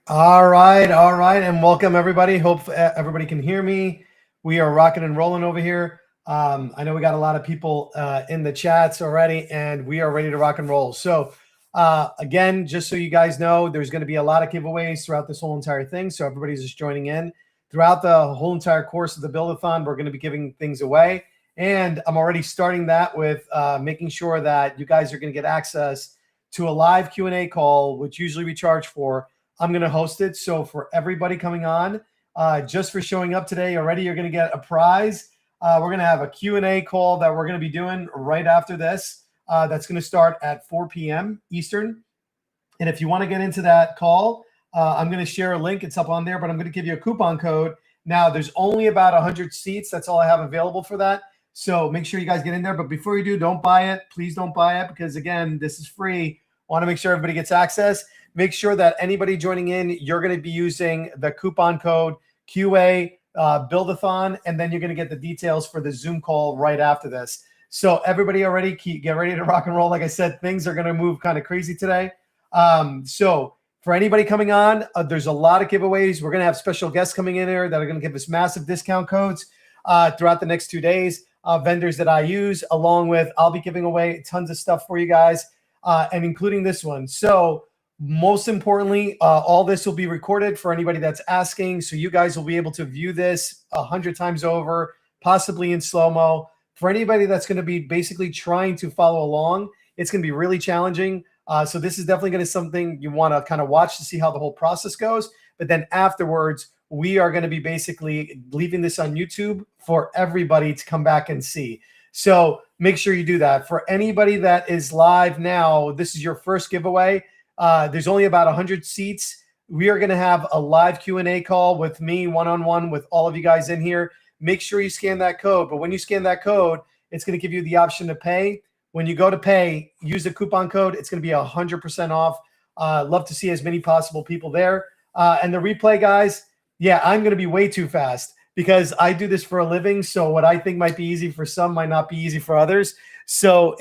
All right, and welcome everybody. Hope everybody can hear me. We are rocking and rolling over here. I know we got a lot of people in the chats already, and we are ready to rock and roll. So, again, just so you guys know, there's going to be a lot of giveaways throughout this whole entire thing. So everybody's just joining in. Throughout the whole entire course of the Buildathon, we're going to be giving things away, and I'm already starting that with making sure that you guys are going to get access to a live Q&A call, which usually we charge for. I'm going to host it. So for everybody coming on, just for showing up today already, you're going to get a prize. We're going to have a Q&A call that we're going to be doing right after this. That's going to start at 4 p.m. Eastern. And if you want to get into that call, I'm going to share a link. It's up on there, but I'm going to give you a coupon code. Now, there's only about 100 seats. That's all I have available for that. So make sure you guys get in there. But before you do, don't buy it. Please don't buy it because, again, this is free. I want to make sure everybody gets access. Make sure that anybody joining in, you're going to be using the coupon code QA Buildathon, and then you're going to get the details for the Zoom call right after this. So everybody already get ready to rock and roll. Like I said, things are going to move kind of crazy today. So for anybody coming on, there's a lot of giveaways. We're going to have special guests coming in here that are going to give us massive discount codes throughout the next 2 days. Vendors that I use, along with I'll be giving away tons of stuff for you guys, and including this one. So most importantly, all this will be recorded for anybody that's asking. So you guys will be able to view this 100 times over, possibly in slow-mo. For anybody that's going to be basically trying to follow along, it's going to be really challenging. So this is definitely going to be something you want to kind of watch to see how the whole process goes. But then afterwards, we are going to be basically leaving this on YouTube for everybody to come back and see. So make sure you do that. For anybody that is live now, this is your first giveaway. There's only about 100 seats. We are going to have a live Q&A call with me one-on-one with all of you guys in here. Make sure you scan that code. But when you scan that code, it's going to give you the option to pay. When you go to pay, use the coupon code. It's going to be 100% off. Love to see as many possible people there. And the replay, guys, yeah, I'm going to be way too fast because I do this for a living. So what I think might be easy for some might not be easy for others. So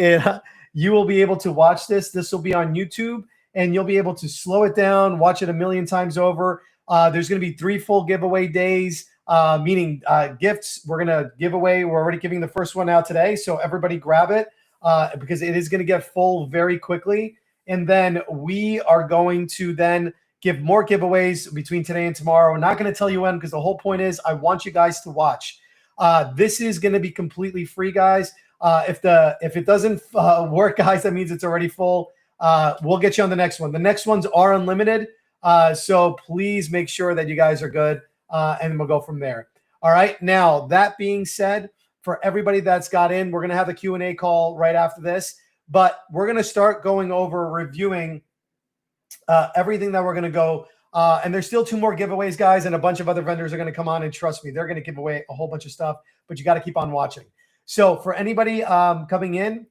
you will be able to watch this. This will be on YouTube. And you'll be able to slow it down, watch it a million times over. There's going to be 3 full giveaway days, meaning gifts we're going to give away. We're already giving the first one out today, so everybody grab it because it is going to get full very quickly. And then we are going to then give more giveaways between today and tomorrow. We're not going to tell you when because the whole point is I want you guys to watch. This is going to be completely free, guys. If it doesn't work, guys, that means it's already full. We'll get you on the next one. The next ones are unlimited. So please make sure that you guys are good. And we'll go from there. All right. Now, that being said, for everybody that's got in, we're going to have a Q&A call right after this. But we're going to start going over reviewing everything that we're going to go. And there's still 2 more giveaways, guys. And a bunch of other vendors are going to come on. And trust me, they're going to give away a whole bunch of stuff. But you got to keep on watching. So for anybody coming in,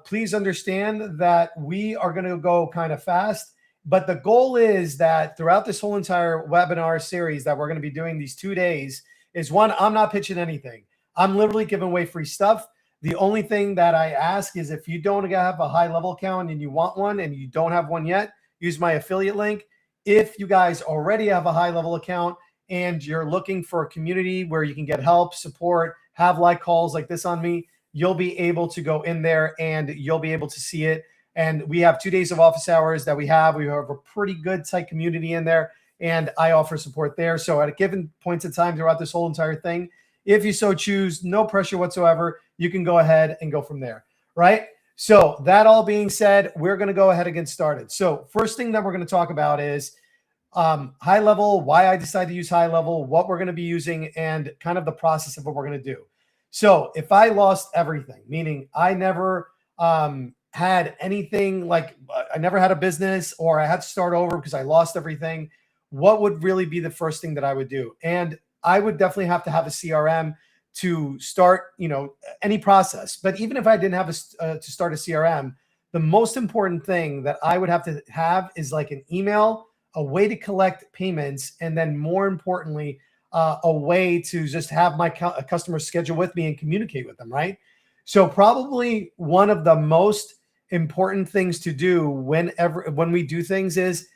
please understand that we are going to go kind of fast, but the goal is that throughout this whole entire webinar series that we're going to be doing these 2 days is one, I'm not pitching anything. I'm literally giving away free stuff. The only thing that I ask is if you don't have a HighLevel account and you want one and you don't have one yet, use my affiliate link. If you guys already have a HighLevel account and you're looking for a community where you can get help, support, have like calls like this on me, you'll be able to go in there and you'll be able to see it. And we have 2 days of office hours that we have. We have a pretty good tight community in there, and I offer support there. So at a given point in time throughout this whole entire thing, if you so choose, no pressure whatsoever, you can go ahead and go from there, right? So that all being said, we're going to go ahead and get started. So first thing that we're going to talk about is HighLevel, why I decided to use HighLevel, what we're going to be using, and kind of the process of what we're going to do. So if I lost everything, meaning I never had anything, like I never had a business or I had to start over because I lost everything, what would really be the first thing that I would do? And I would definitely have to have a CRM to start, any process. But even if I didn't have to start a CRM, the most important thing that I would have to have is like an email, a way to collect payments, and then more importantly, a way to just have my customers schedule with me and communicate with them, right? So probably one of the most important things to do when we do things is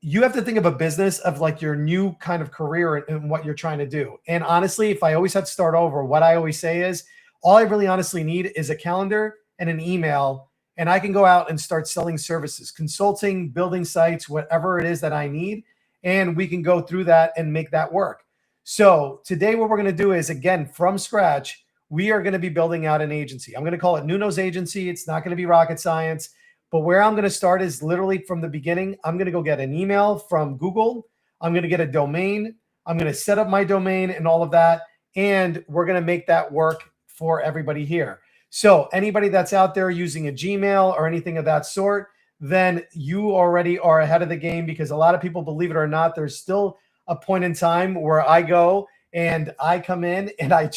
you have to think of a business of like your new kind of career and what you're trying to do. And honestly, if I always had to start over, what I always say is all I really honestly need is a calendar and an email, and I can go out and start selling services, consulting, building sites, whatever it is that I need. And we can go through that and make that work. So today, what we're going to do is, again, from scratch, we are going to be building out an agency. I'm going to call it Nuno's Agency. It's not going to be rocket science. But where I'm going to start is literally from the beginning. I'm going to go get an email from Google. I'm going to get a domain. I'm going to set up my domain and all of that. And we're going to make that work for everybody here. So anybody that's out there using a Gmail or anything of that sort, then you already are ahead of the game, because a lot of people, believe it or not, there's still a point in time where I go and I come in and I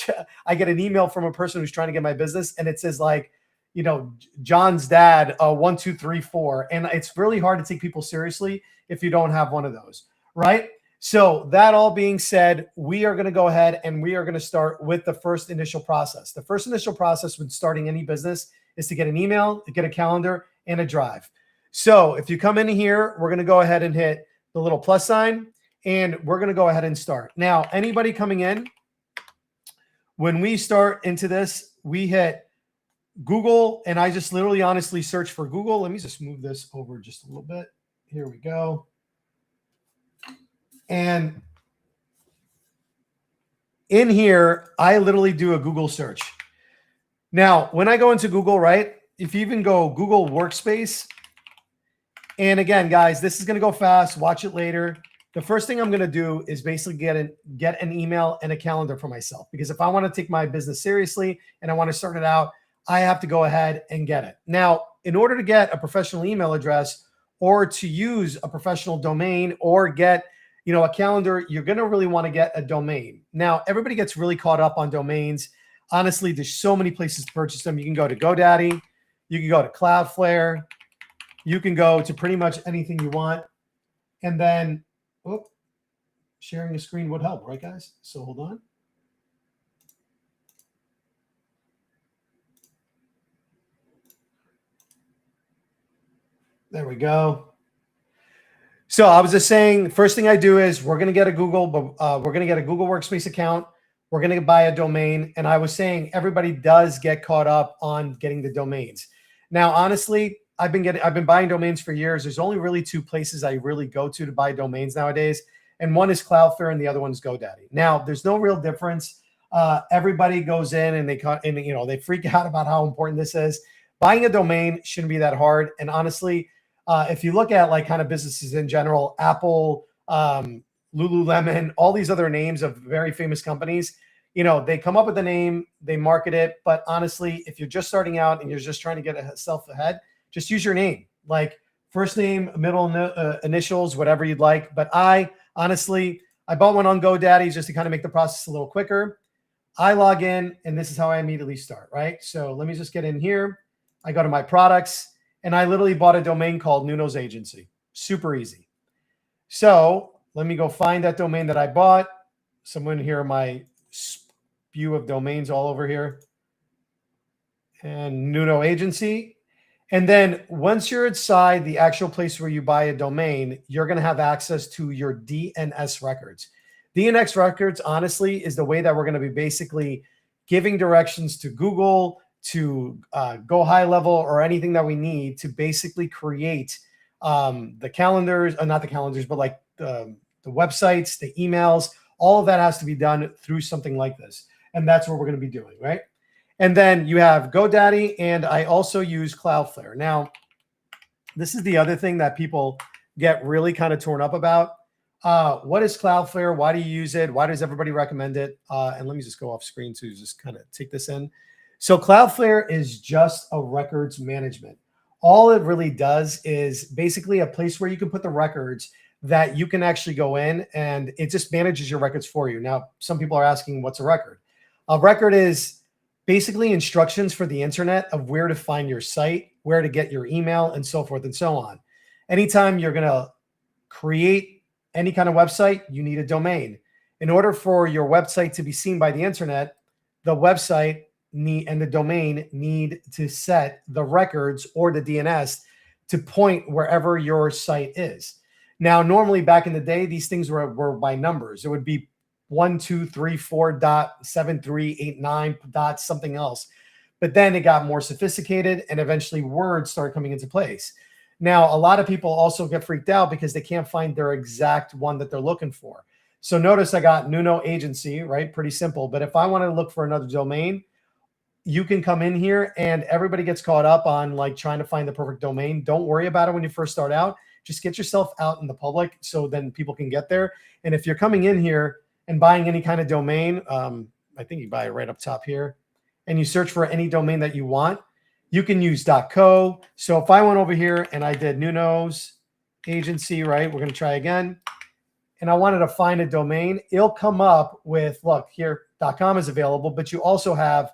get an email from a person who's trying to get my business, and it says like, you know, John's dad, 1, 2, 3, 4. And it's really hard to take people seriously if you don't have one of those, right? So that all being said, we are going to go ahead and we are going to start with the first initial process. The first initial process when starting any business is to get an email, to get a calendar, and a drive. So if you come in here, we're going to go ahead and hit the little plus sign, and we're going to go ahead and start. Now, anybody coming in, when we start into this, we hit Google, and I just literally honestly search for Google. Let me just move this over just a little bit. Here we go. And in here, I literally do a Google search. Now, when I go into Google, right, if you even go Google Workspace, and again, guys, this is going to go fast. Watch it later. The first thing I'm going to do is basically get an email and a calendar for myself, because if I want to take my business seriously and I want to start it out, I have to go ahead and get it. Now, in order to get a professional email address or to use a professional domain or get, you know, a calendar, you're going to really want to get a domain. Now, everybody gets really caught up on domains. Honestly, there's so many places to purchase them. You can go to GoDaddy, you can go to Cloudflare, you can go to pretty much anything you want. And then, sharing a screen would help, right, guys? So hold on. There we go. So I was just saying, first thing I do is we're going to get a Google, we're going to get a Google Workspace account. We're going to buy a domain. And I was saying everybody does get caught up on getting the domains. Now, honestly, I've been buying domains for years. There's only really 2 places I really go to buy domains nowadays. And one is Cloudflare and the other one is GoDaddy. Now, there's no real difference. Everybody goes in and they freak out about how important this is. Buying a domain shouldn't be that hard. And honestly, if you look at like kind of businesses in general, Apple, Lululemon, all these other names of very famous companies, you know, they come up with a name, they market it. But honestly, if you're just starting out and you're just trying to get yourself ahead, just use your name, like first name, middle initials, whatever you'd like. But I bought one on GoDaddy just to kind of make the process a little quicker. I log in and this is how I immediately start, right? So let me just get in here. I go to my products. And I literally bought a domain called Nuno's Agency. Super easy. So let me go find that domain that I bought. Someone here, my spew of domains all over here. And Nuno Agency. And then once you're inside the actual place where you buy a domain, you're going to have access to your DNS records. DNS records, honestly, is the way that we're going to be basically giving directions to Google, to GoHighLevel, or anything that we need to basically create the calendars, not the calendars, but like the websites, the emails, all of that has to be done through something like this. And that's what we're going to be doing, right? And then you have GoDaddy, and I also use Cloudflare. Now, this is the other thing that people get really kind of torn up about. What is Cloudflare? Why do you use it? Why does everybody recommend it? And let me just go off screen to just kind of take this in. So Cloudflare is just a records management. All it really does is basically a place where you can put the records that you can actually go in, and it just manages your records for you. Now, some people are asking, what's a record? A record is basically instructions for the internet of where to find your site, where to get your email, and so forth and so on. Anytime you're going to create any kind of website, you need a domain. In order for your website to be seen by the internet, the website and the domain need to set the records or the DNS to point wherever your site is. Now, normally back in the day, these things were by numbers. It would be 1, 2, 3, 4 dot 7, 3, 8, 9 dot something else. But then it got more sophisticated, and eventually words started coming into place. Now, a lot of people also get freaked out because they can't find their exact one that they're looking for. So notice I got Nuno Agency, right? Pretty simple. But if I want to look for another domain, you can come in here, and everybody gets caught up on like trying to find the perfect domain. Don't worry about it when you first start out. Just get yourself out in the public so then people can get there. And if you're coming in here and buying any kind of domain, I think you buy it right up top here, and you search for any domain that you want, you can use .co. So if I went over here and I did Nuno's Agency, right? We're going to try again. And I wanted to find a domain. It'll come up with, look, here, .com is available, but you also have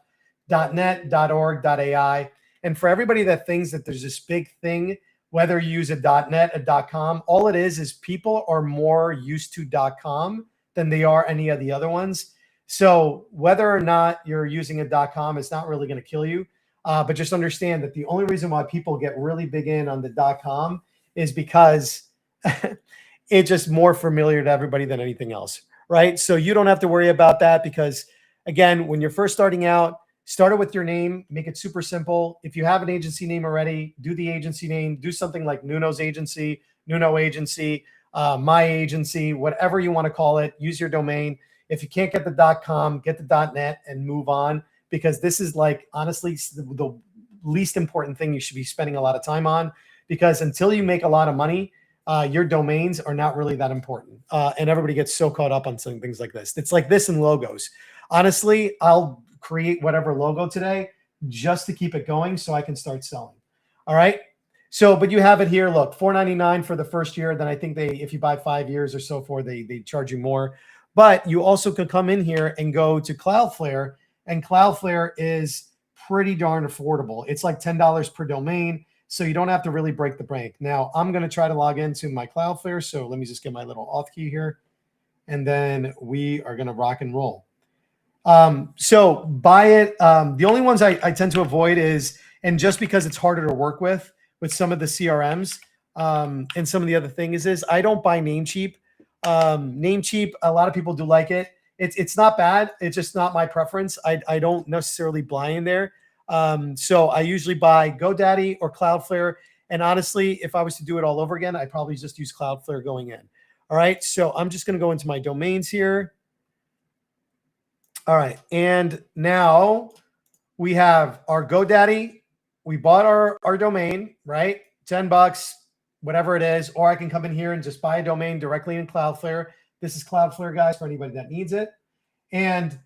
.net, .org, .ai. And for everybody that thinks that there's this big thing, whether you use a .net, a .com, all it is people are more used to .com than they are any of the other ones. So whether or not you're using a .com, it's not really going to kill you. But just understand that the only reason why people get really big in on the .com is because it's just more familiar to everybody than anything else, right? So you don't have to worry about that because, again, when you're first starting out, start it with your name, make it super simple. If you have an agency name already, do the agency name, do something like Nuno's Agency, Nuno Agency, My Agency, whatever you want to call it, use your domain. If you can't get the .com, get the .net and move on, because this is like, honestly, the least important thing you should be spending a lot of time on, because until you make a lot of money, your domains are not really that important. And everybody gets so caught up on some things like this. It's like this in logos. Honestly, I'll create whatever logo today just to keep it going so I can start selling. All right. So, but you have it here. Look, $4.99 for the first year. Then I think if you buy 5 years or so forth, they charge you more. But you also can come in here and go to Cloudflare, and Cloudflare is pretty darn affordable. It's like $10 per domain. So you don't have to really break the bank. Now I'm going to try to log into my Cloudflare. So let me just get my little auth key here, and then we are going to rock and roll. So buy it. The only ones I tend to avoid is, and just because it's harder to work with some of the CRMs, and some of the other things is I don't buy Namecheap. Namecheap, a lot of people do like it. It's not bad. It's just not my preference. I don't necessarily buy in there. So I usually buy GoDaddy or Cloudflare. And honestly, if I was to do it all over again, I'd probably just use Cloudflare going in. All right. So I'm just going to go into my domains here. All right. And now we have our GoDaddy. We bought our domain, right? $10, whatever it is. Or I can come in here and just buy a domain directly in Cloudflare. This is Cloudflare, guys, for anybody that needs it. And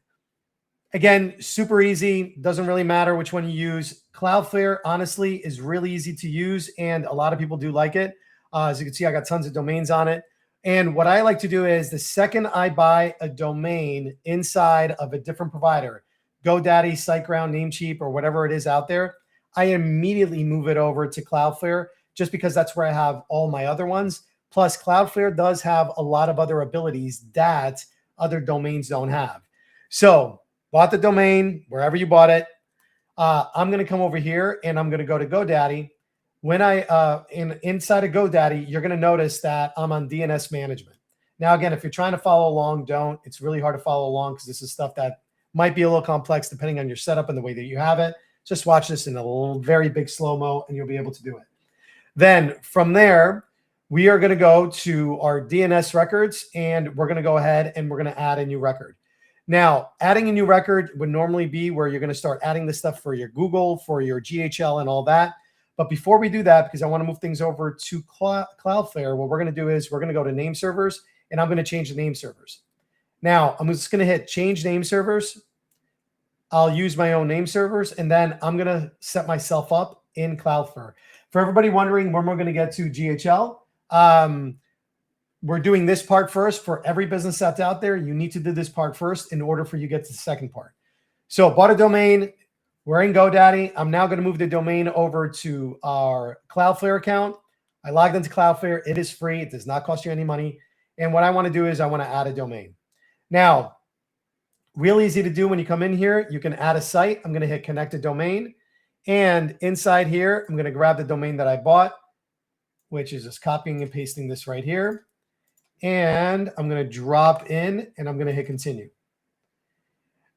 again, super easy. Doesn't really matter which one you use. Cloudflare, honestly, is really easy to use, and a lot of people do like it. As you can see, I got tons of domains on it. And what I like to do is the second I buy a domain inside of a different provider, GoDaddy, SiteGround, Namecheap, or whatever it is out there, I immediately move it over to Cloudflare just because that's where I have all my other ones. Plus, Cloudflare does have a lot of other abilities that other domains don't have. So, bought the domain, wherever you bought it. I'm going to come over here and I'm going to go to GoDaddy. When inside of GoDaddy, you're going to notice that I'm on DNS management. Now, again, if you're trying to follow along, don't. It's really hard to follow along because this is stuff that might be a little complex depending on your setup and the way that you have it. Just watch this in a very big slow-mo and you'll be able to do it. Then from there, we are going to go to our DNS records and we're going to go ahead and we're going to add a new record. Now, adding a new record would normally be where you're going to start adding this stuff for your Google, for your GHL and all that. But before we do that, because I want to move things over to Cloudflare, what we're going to do is we're going to go to name servers and I'm going to change the name servers. Now, I'm just going to hit change name servers. I'll use my own name servers, and then I'm going to set myself up in Cloudflare. For everybody wondering when we're going to get to GHL, we're doing this part first. For every business that's out there, you need to do this part first in order for you to get to the second part. So bought a domain. We're in GoDaddy. I'm now going to move the domain over to our Cloudflare account. I logged into Cloudflare. It is free. It does not cost you any money. And what I want to do is I want to add a domain. Now, real easy to do when you come in here. You can add a site. I'm going to hit connect a domain. And inside here, I'm going to grab the domain that I bought. which is just copying and pasting this right here. And I'm going to drop in and I'm going to hit continue.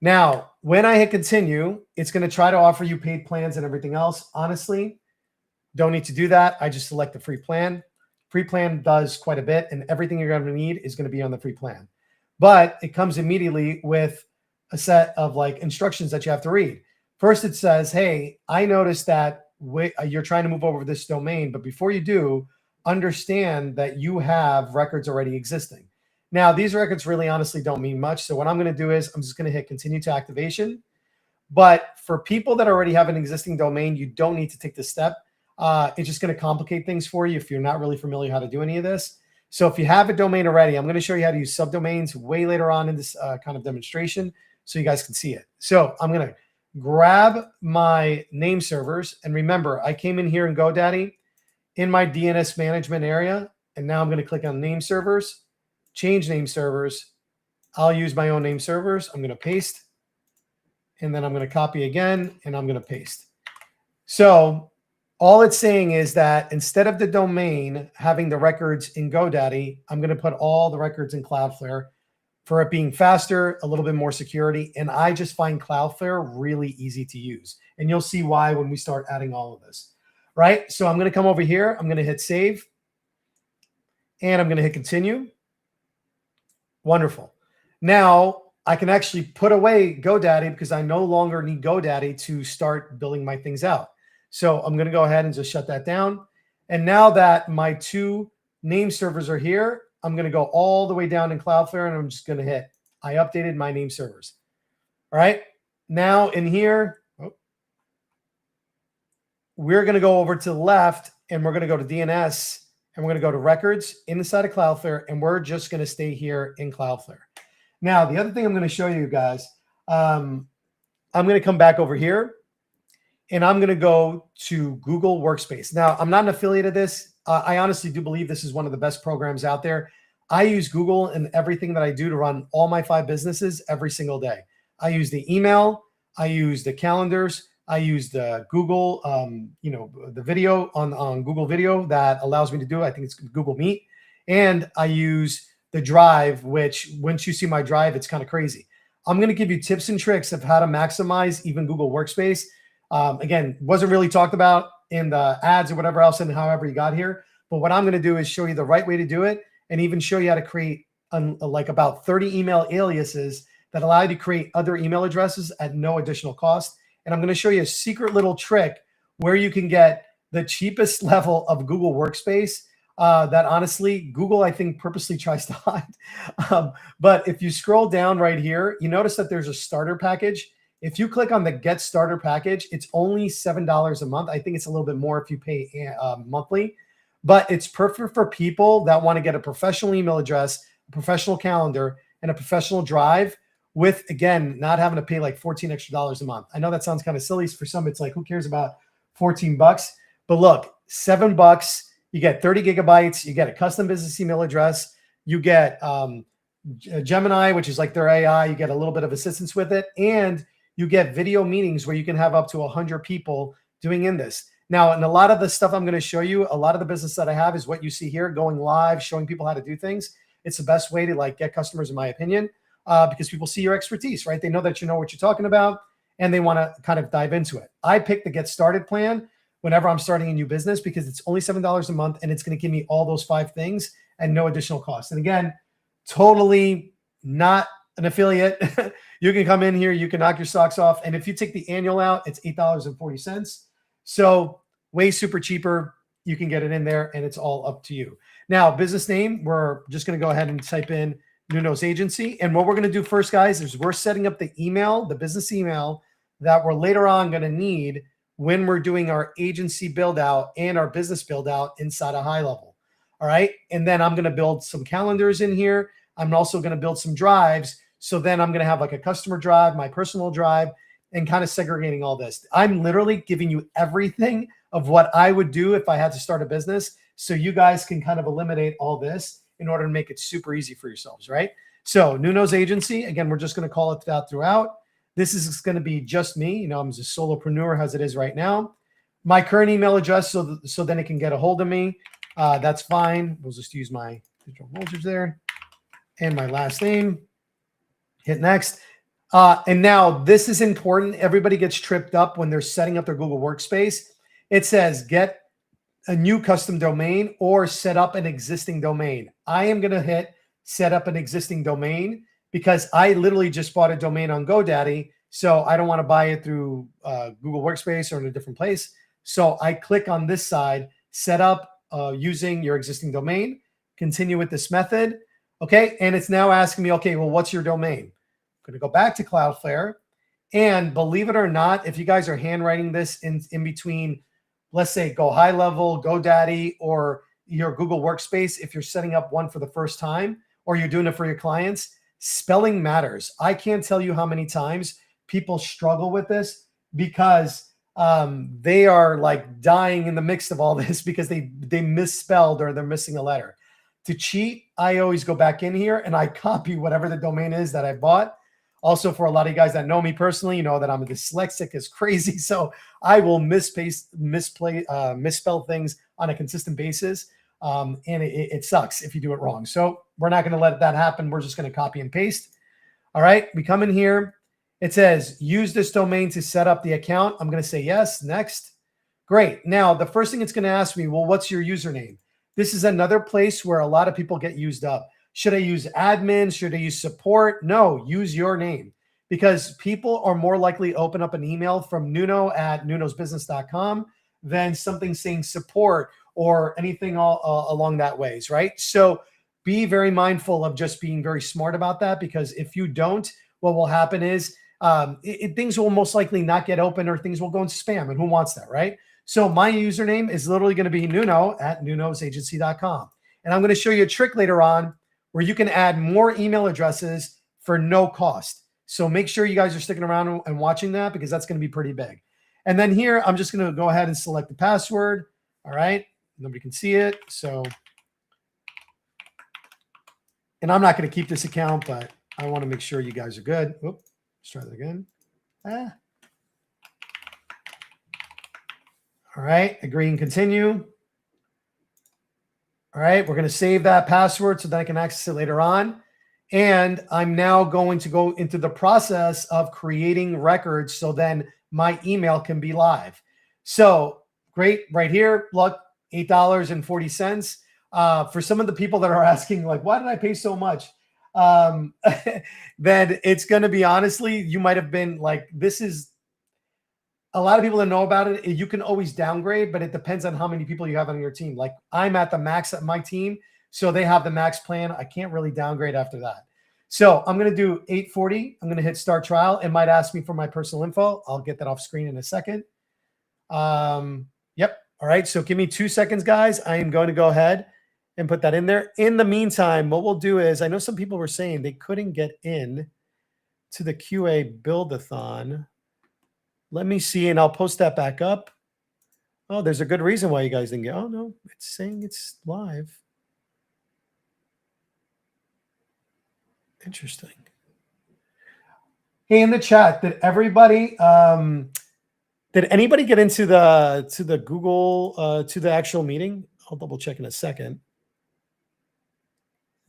Now, when I hit continue, it's going to try to offer you paid plans and everything else. Honestly, don't need to do that. I just select the free plan. Free plan does quite a bit, and everything you're going to need is going to be on the free plan. But it comes immediately with a set of like instructions that you have to read. First, it says, hey, I noticed that you're trying to move over this domain, but before you do, understand that you have records already existing. Now, these records really honestly don't mean much. So what I'm going to do is I'm just going to hit continue to activation. But for people that already have an existing domain, you don't need to take this step. It's just going to complicate things for you if you're not really familiar how to do any of this. So if you have a domain already, I'm going to show you how to use subdomains way later on in this kind of demonstration so you guys can see it. So I'm going to grab my name servers. And remember, I came in here in GoDaddy in my DNS management area. And now I'm going to click on name servers, change name servers. I'll use my own name servers. I'm going to paste. And then I'm going to copy again, and I'm going to paste. So all it's saying is that instead of the domain having the records in GoDaddy, I'm going to put all the records in Cloudflare for it being faster, a little bit more security. And I just find Cloudflare really easy to use. And you'll see why when we start adding all of this, right? So I'm going to come over here. I'm going to hit save. And I'm going to hit continue. Wonderful. Now I can actually put away GoDaddy because I no longer need GoDaddy to start building my things out. So I'm going to go ahead and just shut that down. And now that my two name servers are here, I'm going to go all the way down in Cloudflare and I'm just going to hit, I updated my name servers. All right. Now in here, we're going to go over to the left and we're going to go to DNS and we're going to go to records inside of Cloudflare. And we're just going to stay here in Cloudflare. Now, the other thing I'm going to show you guys, I'm going to come back over here and I'm going to go to Google Workspace. Now, I'm not an affiliate of this. I honestly do believe this is one of the best programs out there. I use Google in everything that I do to run all my 5 businesses every single day. I use the email. I use the calendars. I use the Google, the video on Google Video that allows me to do it. I think it's Google Meet. And I use the Drive, which once you see my Drive, it's kind of crazy. I'm going to give you tips and tricks of how to maximize even Google Workspace. Again, wasn't really talked about in the ads or whatever else and however you got here. But what I'm going to do is show you the right way to do it and even show you how to create like about 30 email aliases that allow you to create other email addresses at no additional cost. And I'm going to show you a secret little trick where you can get the cheapest level of Google Workspace that honestly, Google, I think, purposely tries to hide. But if you scroll down right here, you notice that there's a starter package. If you click on the Get Starter package, it's only $7 a month. I think it's a little bit more if you pay monthly. But it's perfect for people that want to get a professional email address, a professional calendar, and a professional drive with, again, not having to pay like $14 extra a month. I know that sounds kind of silly. For some, it's like, who cares about 14 bucks? But look, $7, you get 30 gigabytes, you get a custom business email address, you get Gemini, which is like their AI, you get a little bit of assistance with it, and you get video meetings where you can have up to 100 people doing in this. Now, and a lot of the stuff I'm going to show you, a lot of the business that I have is what you see here, going live, showing people how to do things. It's the best way to like get customers, in my opinion, because people see your expertise, right? They know that you know what you're talking about and they want to kind of dive into it. I picked the Get Started plan whenever I'm starting a new business because it's only $7 a month and it's going to give me all those 5 things and no additional cost. And again, totally not an affiliate. You can come in here, you can knock your socks off. And if you take the annual out, it's $8.40. So way super cheaper. You can get it in there and it's all up to you. Now, business name, we're just going to go ahead and type in Nuno's Agency. And what we're going to do first, guys, is we're setting up the email, the business email that we're later on going to need when we're doing our agency build out and our business build out inside of HighLevel. All right. And then I'm going to build some calendars in here. I'm also going to build some drives. So then I'm going to have like a customer drive, my personal drive, and kind of segregating all this. I'm literally giving you everything of what I would do if I had to start a business. So you guys can kind of eliminate all this in order to make it super easy for yourselves, right? So Nuno's Agency, again, we're just going to call it that throughout. This is going to be just me. You know, I'm just a solopreneur as it is right now. My current email address, so then it can get a hold of me. That's fine. We'll just use my digital voltage there and my last name. Hit next. And now this is important. Everybody gets tripped up when they're setting up their Google Workspace. It says get a new custom domain or set up an existing domain. I am going to hit set up an existing domain because I literally just bought a domain on GoDaddy. So I don't want to buy it through Google Workspace or in a different place. So I click on this side, set up using your existing domain, continue with this method. Okay. And it's now asking me, okay, well, what's your domain? I'm going to go back to Cloudflare. And believe it or not, if you guys are handwriting this in between, let's say GoHighLevel, GoDaddy, or your Google Workspace, if you're setting up one for the first time, or you're doing it for your clients, spelling matters. I can't tell you how many times people struggle with this because they are like dying in the mix of all this because they misspelled or they're missing a letter. To cheat, I always go back in here and I copy whatever the domain is that I bought. Also, for a lot of you guys that know me personally, you know that I'm dyslexic as crazy. So I will misspell things on a consistent basis. And it sucks if you do it wrong. So we're not going to let that happen. We're just going to copy and paste. All right, we come in here. It says, use this domain to set up the account. I'm going to say yes, next. Great. Now, the first thing it's going to ask me, well, what's your username? This is another place where a lot of people get used up. Should I use admin? Should I use support? No, use your name because people are more likely to open up an email from nuno@nunosbusiness.com than something saying support or anything along that ways, right? So be very mindful of just being very smart about that because if you don't, what will happen is things will most likely not get open or things will go into spam. And who wants that, right? So my username is literally going to be nuno@nunosagency.com. And I'm going to show you a trick later on where you can add more email addresses for no cost. So make sure you guys are sticking around and watching that because that's going to be pretty big. And then here, I'm just going to go ahead and select the password. All right. Nobody can see it. So, and I'm not going to keep this account, but I want to make sure you guys are good. Oops, let's try that again. All right. Agree and continue. All right, we're going to save that password so that I can access it later on. And I'm now going to go into the process of creating records so then my email can be live. So great, right here, look, $8.40. For some of the people that are asking, like, why did I pay so much? Then it's going to be, honestly, you might have been like, this is, a lot of people that know about it, you can always downgrade, but it depends on how many people you have on your team. Like I'm at the max at my team, so they have the max plan. I can't really downgrade after that. So I'm going to do $8.40. I'm going to hit start trial. It might ask me for my personal info. I'll get that off screen in a second. Yep. All right. So give me 2 seconds, guys. I am going to go ahead and put that in there. In the meantime, what we'll do is, I know some people were saying they couldn't get in to the QA Buildathon. Let me see, and I'll post that back up. Oh, there's a good reason why you guys didn't get. Oh, no, it's saying it's live. Interesting. Hey, in the chat, did everybody, did anybody get into the Google, to the actual meeting? I'll double check in a second.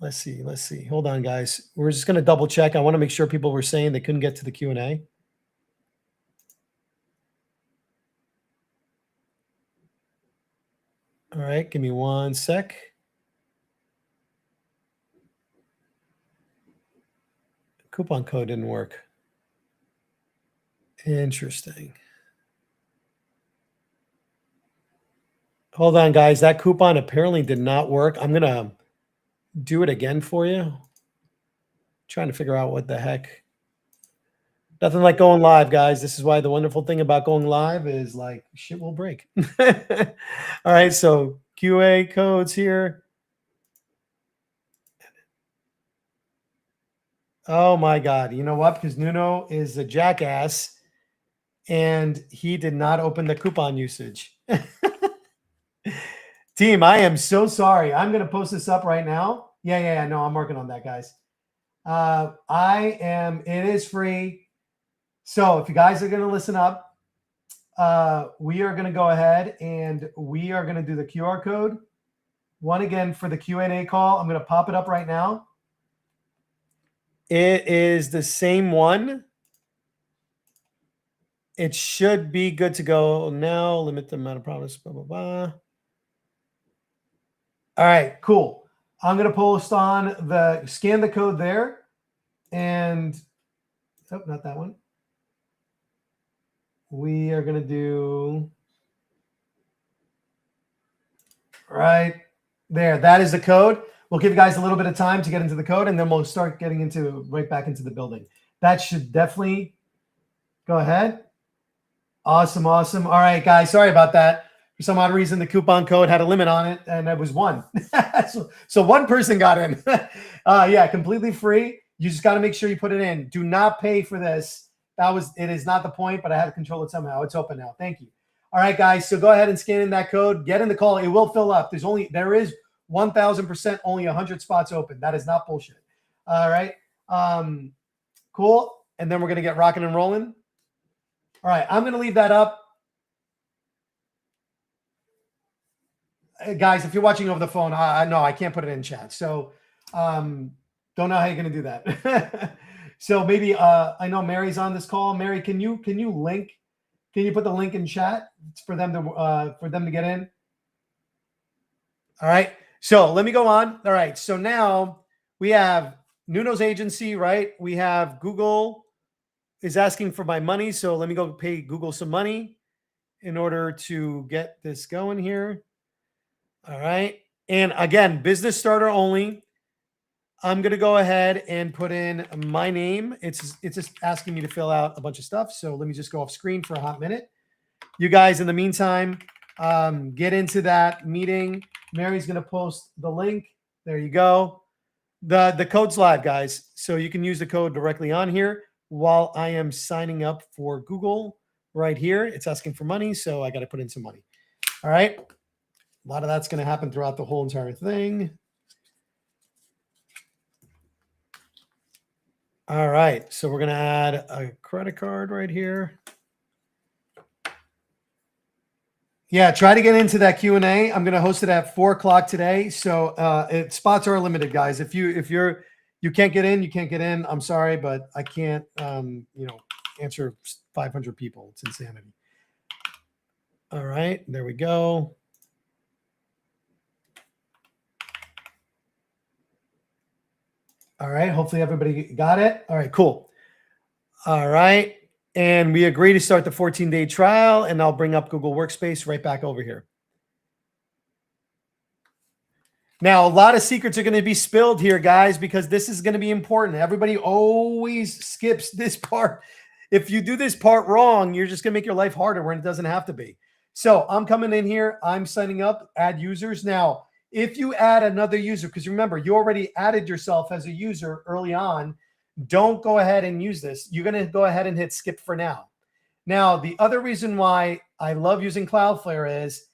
Let's see. Hold on, guys. We're just going to double check. I want to make sure people were saying they couldn't get to the Q&A. All right, give me 1 sec. Coupon code didn't work. Interesting. Hold on, guys. That coupon apparently did not work. I'm going to do it again for you. Trying to figure out what the heck. Nothing like going live, guys. This is why the wonderful thing about going live is like shit will break. All right, so QA codes here. Oh my God. You know what? Because Nuno is a jackass and he did not open the coupon usage. Team, I am so sorry. I'm going to post this up right now. Yeah. No, I'm working on that, guys. It is free. So if you guys are going to listen up, we are going to go ahead and we are going to do the QR code. one again for the Q&A call. I'm going to pop it up right now. It is the same one. It should be good to go now. Limit the amount of promise, blah, blah, blah. All right, cool. I'm going to post on the, scan the code there. And, oh, not that one. We are going to do right there. That is the code. We'll give you guys a little bit of time to get into the code, and then we'll start getting into right back into the building. That should definitely go ahead. Awesome, awesome. All right, guys, sorry about that. For some odd reason, the coupon code had a limit on it, and it was 1. so one person got in. Yeah, completely free. You just got to make sure you put it in. Do not pay for this. It is not the point, but I had to control it somehow. It's open now. Thank you. All right, guys. So go ahead and scan in that code. Get in the call. It will fill up. There is 1,000% only 100 spots open. That is not bullshit. All right. Cool. And then we're going to get rocking and rolling. All right. I'm going to leave that up. Guys, if you're watching over the phone, no, I can't put it in chat. So don't know how you're going to do that. So maybe I know Mary's on this call. Mary, can you link? Can you put the link in chat for them to get in? All right. So let me go on. All right. So now we have Nuno's agency, right? We have Google is asking for my money. So let me go pay Google some money in order to get this going here. All right. And again, business starter only. I'm going to go ahead and put in my name. It's just asking me to fill out a bunch of stuff. So let me just go off screen for a hot minute. You guys, in the meantime, get into that meeting. Mary's going to post the link. There you go. The code's live, guys. So you can use the code directly on here while I am signing up for Google right here. It's asking for money, so I got to put in some money. All right. A lot of that's going to happen throughout the whole entire thing. All right, so we're going to add a credit card right here. Yeah, try to get into that Q&A. I'm going to host it at 4 o'clock today. So spots are limited, guys. If you can't get in, you can't get in. I'm sorry, but I can't answer 500 people. It's insanity. All right, there we go. All right. Hopefully everybody got it. All right, cool. All right. And we agree to start the 14-day trial, and I'll bring up Google Workspace right back over here. Now, a lot of secrets are going to be spilled here, guys, because this is going to be important. Everybody always skips this part. If you do this part wrong, you're just going to make your life harder when it doesn't have to be. So I'm coming in here. I'm signing up, add users. Now, if you add another user, because remember, you already added yourself as a user early on, don't go ahead and use this. You're going to go ahead and hit skip for now. Now, the other reason why I love using Cloudflare is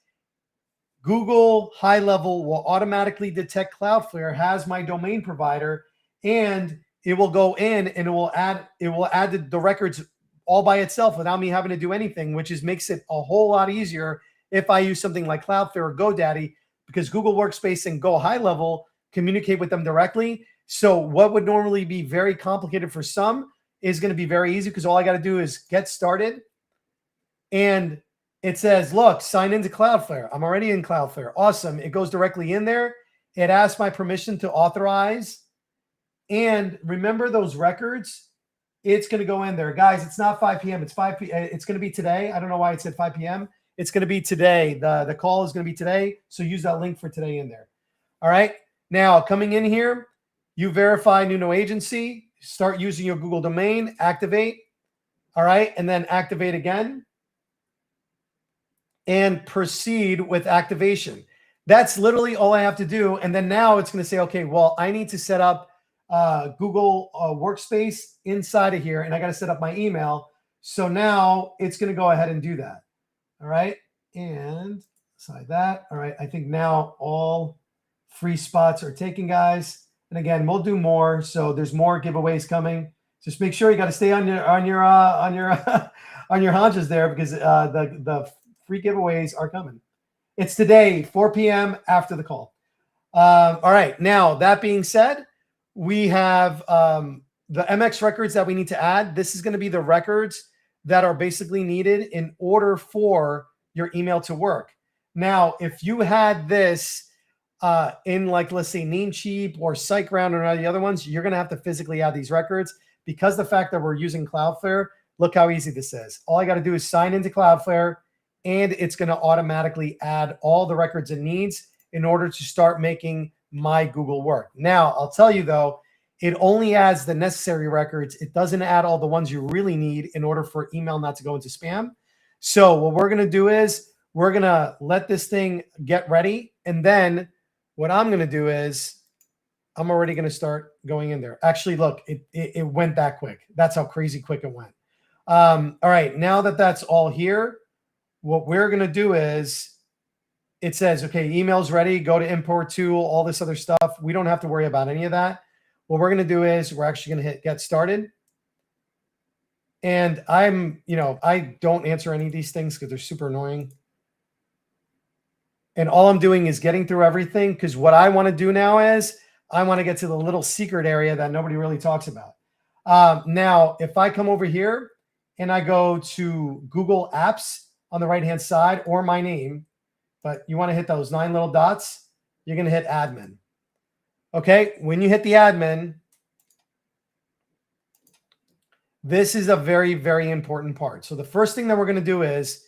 Google HighLevel will automatically detect Cloudflare has my domain provider, and it will go in and it will add the records all by itself without me having to do anything, which makes it a whole lot easier if I use something like Cloudflare or GoDaddy, because Google Workspace and GoHighLevel communicate with them directly. So what would normally be very complicated for some is going to be very easy, because all I got to do is get started. And it says, look, sign into Cloudflare. I'm already in Cloudflare. Awesome. It goes directly in there. It asks my permission to authorize. And remember those records? It's going to go in there. Guys, it's not 5 p.m. It's 5 p.m. It's going to be today. I don't know why it said 5 p.m. It's going to be today. The call is going to be today. So use that link for today in there. All right. Now, coming in here, you verify Nuno agency, start using your Google domain, activate. All right. And then activate again. And proceed with activation. That's literally all I have to do. And then now it's going to say, okay, well, I need to set up Google Workspace inside of here, and I got to set up my email. So now it's going to go ahead and do that. All right. And side that. All right. I think now all free spots are taken, guys. And again, we'll do more. So there's more giveaways coming. Just make sure you got to stay on your haunches there, because the free giveaways are coming. It's today, 4 p.m. after the call. All right. Now, that being said, we have the MX records that we need to add. This is going to be the records that are basically needed in order for your email to work. Now, if you had this in like, let's say Namecheap or SiteGround or any of the other ones, you're going to have to physically add these records because the fact that we're using Cloudflare, look how easy this is. All I got to do is sign into Cloudflare and it's going to automatically add all the records it needs in order to start making my Google work. Now, I'll tell you though, it only adds the necessary records. It doesn't add all the ones you really need in order for email not to go into spam. So what we're going to do is we're going to let this thing get ready. And then what I'm going to do is I'm already going to start going in there. Actually, look, it went that quick. That's how crazy quick it went. All right, now that that's all here, what we're going to do is it says, okay, email's ready, go to import tool, all this other stuff. We don't have to worry about any of that. What we're going to do is we're actually going to hit get started. And I don't answer any of these things because they're super annoying. And all I'm doing is getting through everything because what I want to do now is I want to get to the little secret area that nobody really talks about. Now, if I come over here and I go to Google Apps on the right-hand side or my name, but you want to hit those 9 little dots, you're going to hit admin. Okay, when you hit the admin, this is a very, very important part. So the first thing that we're going to do is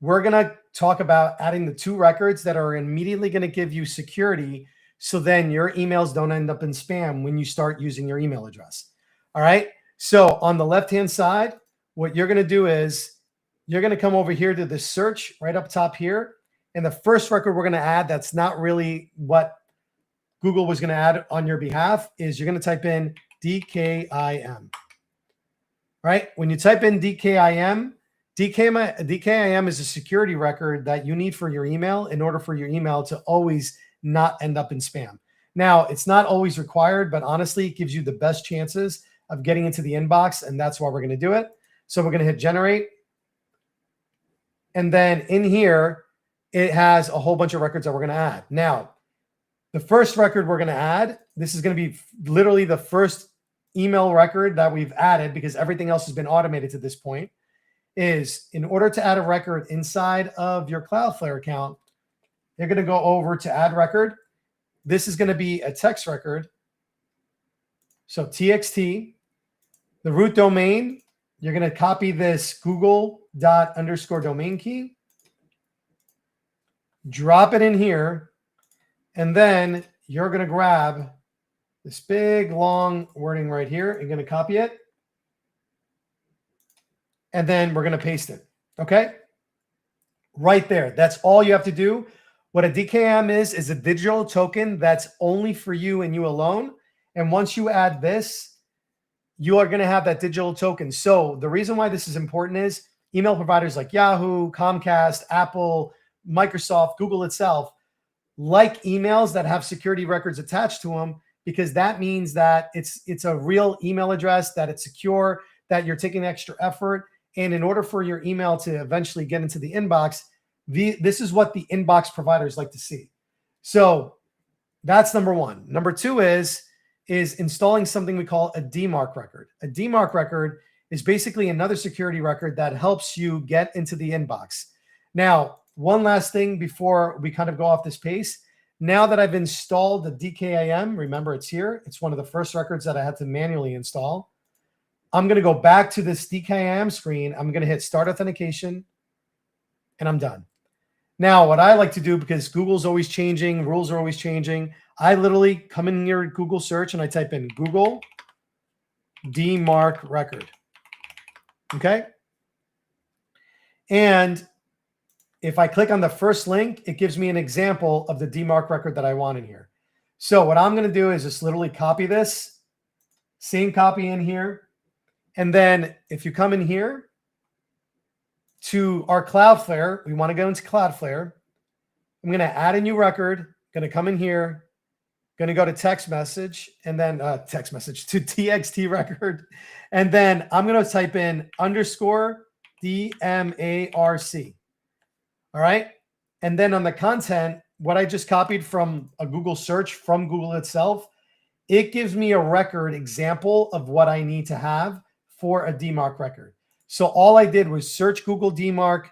we're going to talk about adding the 2 records that are immediately going to give you security so then your emails don't end up in spam when you start using your email address. All right, so on the left-hand side, what you're going to do is you're going to come over here to the search right up top here. And the first record we're going to add that's not really what Google was going to add on your behalf is you're going to type in DKIM. Right? When you type in DKIM is a security record that you need for your email in order for your email to always not end up in spam. Now, it's not always required, but honestly, it gives you the best chances of getting into the inbox, and that's why we're going to do it. So we're going to hit generate. And then in here, it has a whole bunch of records that we're going to add. Now, the first record we're going to add, this is going to be literally the first email record that we've added because everything else has been automated to this point, is in order to add a record inside of your Cloudflare account, you're going to go over to add record. This is going to be a text record. So TXT, the root domain, you're going to copy this google._domain key, drop it in here, and then you're going to grab this big, long wording right here. You're going to copy it. And then we're going to paste it. Okay? Right there. That's all you have to do. What a DKIM is a digital token that's only for you and you alone. And once you add this, you are going to have that digital token. So the reason why this is important is email providers like Yahoo, Comcast, Apple, Microsoft, Google itself like emails that have security records attached to them because that means that it's a real email address, that it's secure, that you're taking extra effort. And in order for your email to eventually get into the inbox, this is what the inbox providers like to see. So that's number one. Number two is installing something we call a DMARC record. A DMARC record is basically another security record that helps you get into the inbox. Now, one last thing before we kind of go off this pace. Now that I've installed the DKIM, remember it's here. It's one of the first records that I had to manually install. I'm going to go back to this DKIM screen. I'm going to hit Start Authentication, and I'm done. Now, what I like to do, because Google's always changing, rules are always changing, I literally come in your Google search and I type in Google DMARC record. Okay? And if I click on the first link, it gives me an example of the DMARC record that I want in here. So what I'm going to do is just literally copy this, same copy in here. And then if you come in here to our Cloudflare, we want to go into Cloudflare. I'm going to add a new record, going to come in here, going to go to text message and then text message to TXT record. And then I'm going to type in _ DMARC. All right. And then on the content, what I just copied from a Google search from Google itself, it gives me a record example of what I need to have for a DMARC record. So all I did was search Google DMARC,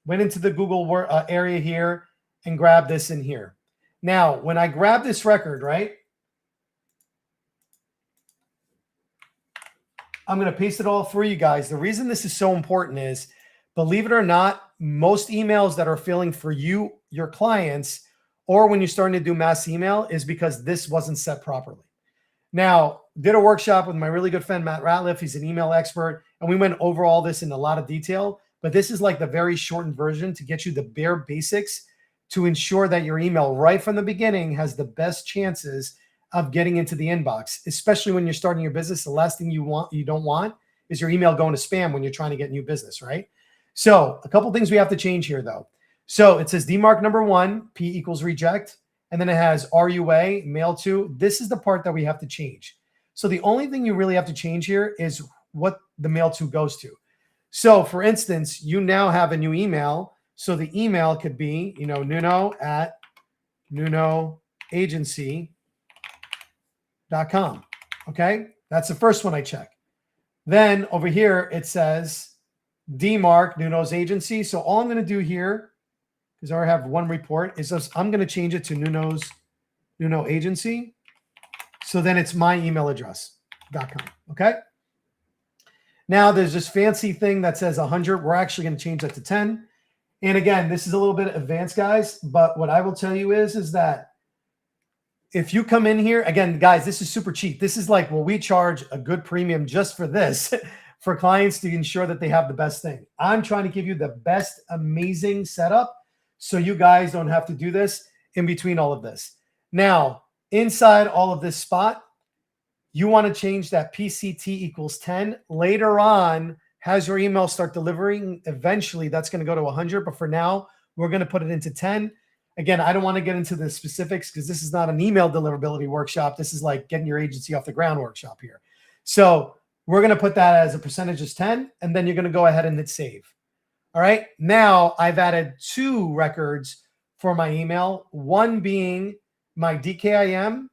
went into the Google area here, and grabbed this in here. Now, when I grab this record, right, I'm going to paste it all for you guys. The reason this is so important is, believe it or not, most emails that are filling for you, your clients, or when you're starting to do mass email is because this wasn't set properly. Now, did a workshop with my really good friend, Matt Ratliff. He's an email expert, and we went over all this in a lot of detail, but this is like the very shortened version to get you the bare basics to ensure that your email right from the beginning has the best chances of getting into the inbox, especially when you're starting your business. The last thing you don't want is your email going to spam when you're trying to get new business, right? So a couple things we have to change here though. So it says DMARC number 1, P equals reject, and then it has RUA, mail to. This is the part that we have to change. So the only thing you really have to change here is what the mail to goes to. So for instance, you now have a new email. So the email could be, nuno@nunoagency.com. Okay, that's the first one I check. Then over here, it says DMARC, Nuno's agency. So all I'm going to do here, because I already have one report, is just, I'm going to change it to Nuno agency. So then it's my email address.com. Okay. Now there's this fancy thing that says 100. We're actually going to change that to 10. And again, this is a little bit advanced, guys. But what I will tell you is that if you come in here, again, guys, this is super cheap. This is like, well, we charge a good premium just for this for clients to ensure that they have the best thing. I'm trying to give you the best, amazing setup so you guys don't have to do this in between all of this. Now, inside all of this spot, you want to change that PCT equals 10. Later on, as your email start delivering, eventually that's going to go to 100. But for now, we're going to put it into 10. Again, I don't want to get into the specifics because this is not an email deliverability workshop. This is like getting your agency off the ground workshop here. So we're going to put that as a percentage as 10, and then you're going to go ahead and hit save. All right. Now I've added 2 records for my email, one being my DKIM,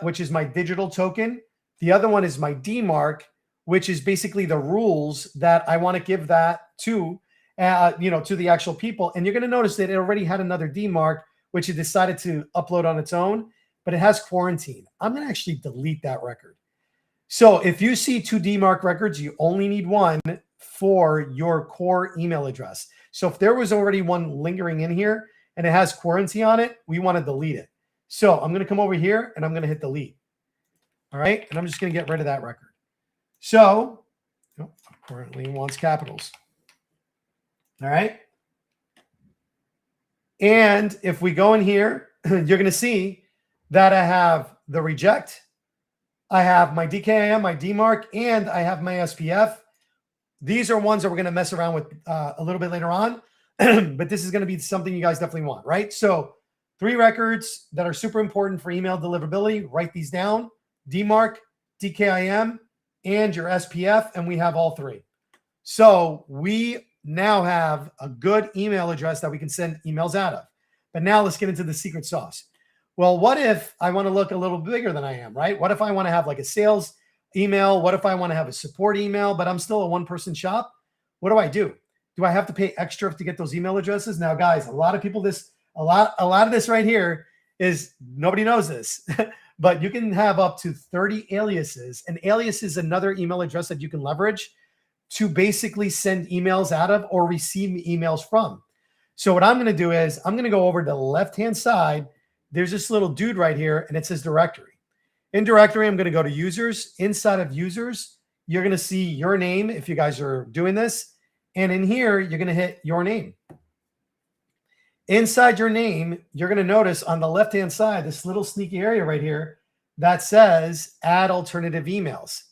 which is my digital token. The other one is my DMARC, which is basically the rules that I want to give that to the actual people. And you're going to notice that it already had another DMARC, which it decided to upload on its own, but it has quarantine. I'm going to actually delete that record. So if you see 2 DMARC records, you only need one for your core email address. So if there was already one lingering in here and it has quarantine on it, we want to delete it. So I'm going to come over here and I'm going to hit delete. All right. And I'm just going to get rid of that record. So currently wants capitals. All right. And if we go in here, you're going to see that I have the reject, I have my DKIM, my DMARC, and I have my SPF. These are ones that we're going to mess around with a little bit later on, but this is going to be something you guys definitely want, right? So 3 records that are super important for email deliverability. Write these down: DMARC, DKIM, and your SPF, and we have all 3. So we now have a good email address that we can send emails out of. But now let's get into the secret sauce. Well, what if I want to look a little bigger than I am, right? What if I want to have like a sales email? What if I want to have a support email, but I'm still a one-person shop? What do? Do I have to pay extra to get those email addresses? Now, guys, a lot of people, a lot of this right here is nobody knows this, but you can have up to 30 aliases. An alias is another email address that you can leverage to basically send emails out of or receive emails from. So what I'm going to do is I'm going to go over to the left-hand side. There's this little dude right here, and it says directory. In directory, I'm going to go to users. Inside of users, you're going to see your name if you guys are doing this. And in here, you're going to hit your name. Inside your name, you're going to notice on the left-hand side, this little sneaky area right here that says add alternative emails.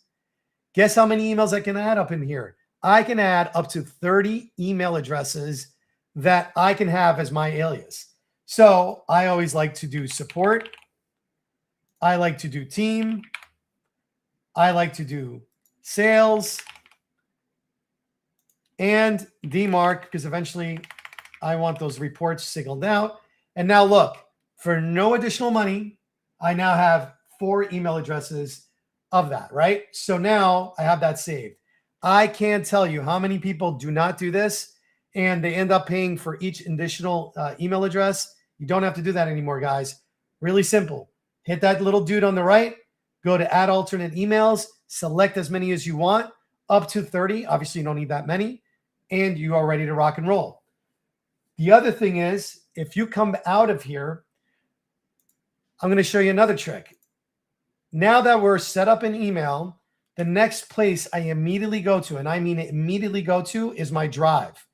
Guess how many emails I can add up in here? I can add up to 30 email addresses that I can have as my alias. So I always like to do support. I like to do team. I like to do sales and DMARC, because eventually I want those reports signaled out. And now look, for no additional money, I now have 4 email addresses of that, right? So now I have that saved. I can't tell you how many people do not do this and they end up paying for each additional email address. You don't have to do that anymore, guys. Really simple. Hit that little dude on the right, go to add alternate emails, select as many as you want, up to 30. Obviously, you don't need that many, and you are ready to rock and roll. The other thing is, if you come out of here, I'm going to show you another trick. Now that we're set up in email, the next place I immediately go to, and I mean immediately go to, is my drive.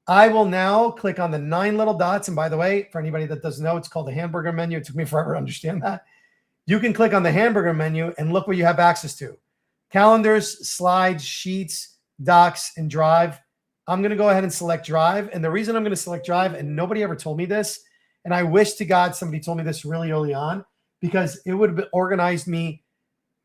I will now click on the 9 little dots. And by the way, for anybody that doesn't know, it's called the hamburger menu. It took me forever to understand that. You can click on the hamburger menu and look what you have access to. Calendars, slides, sheets, docs, and drive. I'm going to go ahead and select drive. And the reason I'm going to select drive, and nobody ever told me this, and I wish to God somebody told me this really early on, because it would have organized me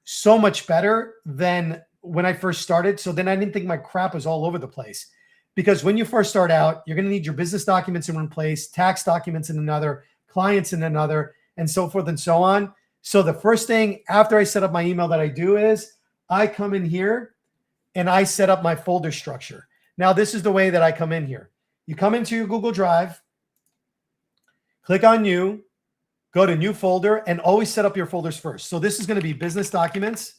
so much better than when I first started. So then I didn't think my crap was all over the place. Because when you first start out, you're going to need your business documents in one place, tax documents in another, clients in another, and so forth and so on. So the first thing after I set up my email that I do is I come in here and I set up my folder structure. Now, this is the way that I come in here. You come into your Google Drive, click on New, go to New Folder, and always set up your folders first. So this is going to be business documents.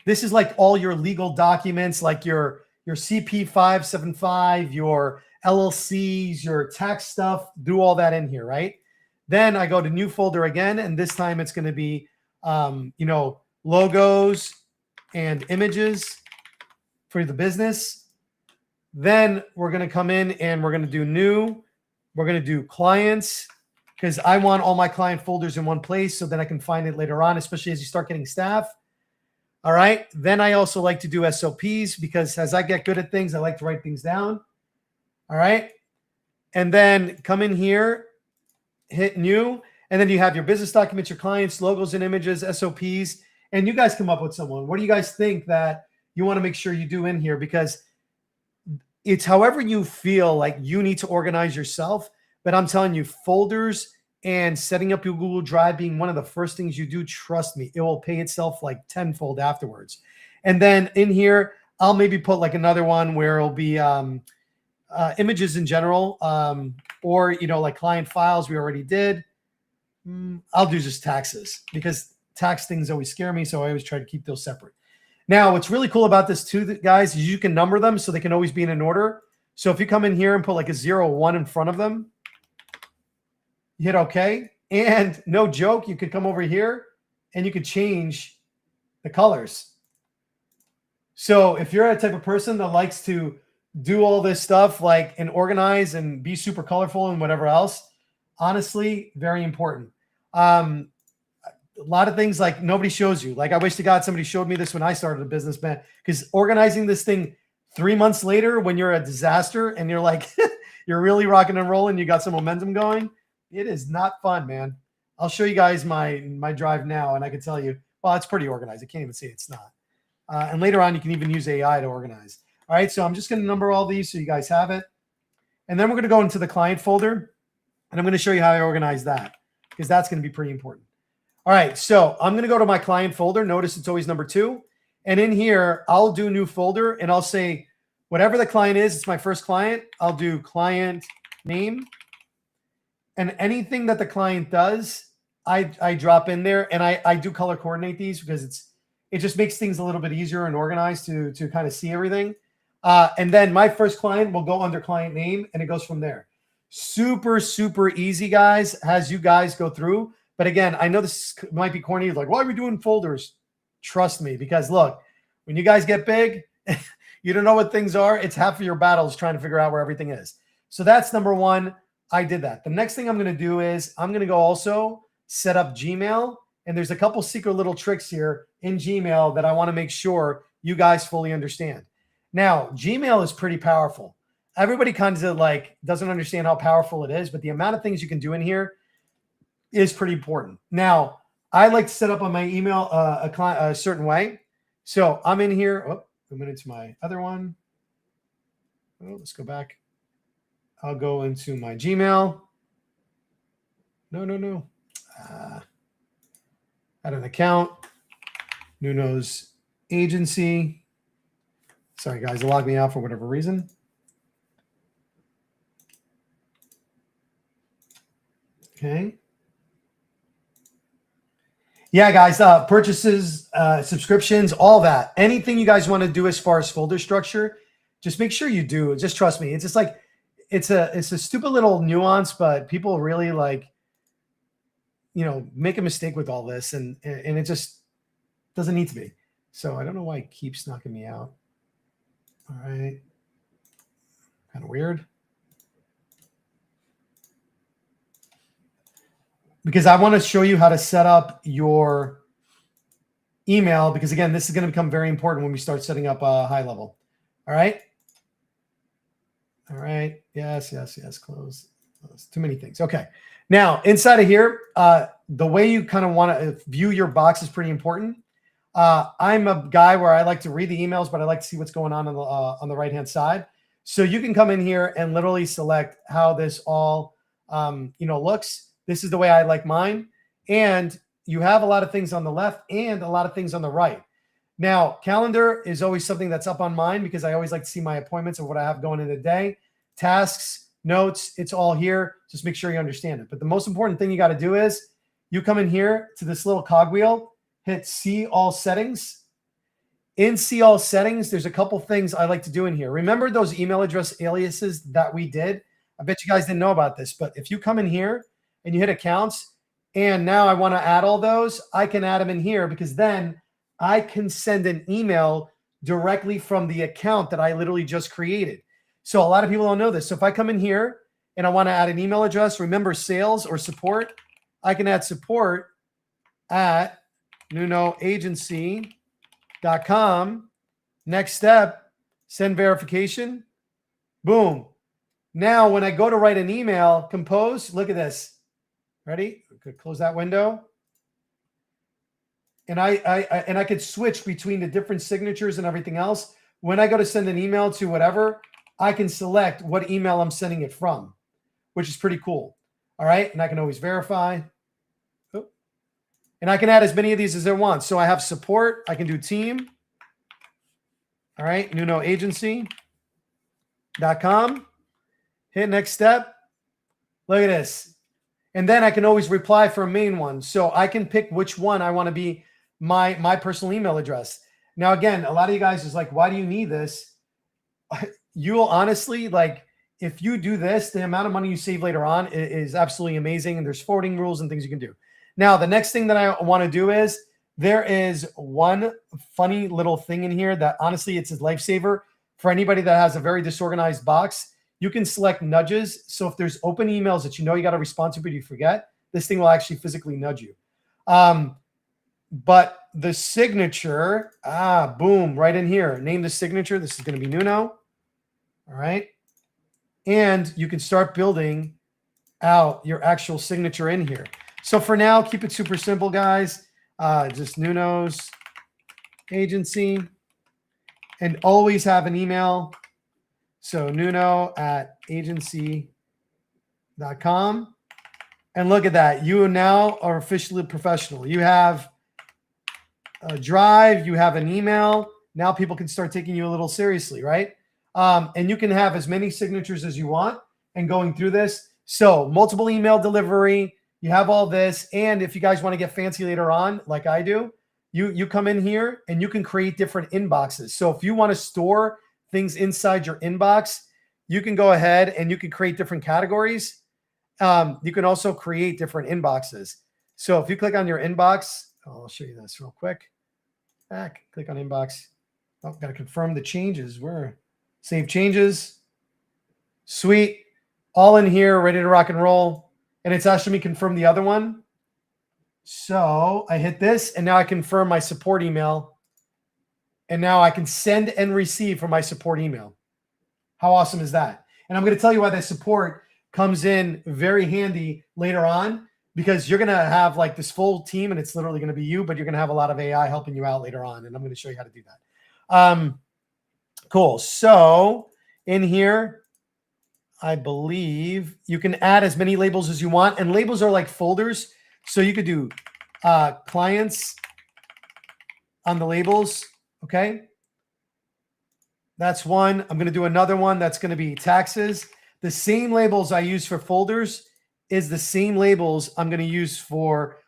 This is like all your legal documents, like your CP 575, your LLCs, your tax stuff, do all that in here, right? Then I go to New Folder again, and this time it's going to be, logos and images for the business. Then we're going to come in and we're going to do New. We're going to do clients, because I want all my client folders in one place so then I can find it later on, especially as you start getting staff. All right. Then I also like to do SOPs, because as I get good at things, I like to write things down. All right. And then come in here, hit New, and then you have your business documents, your clients, logos and images, SOPs, and you guys come up with someone. What do you guys think that you want to make sure you do in here? Because it's however you feel like you need to organize yourself. But I'm telling you, folders and setting up your Google Drive being one of the first things you do, trust me, it will pay itself like tenfold afterwards. And then in here, I'll maybe put like another one where it'll be images in general, or, like client files we already did. I'll do just taxes, because tax things always scare me. So I always try to keep those separate. Now, what's really cool about this too, guys, is you can number them so they can always be in an order. So if you come in here and put like a 0, 1 in front of them, you hit OK. And no joke, you could come over here and you could change the colors. So if you're a type of person that likes to do all this stuff and organize and be super colorful and whatever else, honestly, very important. A lot of things like nobody shows you. Like I wish to God somebody showed me this when I started a business, man, because organizing this thing 3 months later when you're a disaster and you're like, you're really rocking and rolling, you got some momentum going, it is not fun, man. I'll show you guys my drive now, and I can tell you, well, it's pretty organized. I can't even say it's not. And later on, you can even use AI to organize. All right, so I'm just going to number all these so you guys have it. And then we're going to go into the client folder, and I'm going to show you how I organize that, because that's going to be pretty important. All right, so I'm going to go to my client folder. Notice it's always number 2. And in here, I'll do new folder, and I'll say whatever the client is, it's my first client. I'll do client name. And anything that the client does, I drop in there, and I do color coordinate these because it just makes things a little bit easier and organized to kind of see everything. And then my first client will go under client name, and it goes from there. Super, super easy, guys, as you guys go through. But again, I know this might be corny. Like, why are we doing folders? Trust me, because look, when you guys get big, you don't know what things are. It's half of your battles trying to figure out where everything is. So that's number 1. I did that. The next thing I'm going to do is I'm going to go also set up Gmail. And there's a couple secret little tricks here in Gmail that I want to make sure you guys fully understand. Now, Gmail is pretty powerful. Everybody kind of doesn't understand how powerful it is, but the amount of things you can do in here is pretty important. Now, I like to set up on my email a certain way. So I'm in here. Oh, I went into my other one. Oh, let's go back. I'll go into my Gmail. No. Add an account. Nuno's agency. Sorry, guys, it logged me out for whatever reason. Okay. Yeah, guys, purchases, subscriptions, all that. Anything you guys want to do as far as folder structure, just make sure you do. Just trust me. It's just like, it's a stupid little nuance, but people really like, make a mistake with all this, and it just doesn't need to be. So I don't know why it keeps knocking me out. All right. Kind of weird. Because I want to show you how to set up your email, because again, this is going to become very important when we start setting up HighLevel. All right. All right. Yes. Close. Too many things. Okay. Now inside of here, the way you kind of want to view your box is pretty important. I'm a guy where I like to read the emails, but I like to see what's going on the right-hand side. So you can come in here and literally select how this all, looks. This is the way I like mine. And you have a lot of things on the left and a lot of things on the right. Now, calendar is always something that's up on mine because I always like to see my appointments of what I have going in the day. Tasks, notes, it's all here. Just make sure you understand it. But the most important thing you got to do is you come in here to this little cogwheel, hit See All Settings. In See All Settings, there's a couple things I like to do in here. Remember those email address aliases that we did? I bet you guys didn't know about this, but if you come in here and you hit accounts, and now I want to add all those, I can add them in here because then I can send an email directly from the account that I literally just created. So a lot of people don't know this. So if I come in here and I want to add an email address, remember sales or support, I can add support at nunoagency.com. Next step, send verification. Boom. Now, when I go to write an email, compose, look at this. Ready? Could close that window. And I could switch between the different signatures and everything else. When I go to send an email to whatever, I can select what email I'm sending it from, which is pretty cool. All right. And I can always verify. And I can add as many of these as I want. So I have support. I can do team. All right. nunoagency.com. Hit next step. Look at this. And then I can always reply for a main one. So I can pick which one I want to be my personal email address. Now, again, a lot of you guys is like, why do you need this? You'll honestly, like, if you do this, the amount of money you save later on is absolutely amazing. And there's forwarding rules and things you can do. Now, the next thing that I want to do is there is one funny little thing in here that honestly, it's a lifesaver for anybody that has a very disorganized box. You can select nudges. So if there's open emails that you got to respond to, but you forget, this thing will actually physically nudge you. But the signature, boom, right in here. Name the signature. This is going to be Nuno. All right. And you can start building out your actual signature in here. So for now, keep it super simple, guys. Just Nuno's agency, and always have an email. So nuno@agency.com. And look at that. You now are officially professional. You have a drive, you have an email. Now people can start taking you a little seriously, right? And you can have as many signatures as you want and going through this. So multiple email delivery, you have all this. And if you guys want to get fancy later on, like I do, you come in here and you can create different inboxes. So if you want to store things inside your inbox, you can go ahead and you can create different categories. You can also create different inboxes. So if you click on your inbox, I'll show you this real quick. Back, click on inbox. Oh, got to confirm the changes. Where? Save changes. Sweet. All in here, ready to rock and roll. And it's asking me confirm the other one. So I hit this, and now I confirm my support email. And now I can send and receive from my support email. How awesome is that? And I'm going to tell you why that support comes in very handy later on, because you're going to have like this full team and it's literally going to be you, but you're going to have a lot of AI helping you out later on. And I'm going to show you how to do that. Cool. So in here, I believe you can add as many labels as you want, and labels are like folders. So you could do clients on the labels. Okay. That's one. I'm going to do another one. That's going to be taxes. The same labels I use for folders is the same labels I'm going to use for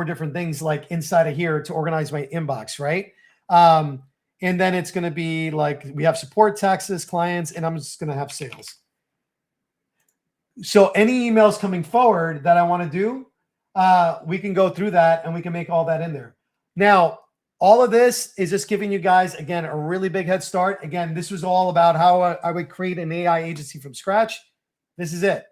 different things like inside of here to organize my inbox, right? And then it's going to be like we have support, taxes, clients, and I'm just going to have sales. So any emails coming forward that I want to do, we can go through that and we can make all that in there. Now, all of this is just giving you guys, again, a really big head start. Again, this was all about how I would create an AI agency from scratch. This is it.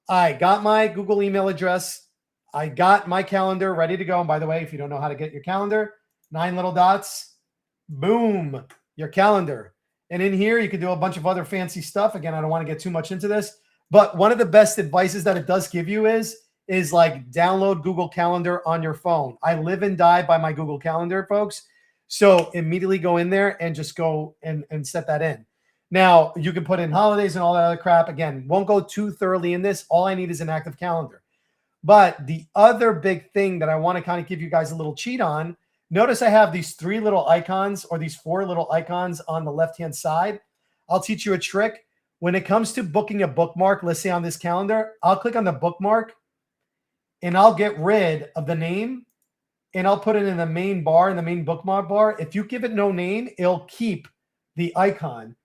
I got my Google email address. I got my calendar ready to go. And by the way, if you don't know how to get your calendar, 9 little dots, boom, your calendar. And in here, you can do a bunch of other fancy stuff. Again, I don't want to get too much into this, but one of the best advices that it does give you is like download Google Calendar on your phone. I live and die by my Google Calendar, folks. So immediately go in there and just go and set that in. Now, you can put in holidays and all that other crap. Again, won't go too thoroughly in this. All I need is an active calendar. But the other big thing that I want to kind of give you guys a little cheat on, notice I have these 3 little icons or these 4 little icons on the left-hand side. I'll teach you a trick. When it comes to booking a bookmark, let's say on this calendar, I'll click on the bookmark and I'll get rid of the name and I'll put it in the main bar, in the main bookmark bar. If you give it no name, it'll keep the icon.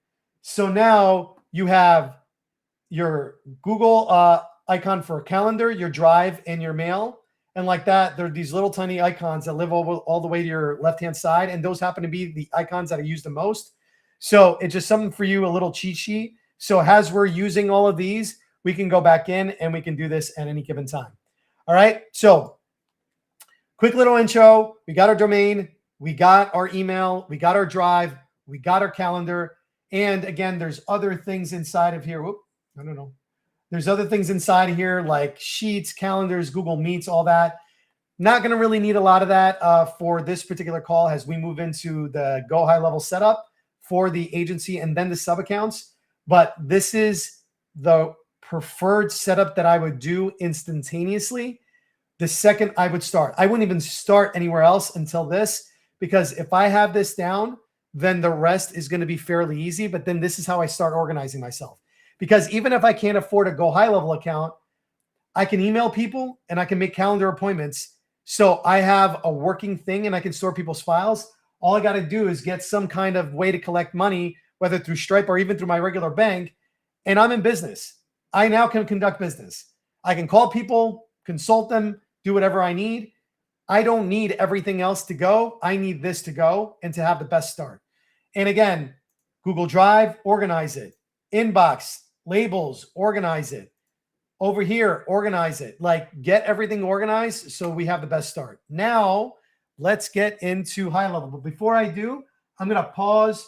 So now you have your Google icon for a calendar, your Drive, and your mail. And like that, there are these little tiny icons that live all the way to your left-hand side. And those happen to be the icons that I use the most. So it's just something for you, a little cheat sheet. So as we're using all of these, we can go back in and we can do this at any given time. All right. So quick little intro. We got our domain. We got our email. We got our Drive. We got our calendar. And again, there's other things inside of here. Whoop, I don't know. There's other things inside of here like Sheets, calendars, Google Meets, all that. Not going to really need a lot of that for this particular call as we move into the GoHighLevel setup for the agency and then the sub accounts. But this is the preferred setup that I would do instantaneously the second I would start. I wouldn't even start anywhere else until this, because if I have this down, then the rest is going to be fairly easy. But then this is how I start organizing myself. Because even if I can't afford a GoHighLevel account, I can email people and I can make calendar appointments. So I have a working thing and I can store people's files. All I got to do is get some kind of way to collect money, whether through Stripe or even through my regular bank, and I'm in business. I now can conduct business. I can call people, consult them, do whatever I need. I don't need everything else to go. I need this to go and to have the best start. And again, Google Drive, organize it. Inbox, labels, organize it. Over here, organize it. Like, get everything organized so we have the best start. Now, let's get into HighLevel. But before I do, I'm going to pause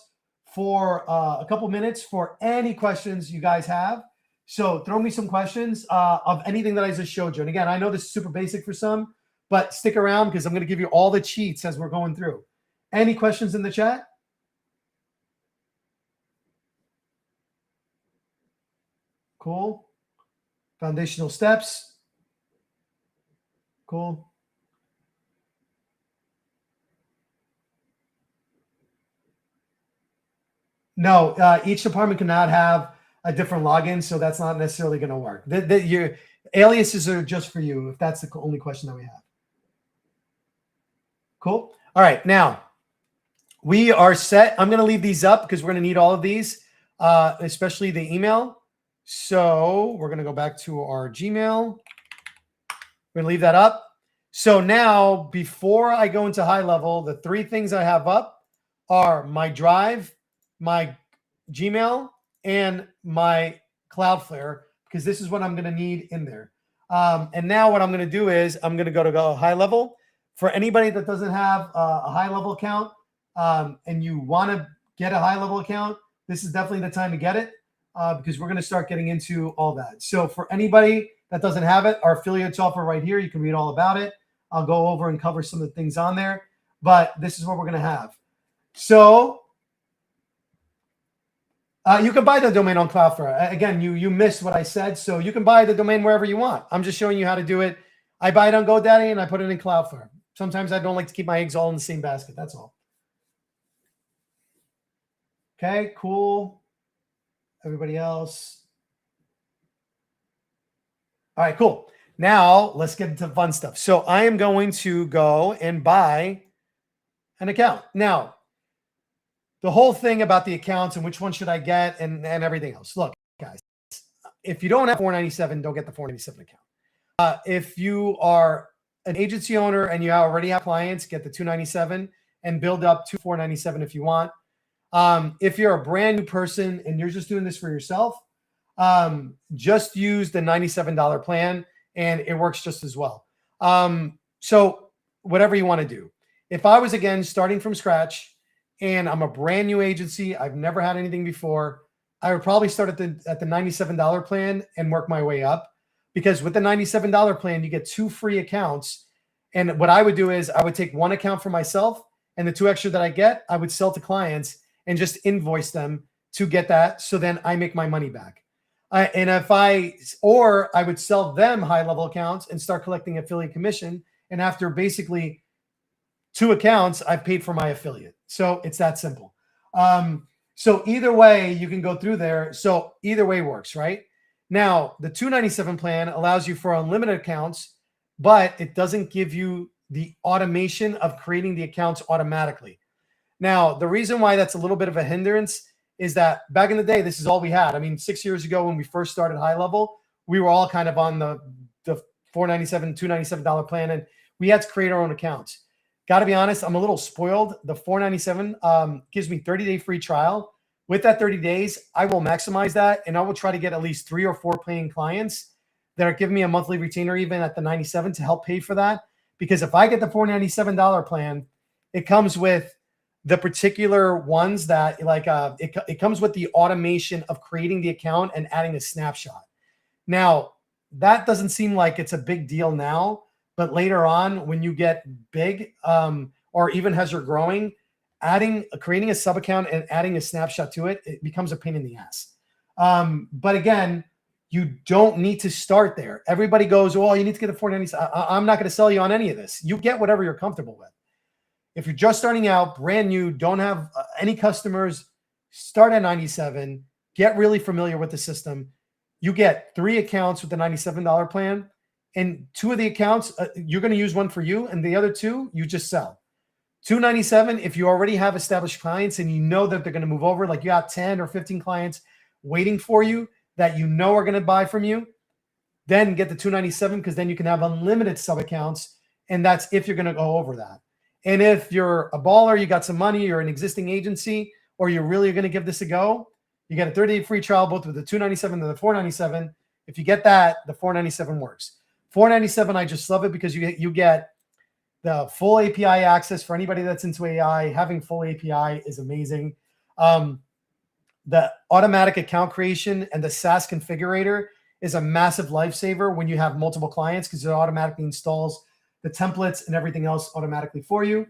for a couple minutes for any questions you guys have. So throw me some questions of anything that I just showed you. And again, I know this is super basic for some, but stick around because I'm going to give you all the cheats as we're going through. Any questions in the chat? Cool. Foundational steps. Cool. No, each department cannot have a different login, so that's not necessarily going to work. Your aliases are just for you, if that's the only question that we have. Cool. All right, now we are set. I'm going to leave these up because we're going to need all of these, especially the email. So we're going to go back to our Gmail. We're going to leave that up. So now, before I go into HighLevel, the 3 things I have up are my Drive, my Gmail, and my Cloudflare, because this is what I'm going to need in there. And now what I'm going to do is I'm going to go to HighLevel. For anybody that doesn't have a HighLevel account and you want to get a HighLevel account, this is definitely the time to get it because we're going to start getting into all that. So for anybody that doesn't have it, our affiliate software right here, you can read all about it. I'll go over and cover some of the things on there, but this is what we're going to have. So You can buy the domain on Cloudflare. Again, you missed what I said, so you can buy the domain wherever you want. I'm just showing you how to do it. I buy it on GoDaddy and I put it in Cloudflare. Sometimes I don't like to keep my eggs all in the same basket. That's all. Okay, cool. Everybody else. All right, cool. Now let's get into fun stuff. So I am going to go and buy an account. Now, the whole thing about the accounts and which one should I get and everything else. Look, guys, if you don't have $497, don't get the $497 account. If you are an agency owner and you already have clients, get the $297 and build up to $497 if you want. If you're a brand new person and you're just doing this for yourself, just use the $97 plan and it works just as well. So whatever you want to do. If I was, again, starting from scratch and I'm a brand new agency, I've never had anything before, I would probably start at the $97 plan and work my way up, because with the $97 plan, you get 2 free accounts. And what I would do is I would take 1 account for myself, and the 2 extra that I get, I would sell to clients and just invoice them to get that. So then I make my money back. Or I would sell them HighLevel accounts and start collecting affiliate commission. And after basically 2 accounts, I've paid for my affiliate. So it's that simple. So either way, you can go through there. So either way works, right? Now, the $297 plan allows you for unlimited accounts, but it doesn't give you the automation of creating the accounts automatically. Now, the reason why that's a little bit of a hindrance is that back in the day, this is all we had. I mean, 6 years ago when we first started HighLevel, we were all kind of on the $497, $297 plan, and we had to create our own accounts. Got to be honest, I'm a little spoiled. The $497 gives me 30-day free trial. With that 30 days, I will maximize that, and I will try to get at least 3 or 4 paying clients that are giving me a monthly retainer even at the $97 to help pay for that. Because if I get the $497 plan, it comes with the particular ones that it comes with the automation of creating the account and adding a snapshot. Now, that doesn't seem like it's a big deal now, but later on when you get big or even as you're growing, creating a sub account and adding a snapshot to it, it becomes a pain in the ass. But again, you don't need to start there. Everybody goes, oh, you need to get a $497. I'm not going to sell you on any of this. You get whatever you're comfortable with. If you're just starting out, brand new, don't have any customers, start at $97, get really familiar with the system. You get 3 accounts with the $97 plan, and 2 of the accounts, you're going to use one for you, and the other 2, you just sell. $297, if you already have established clients and you know that they're going to move over, like you got 10 or 15 clients waiting for you that you know are going to buy from you, then get the $297, because then you can have unlimited sub accounts, and that's if you're going to go over that. And if you're a baller, you got some money, you're an existing agency, or you're really going to give this a go, you get a 30-day free trial both with the $297 and the $497. If you get that, the $497 works. $497, I just love it because you get the full API access for anybody that's into AI. Having full API is amazing. The automatic account creation and the SaaS configurator is a massive lifesaver when you have multiple clients, because it automatically installs the templates and everything else automatically for you.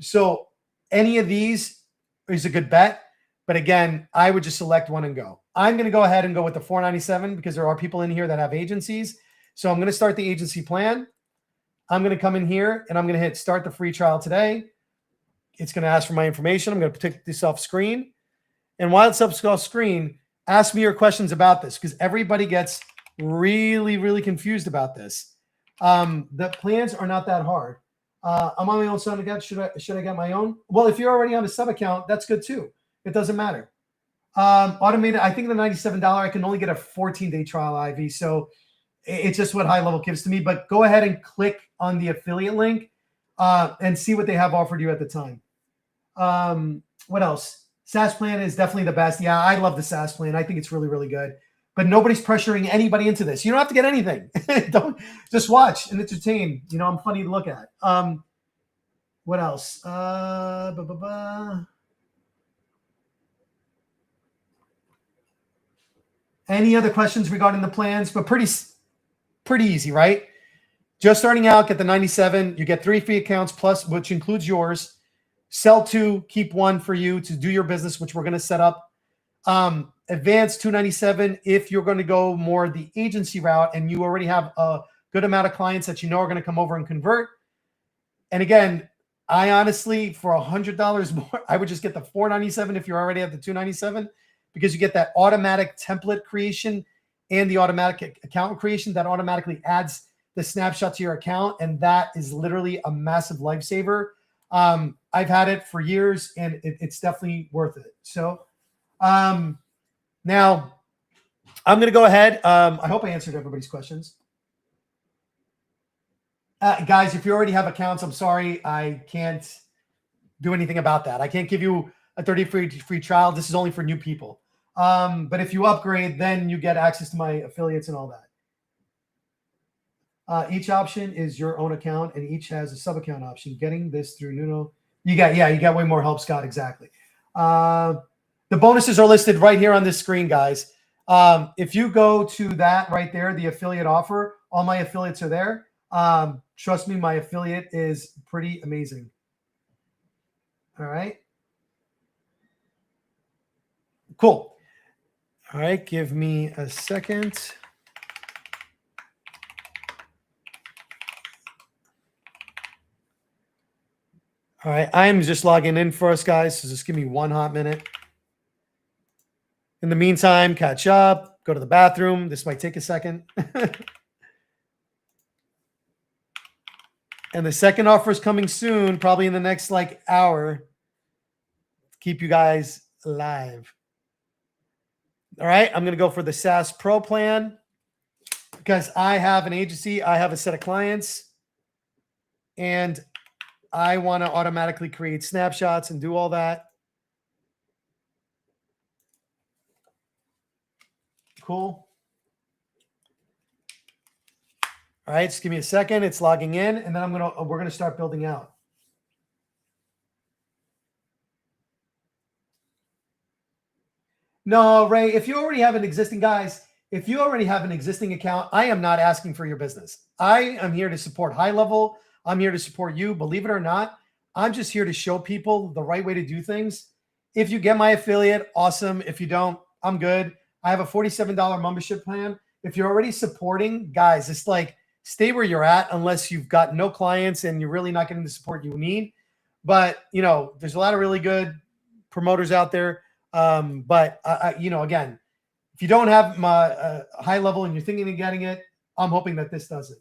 So any of these is a good bet. But again, I would just select one and go. I'm going to go ahead and go with the $497 because there are people in here that have agencies. So I'm going to start the agency plan. I'm going to come in here and I'm going to hit start the free trial today. It's going to ask for my information. I'm going to take this off screen. And while it's off screen, ask me your questions about this, because everybody gets really, really confused about this. The plans are not that hard. I'm on my own sub account. Should I get my own? Well, if you're already on a sub account, that's good too. It doesn't matter. Automated, I think the $97, I can only get a 14-day trial IV. So it's just what HighLevel gives to me. But go ahead and click on the affiliate link and see what they have offered you at the time. What else? SaaS plan is definitely the best. Yeah, I love the SaaS plan. I think it's really, really good. But nobody's pressuring anybody into this. You don't have to get anything. Don't just watch and entertain. You know, I'm funny to look at. What else? Any other questions regarding the plans? But pretty easy, right? Just starting out, get the 97. You get 3 free accounts plus, which includes yours. Sell 2, keep 1 for you to do your business, which we're going to set up. Advanced $297 if you're going to go more the agency route and you already have a good amount of clients that you know are going to come over and convert. And again, I honestly, for $100 more, I would just get the $497 if you're already at the $297, because you get that automatic template creation and the automatic account creation that automatically adds the snapshot to your account. And that is literally a massive lifesaver. I've had it for years and it's definitely worth it. So now I'm going to go ahead. I hope I answered everybody's questions. Guys, if you already have accounts, I'm sorry, I can't do anything about that. I can't give you a 30 free trial. This is only for new people. But if you upgrade, then you get access to my affiliates and all that. Each option is your own account, and each has a sub account option. Getting this through Nuno, you got way more help, Scott. Exactly. The bonuses are listed right here on this screen, guys. If you go to that right there, the affiliate offer, all my affiliates are there. Trust me, my affiliate is pretty amazing. All right. Cool. All right. Give me a second. All right. I'm just logging in for us, guys. So just give me one hot minute. In the meantime, catch up, go to the bathroom. This might take a second. And the second offer is coming soon, probably in the next hour. Keep you guys live. All right, I'm going to go for the SaaS Pro plan because I have an agency. I have a set of clients, and I want to automatically create snapshots and do all that. Cool. All right, just give me a second. It's logging in, and then we're gonna start building out. No, Ray, if you already have an existing account, I am not asking for your business. I am here to support HighLevel. I'm here to support you. Believe it or not, I'm just here to show people the right way to do things. If you get my affiliate, awesome. If you don't, I'm good. I have a $47 membership plan. If you're already supporting, guys, it's stay where you're at unless you've got no clients and you're really not getting the support you need. But, there's a lot of really good promoters out there. But again, if you don't have my HighLevel and you're thinking of getting it, I'm hoping that this does it.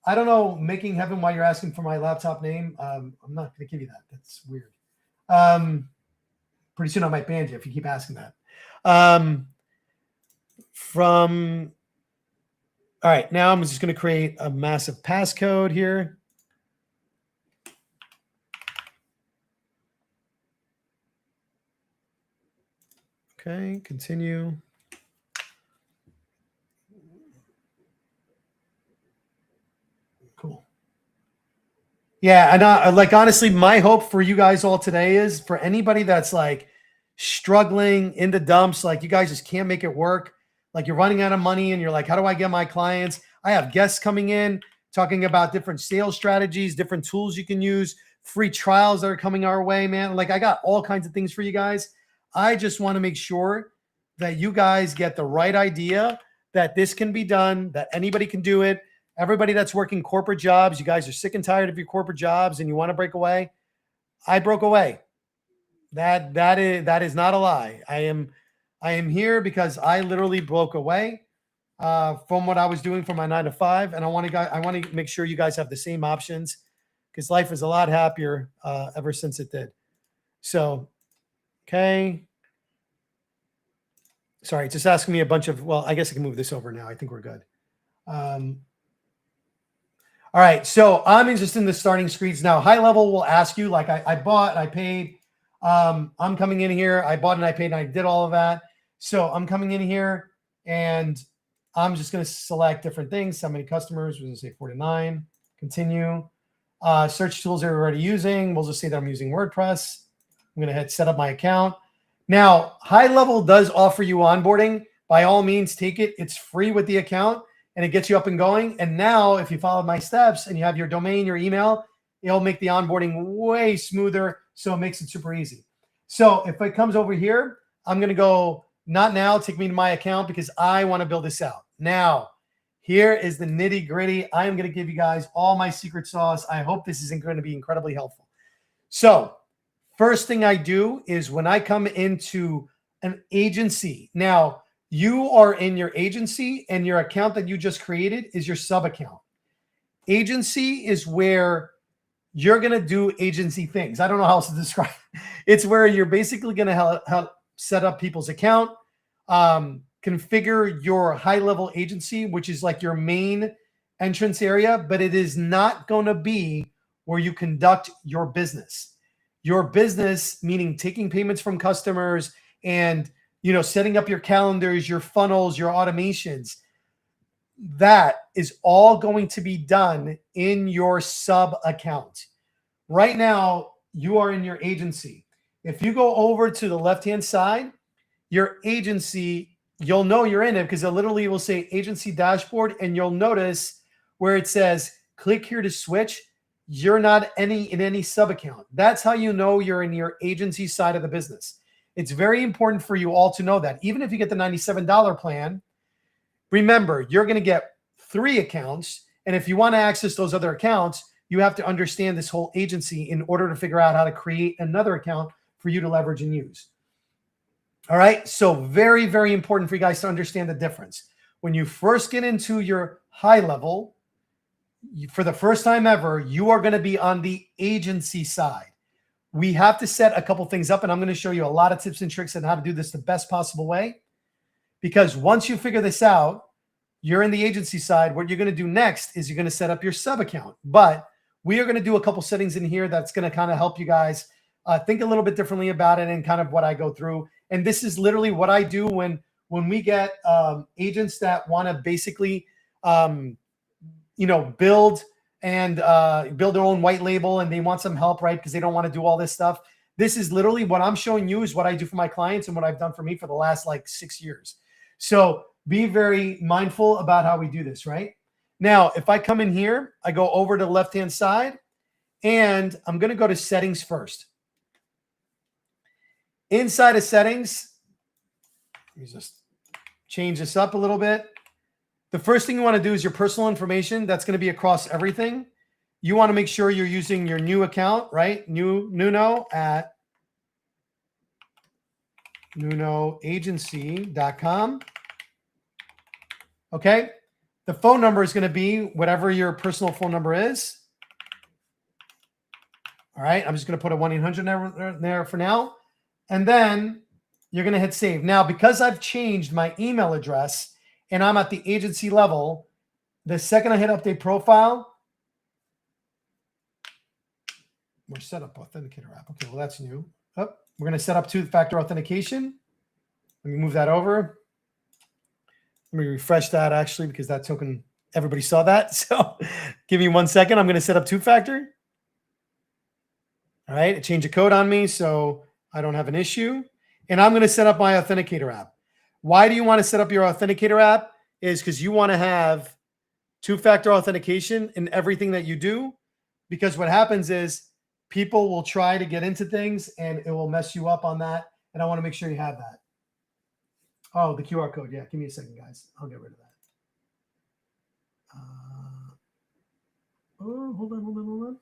I don't know, making heaven while you're asking for my laptop name. I'm not going to give you that. That's weird. Pretty soon I might ban you if you keep asking that. All right, now I'm just going to create a massive passcode here. Okay, continue. Cool. Yeah, and honestly, my hope for you guys all today is for anybody that's struggling in the dumps, you guys just can't make it work. You're running out of money and you're how do I get my clients? I have guests coming in talking about different sales strategies, different tools you can use, free trials that are coming our way, man. I got all kinds of things for you guys. I just want to make sure that you guys get the right idea that this can be done, that anybody can do it. Everybody that's working corporate jobs, you guys are sick and tired of your corporate jobs and you want to break away. I broke away. That is not a lie. I am here because I literally broke away from what I was doing for my 9-to-5, and I want to make sure you guys have the same options because life is a lot happier ever since it did. So, okay. Sorry, just asking me a bunch of. Well, I guess I can move this over now. I think we're good. All right, so I'm just in the starting screens now. HighLevel will ask you I bought, I paid. I'm coming in here. I bought and I paid and I did all of that. So I'm coming in here and I'm just going to select different things. How many customers? We're going to say 49. Continue. Search tools they're already using. We'll just say that I'm using WordPress. I'm going to hit set up my account. Now, HighLevel does offer you onboarding. By all means, take it. It's free with the account and it gets you up and going. And now if you follow my steps and you have your domain, your email, it'll make the onboarding way smoother. So it makes it super easy. So if it comes over here, I'm going to go, not now, take me to my account because I want to build this out. Now, here is the nitty gritty. I am going to give you guys all my secret sauce. I hope this is going to be incredibly helpful. So first thing I do is when I come into an agency, now you are in your agency and your account that you just created is your sub account. Agency is where you're going to do agency things. I don't know how else to describe it. It's where you're basically going to help set up people's account, configure your high-level agency, which is like your main entrance area, but it is not going to be where you conduct your business. Your business, meaning taking payments from customers and, you know, setting up your calendars, your funnels, your automations, that is all going to be done in your sub account. Right now, you are in your agency. If you go over to the left-hand side, your agency, you'll know you're in it because it literally will say agency dashboard, and you'll notice where it says click here to switch. You're not in any sub account. That's how you know you're in your agency side of the business. It's very important for you all to know that. Even if you get the $97 plan, remember, you're going to get 3 accounts. And if you want to access those other accounts, you have to understand this whole agency in order to figure out how to create another account for you to leverage and use. All right. So very, very important for you guys to understand the difference. When you first get into your high level, for the first time ever, you are going to be on the agency side. We have to set a couple things up, and I'm going to show you a lot of tips and tricks on how to do this the best possible way. Because once you figure this out, you're in the agency side. What you're going to do next is you're going to set up your sub account. But we are going to do a couple settings in here that's going to kind of help you guys think a little bit differently about it and kind of what I go through. And this is literally what I do when we get agents that want to basically, you know, build their own white label, and they want some help, right? Because they don't want to do all this stuff. This is literally what I'm showing you is what I do for my clients and what I've done for me for the last like 6 years. So be very mindful about how we do this, right? Now, if I come in here, I go over to the left-hand side, and I'm going to go to settings first. Inside of settings, let me just change this up a little bit. The first thing you want to do is your personal information. That's going to be across everything. You want to make sure you're using your new account, right? Nuno at nunoagency.com. Okay. The phone number is going to be whatever your personal phone number is. All right. I'm just going to put a 1-800 there for now. And then you're going to hit save. Now, because I've changed my email address and I'm at the agency level, the second I hit update profile, we're set up authenticator app. Okay, well, that's new. Oh, we're going to set up 2-factor authentication. Let me move that over. Let me refresh that actually, because that token, everybody saw that. So give me 1 second. I'm going to set up 2-factor. All right. It changed the code on me, so I don't have an issue. And I'm going to set up my authenticator app. Why do you want to set up your authenticator app? Is because you want to have 2-factor authentication in everything that you do. Because what happens is people will try to get into things and it will mess you up on that. And I want to make sure you have that. Oh, the QR code. Yeah, give me a second, guys. I'll get rid of that. Oh, hold on.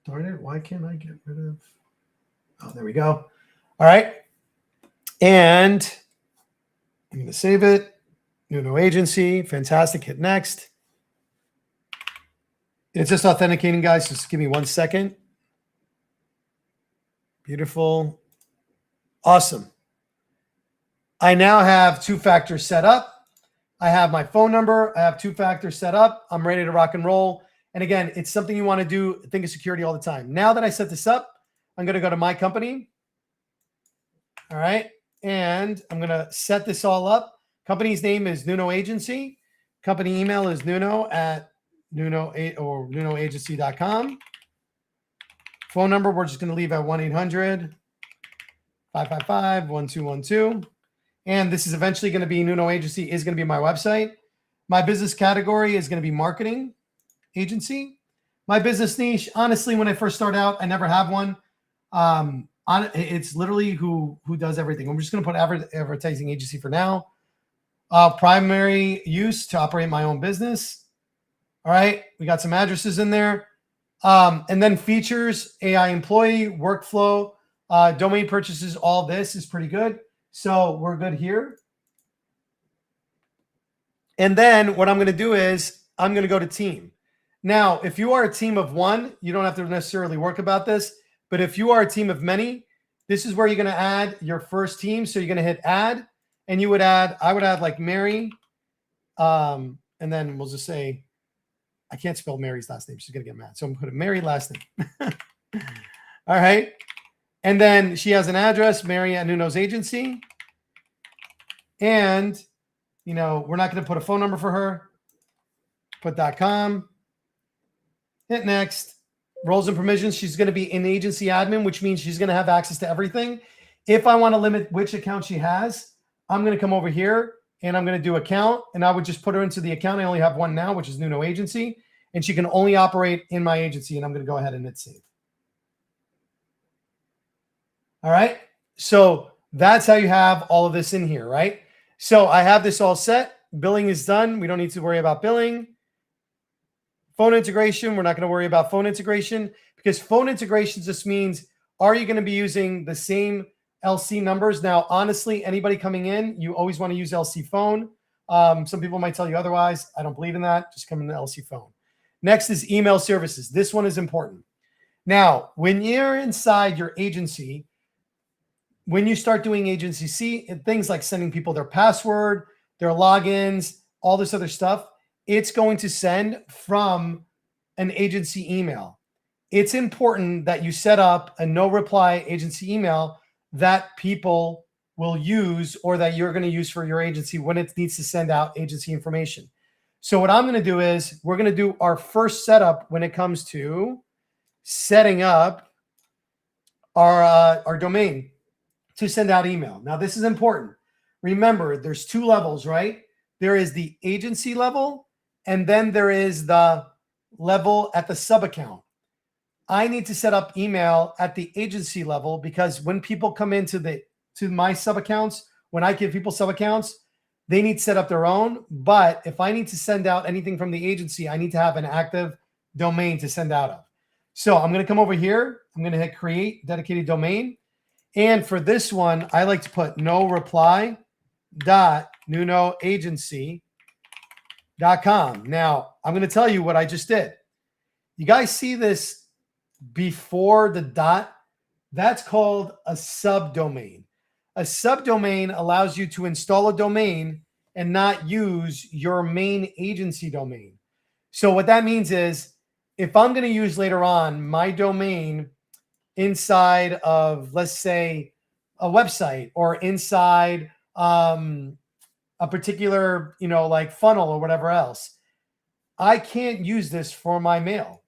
Darn it, why can't I get rid of... Oh, there we go. All right. And I'm going to save it. Nuno Agency. Fantastic. Hit next. It's just authenticating, guys. Just give me 1 second. Beautiful. Awesome. I now have 2-factor set up. I have my phone number. I have 2-factor set up. I'm ready to rock and roll. And again, it's something you want to do. Think of security all the time. Now that I set this up, I'm going to go to my company. All right. And I'm going to set this all up. Company's name is Nuno Agency. Company email is nuno at nunoagency.com. Phone number, we're just going to leave at 1-800-555-1212. And this is eventually going to be Nuno Agency is going to be my website. My business category is going to be marketing. agency. My business niche, honestly, when I first start out, I never have one. It's literally who does everything. I'm just going to put advertising agency for now. Primary use to operate my own business. All right, we got some addresses in there. And then features, AI employee, workflow, domain purchases, all this is pretty good. So we're good here. And then what I'm going to do is I'm going to go to team. Now, if you are a team of one, you don't have to necessarily work about this. But if you are a team of many, this is where you're going to add your first team. So you're going to hit add, and you would add, I would add like Mary. And then we'll just say, I can't spell Mary's last name. She's going to get mad. So I'm going to put a Mary last name. All right. And then she has an address, Mary at Nuno's agency. And, you know, we're not going to put a phone number for her. Put .com. Hit next. Roles and permissions. She's going to be an agency admin, which means she's going to have access to everything. If I want to limit which account she has, I'm going to come over here and I'm going to do account. And I would just put her into the account. I only have one now, which is Nuno Agency. And she can only operate in my agency. And I'm going to go ahead and hit save. All right. So that's how you have all of this in here, right? So I have this all set. Billing is done. We don't need to worry about billing. Phone integration. We're not going to worry about phone integration because phone integration just means, are you going to be using the same LC numbers? Now, honestly, anybody coming in, you always want to use LC phone. Some people might tell you otherwise. I don't believe in that. Just come in the LC phone. Next is email services. This one is important. Now, when you're inside your agency, when you start doing agency C, things like sending people their password, their logins, all this other stuff, it's going to send from an agency email. It's important that you set up a no reply agency email that people will use or that you're going to use for your agency when it needs to send out agency information. So what I'm going to do is we're going to do our first setup when it comes to setting up our domain to send out email. Now, this is important. Remember, there's two levels, right? There is the agency level, and then there is the level at the sub account. I need to set up email at the agency level because when people come into my sub accounts, when I give people sub accounts, they need to set up their own. But if I need to send out anything from the agency, I need to have an active domain to send out of. So I'm going to come over here. I'm going to hit create dedicated domain. And for this one, I like to put no reply .nunoagency.com. Now, I'm going to tell you what I just did. You guys see this before the dot? That's called a subdomain. A subdomain allows you to install a domain and not use your main agency domain. So what that means is if I'm going to use later on my domain inside of, let's say, a website or inside a particular, like funnel or whatever else, I can't use this for my mail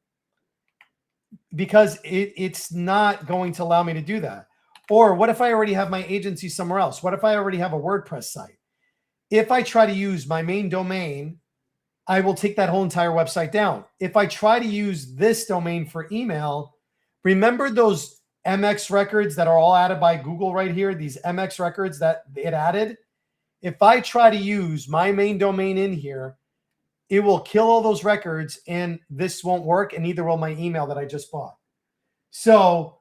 because it's not going to allow me to do that. Or what if I already have my agency somewhere else? What if I already have a WordPress site? If I try to use my main domain, I will take that whole entire website down. If I try to use this domain for email, remember those MX records that are all added by Google right here, these MX records that it added? If I try to use my main domain in here, it will kill all those records and this won't work, and neither will my email that I just bought. So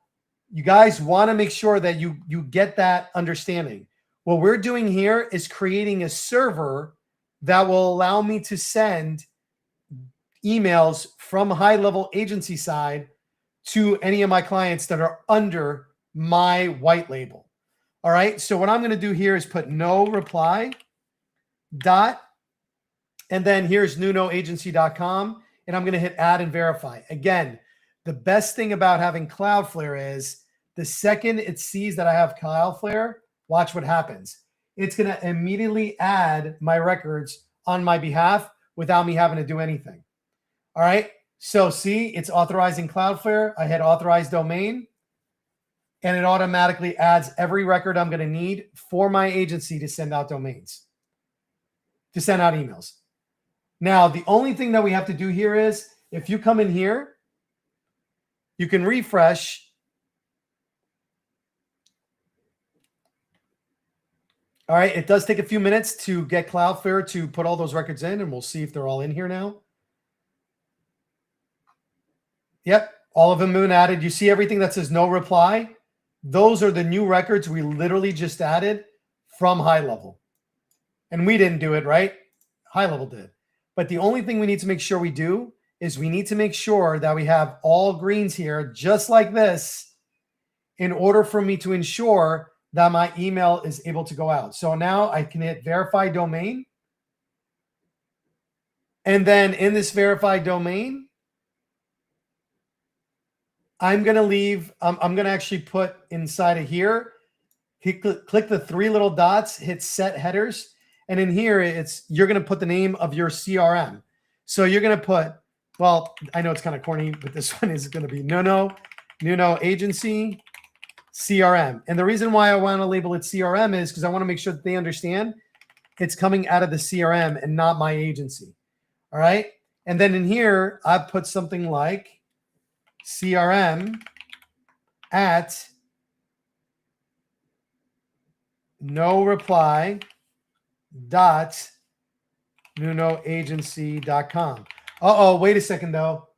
you guys want to make sure that you get that understanding. What we're doing here is creating a server that will allow me to send emails from HighLevel agency side to any of my clients that are under my white label. All right. So what I'm going to do here is put no reply dot, and then here's nunoagency.com, and I'm going to hit add and verify. Again, the best thing about having Cloudflare is the second it sees that I have Cloudflare, watch what happens. It's going to immediately add my records on my behalf without me having to do anything. All right. So see, it's authorizing Cloudflare. I hit authorize domain, and it automatically adds every record I'm going to need for my agency to send out domains, to send out emails. Now, the only thing that we have to do here is if you come in here, you can refresh. All right, it does take a few minutes to get Cloudflare to put all those records in, and we'll see if they're all in here now. Yep, all of them have been added. You see everything that says no reply? Those are the new records we literally just added from HighLevel. And we didn't do it, right? HighLevel did. But the only thing we need to make sure we do is we need to make sure that we have all greens here, just like this, in order for me to ensure that my email is able to go out. So now I can hit verify domain. And then in this verified domain, I'm going to leave, I'm going to actually put inside of here, click the three little dots, hit set headers. And in here, you're going to put the name of your CRM. So you're going to put, well, I know it's kind of corny, but this one is going to be Nuno Agency CRM. And the reason why I want to label it CRM is because I want to make sure that they understand it's coming out of the CRM and not my agency. All right. And then in here, I put something like CRM at no reply dot nunoagency.com. Uh-oh, wait a second though.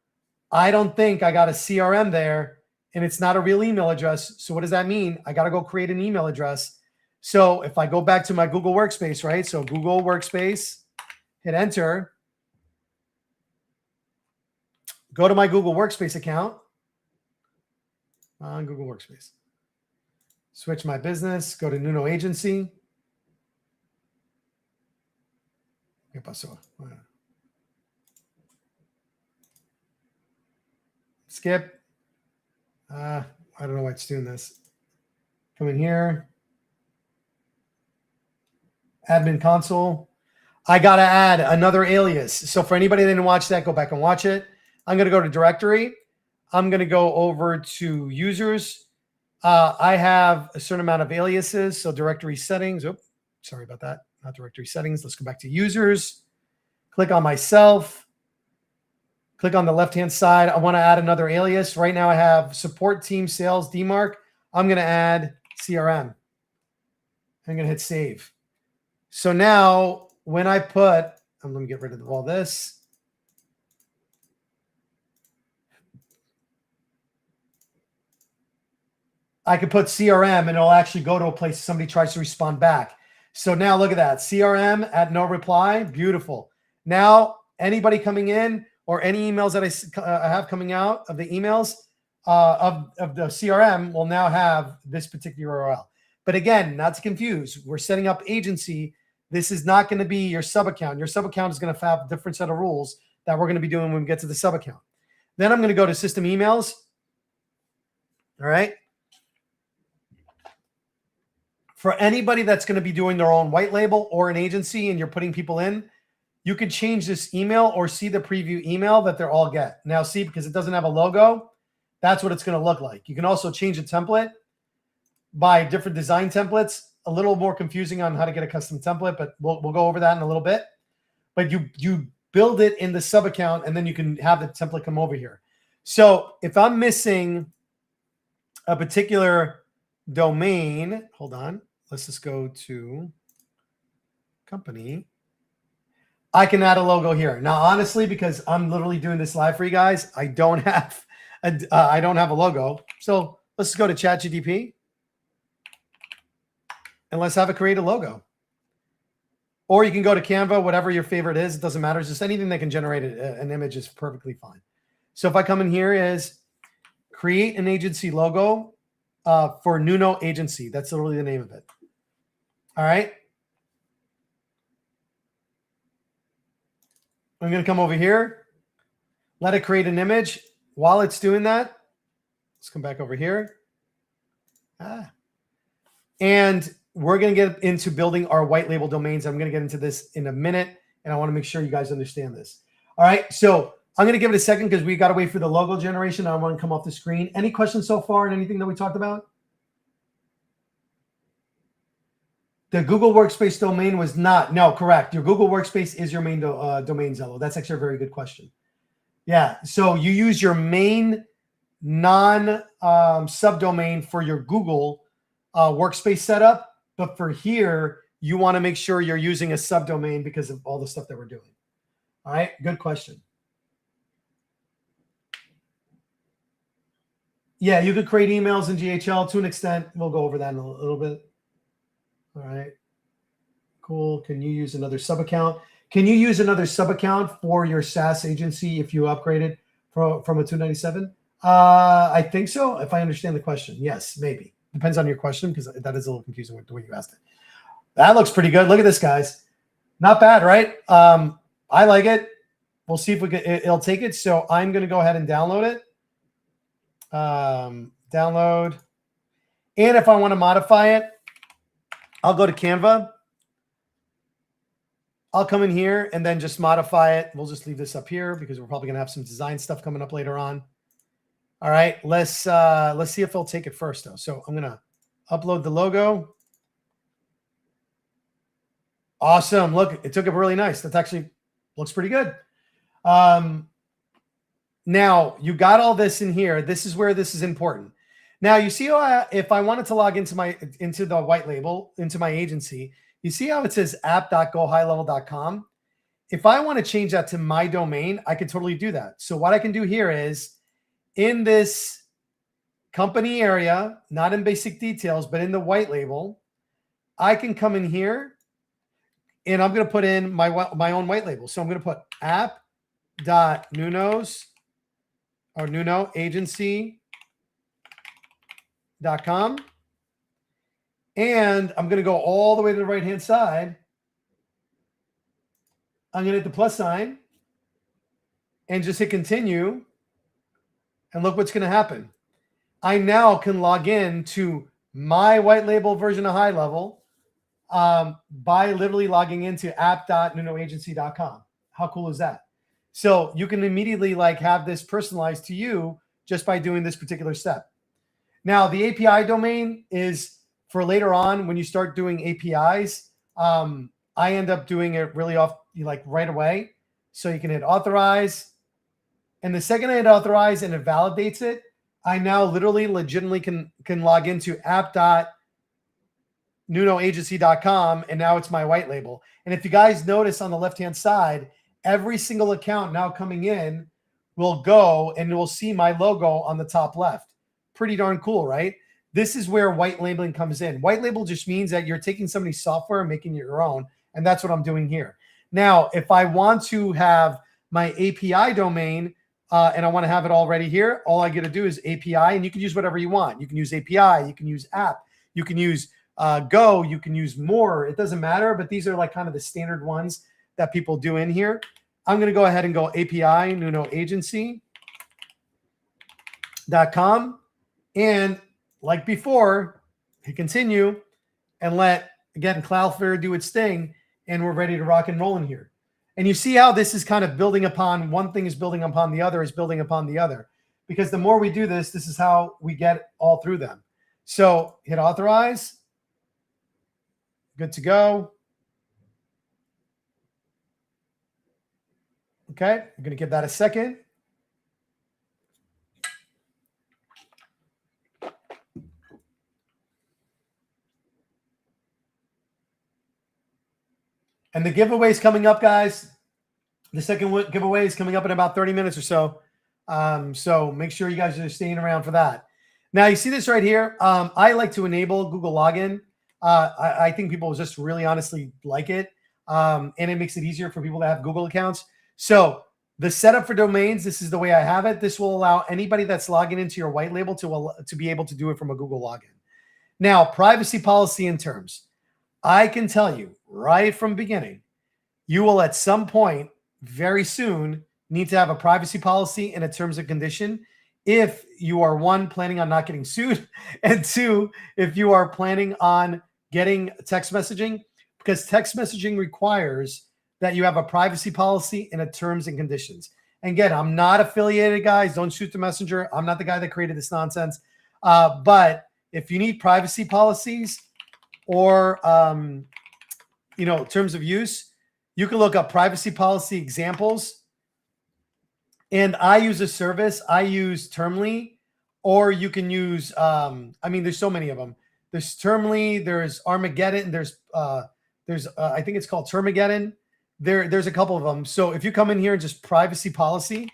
I don't think I got a CRM there and it's not a real email address. So what does that mean? I got to go create an email address. So if I go back to my Google Workspace, right? So Google Workspace, hit enter. Go to my Google Workspace account on Google Workspace. Switch my business, go to Nuno Agency. ¿Qué pasó? Skip. I don't know why it's doing this. Come in here. Admin console. I got to add another alias. So for anybody that didn't watch that, go back and watch it. I'm going to go to directory. I'm going to go over to users. I have a certain amount of aliases. So directory settings. Oops, sorry about that. Not directory settings. Let's go back to users. Click on myself. Click on the left-hand side. I want to add another alias. Right now I have support team sales DMARC. I'm going to add CRM. I'm going to hit save. So now when I put, let me get rid of all this. I could put CRM and it'll actually go to a place somebody tries to respond back. So now look at that. CRM at no reply. Beautiful. Now anybody coming in or any emails that I have coming out of the emails of the CRM will now have this particular URL. But again, not to confuse, we're setting up agency. This is not going to be your sub account. Your sub account is going to have a different set of rules that we're going to be doing when we get to the sub account. Then I'm going to go to system emails. All right. For anybody that's going to be doing their own white label or an agency and you're putting people in, you can change this email or see the preview email that they're all get. Now see, because it doesn't have a logo, that's what it's going to look like. You can also change a template by different design templates. A little more confusing on how to get a custom template, but we'll go over that in a little bit. But you build it in the sub account and then you can have the template come over here. So if I'm missing a particular domain, hold on, let's just go to company. I can add a logo here. Now, honestly, because I'm literally doing this live for you guys, I don't have a logo. So let's go to ChatGPT and let's have it create a logo. Or you can go to Canva, whatever your favorite is. It doesn't matter. It's just anything that can generate an image is perfectly fine. So if I come in here is create an agency logo for Nuno Agency. That's literally the name of it. All right. I'm going to come over here, let it create an image. While it's doing that, let's come back over here. And we're going to get into building our white label domains. I'm going to get into this in a minute, and I want to make sure you guys understand this. All right, so I'm going to give it a second because we got to wait for the logo generation. I want to come off the screen. Any questions so far on anything that we talked about? The Google Workspace domain was not. No, correct. Your Google Workspace is your main domain, Zello. That's actually a very good question. Yeah. So you use your main subdomain for your Google workspace setup. But for here, you want to make sure you're using a subdomain because of all the stuff that we're doing. All right. Good question. Yeah, you could create emails in GHL to an extent. We'll go over that in a little bit. All right. Cool. Can you use another sub account? Can you use another sub account for your SaaS agency if you upgraded from a 297? I think so. If I understand the question, yes, maybe. Depends on your question because that is a little confusing with the way you asked it. That looks pretty good. Look at this, guys. Not bad, right? I like it. We'll see if we can. It'll take it. So I'm going to go ahead and download it. Download. And if I want to modify it, I'll go to Canva. I'll come in here and then just modify it. We'll just leave this up here because we're probably going to have some design stuff coming up later on. All right, let's see if they'll take it first though. So I'm going to upload the logo. Awesome. Look, it took it really nice. That actually looks pretty good. Now you got all this in here. This is where this is important. Now you see how if I wanted to log into the white label, into my agency, you see how it says app.gohighlevel.com? If I want to change that to my domain, I could totally do that. So what I can do here is in this company area, not in basic details, but in the white label, I can come in here and I'm going to put in my own white label. So I'm going to put app.nunoagency.com. And I'm going to go all the way to the right-hand side. I'm going to hit the plus sign and just hit continue. And look what's going to happen. I now can log in to my white label version of HighLevel by literally logging into app.nunoagency.com. How cool is that? So you can immediately have this personalized to you just by doing this particular step. Now, the API domain is for later on when you start doing APIs. I end up doing it really right away. So you can hit authorize. And the second I hit authorize and it validates it, I now literally legitimately can log into app.nunoagency.com, and now it's my white label. And if you guys notice on the left-hand side, every single account now coming in will go and we'll see my logo on the top left. Pretty darn cool, right? This is where white labeling comes in. White label just means that you're taking somebody's software and making it your own, and that's what I'm doing here. Now, if I want to have my API domain and I want to have it already here, all I get to do is API, and you can use whatever you want. You can use API, you can use app, you can use Go, you can use more. It doesn't matter, but these are kind of the standard ones that people do in here. I'm going to go ahead and go API, nunoagency.com. And like before, hit continue and let, again, Cloudflare do its thing, and we're ready to rock and roll in here. And you see how this is kind of building upon, one thing is building upon the other, is building upon the other. Because the more we do this, this is how we get all through them. So hit authorize. Good to go. Okay, I'm going to give that a second. And the giveaway is coming up, guys. The second giveaway is coming up in about 30 minutes or so. So make sure you guys are staying around for that. Now, you see this right here. I like to enable Google login. I think people just really honestly like it. And it makes it easier for people to have Google accounts. So the setup for domains, this is the way I have it. This will allow anybody that's logging into your white label to be able to do it from a Google login. Now, privacy policy and terms. I can tell you right from the beginning, you will at some point very soon need to have a privacy policy and a terms and condition if you are, one, planning on not getting sued, and two, if you are planning on getting text messaging, because text messaging requires that you have a privacy policy and a terms and conditions. And again, I'm not affiliated, guys. Don't shoot the messenger. I'm not the guy that created this nonsense. But if you need privacy policies or terms of use, you can look up privacy policy examples And I use a service. I use Termly, or you can use, I mean, there's so many of them. There's Termly, there's Armageddon, there's I think it's called Termageddon. There's a couple of them. So if you come in here and just privacy policy,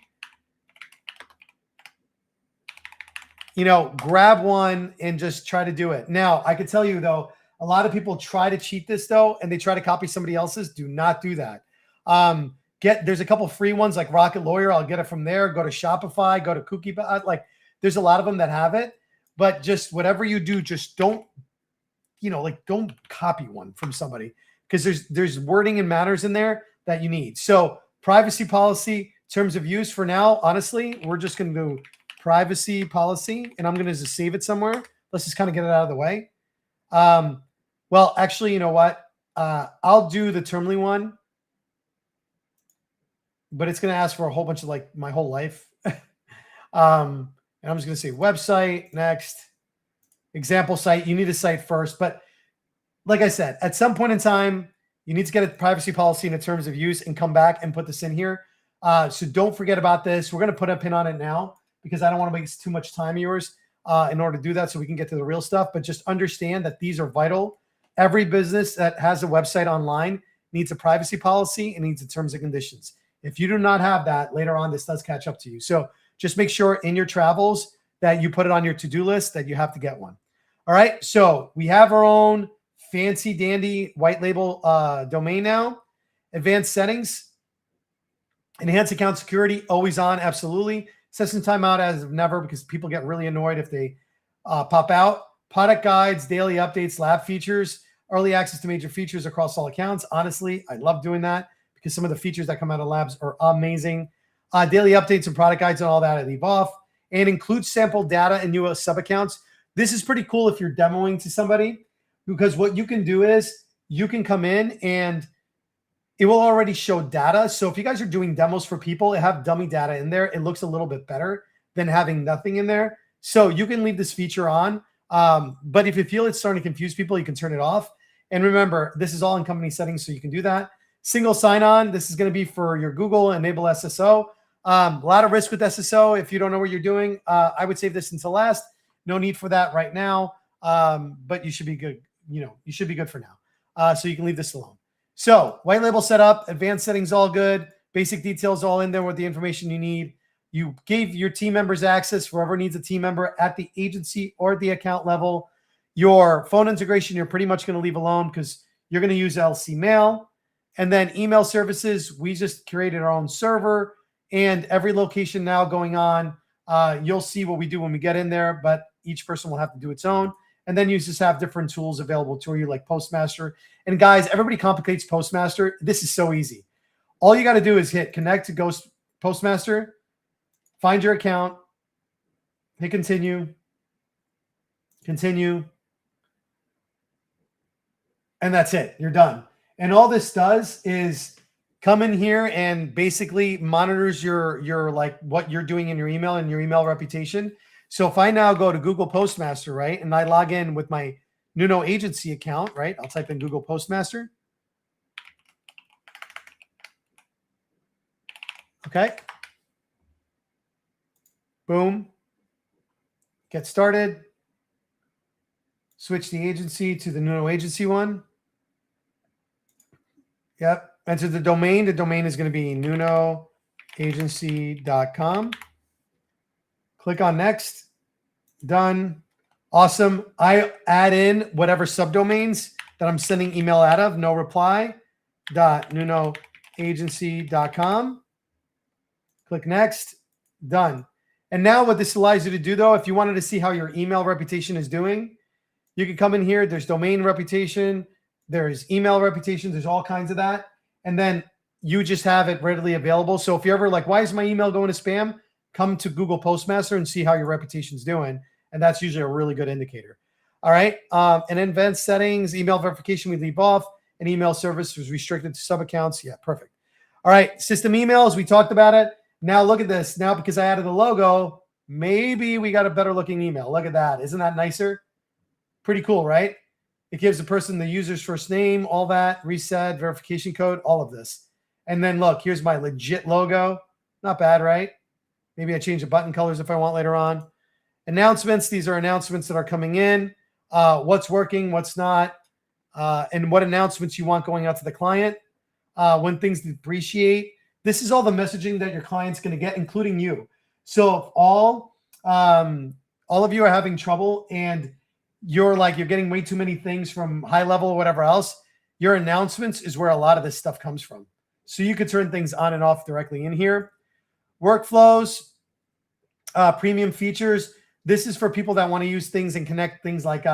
you know, grab one and just try to do it. Now, I can tell you though, a lot of people try to cheat this though, and they try to copy somebody else's. Do not do that. There's a couple free ones like Rocket Lawyer. I'll get it from there. Go to Shopify, go to Cookie. Like there's a lot of them that have it, but just whatever you do, just don't, you know, like don't copy one from somebody, because there's wording and manners in there that you need. So privacy policy, terms of use for now, honestly, we're just going to do privacy policy, and I'm going to just save it somewhere. Let's just kind of get it out of the way. Well, actually, you know what? I'll do the Termly one, but it's going to ask for a whole bunch of like my whole life. And I'm just going to say website, next, example site. You need a site first. But like I said, at some point in time, you need to get a privacy policy and a terms of use and come back and put this in here. So don't forget about this. We're going to put a pin on it now because I don't want to waste too much time of yours in order to do that so we can get to the real stuff. But just understand that these are vital. Every business that has a website online needs a privacy policy and needs a terms and conditions. If you do not have that, later on, this does catch up to you. So just make sure in your travels that you put it on your to-do list that you have to get one. All right. So we have our own fancy dandy white label domain now. Advanced settings, enhanced account security, always on. Absolutely. Set some time out as of never because people get really annoyed if they pop out. Product guides, daily updates, lab features, early access to major features across all accounts. Honestly, I love doing that because some of the features that come out of labs are amazing. Daily updates and product guides and all that I leave off. And include sample data in US sub-accounts. This is pretty cool if you're demoing to somebody, because what you can do is you can come in and it will already show data. So if you guys are doing demos for people, have dummy data in there. It looks a little bit better than having nothing in there. So you can leave this feature on. But if you feel it's starting to confuse people, you can turn it off. And remember, this is all in company settings, so you can do that. Single sign-on, this is going to be for your Google Enable SSO. A lot of risk with SSO. If you don't know what you're doing, I would save this until last. No need for that right now, but you should be good. You know, you should be good for now. So you can leave this alone. So white label setup, advanced settings, all good. Basic details all in there with the information you need. You gave your team members access, whoever needs a team member at the agency or the account level. Your phone integration, you're pretty much going to leave alone because you're going to use LC Mail. And then email services, we just created our own server, and every location now going on, you'll see what we do when we get in there, but each person will have to do its own. And then you just have different tools available to you like Postmaster. And guys, everybody complicates Postmaster. This is so easy. All you got to do is hit connect to Ghost Postmaster, find your account, hit continue, and that's it. You're done. And all this does is come in here and basically monitors your like what you're doing in your email and your email reputation. So if I now go to Google Postmaster, right, and I log in with my Nuno agency account, right, I'll type in Google Postmaster. Okay. Boom. Get started. Switch the agency to the Nuno agency one. Yep. Enter the domain. The domain is going to be nunoagency.com. Click on next. Done. Awesome. I add in whatever subdomains that I'm sending email out of. No reply. .nunoagency.com. Click next. Done. And now what this allows you to do, though, if you wanted to see how your email reputation is doing, you can come in here. There's domain reputation. There's email reputation. There's all kinds of that. And then you just have it readily available. So if you're ever like, why is my email going to spam? Come to Google Postmaster and see how your reputation's doing. And that's usually a really good indicator. All right. And advanced settings, email verification, we leave off. And email service was restricted to sub accounts. Yeah, perfect. All right. System emails, we talked about it. Now look at this. Now, because I added the logo, maybe we got a better looking email. Look at that. Isn't that nicer? Pretty cool, right? It gives the person the user's first name, all that, reset, verification code, all of this. And then look, here's my legit logo. Not bad, right? Maybe I change the button colors if I want later on. Announcements. These are announcements that are coming in. What's working, what's not, and what announcements you want going out to the client. When things depreciate. This is all the messaging that your client's going to get, including you. So if all of you are having trouble and you're getting way too many things from HighLevel or whatever else, your announcements is where a lot of this stuff comes from. So you could turn things on and off directly in here. Workflows, premium features. This is for people that want to use things and connect things like,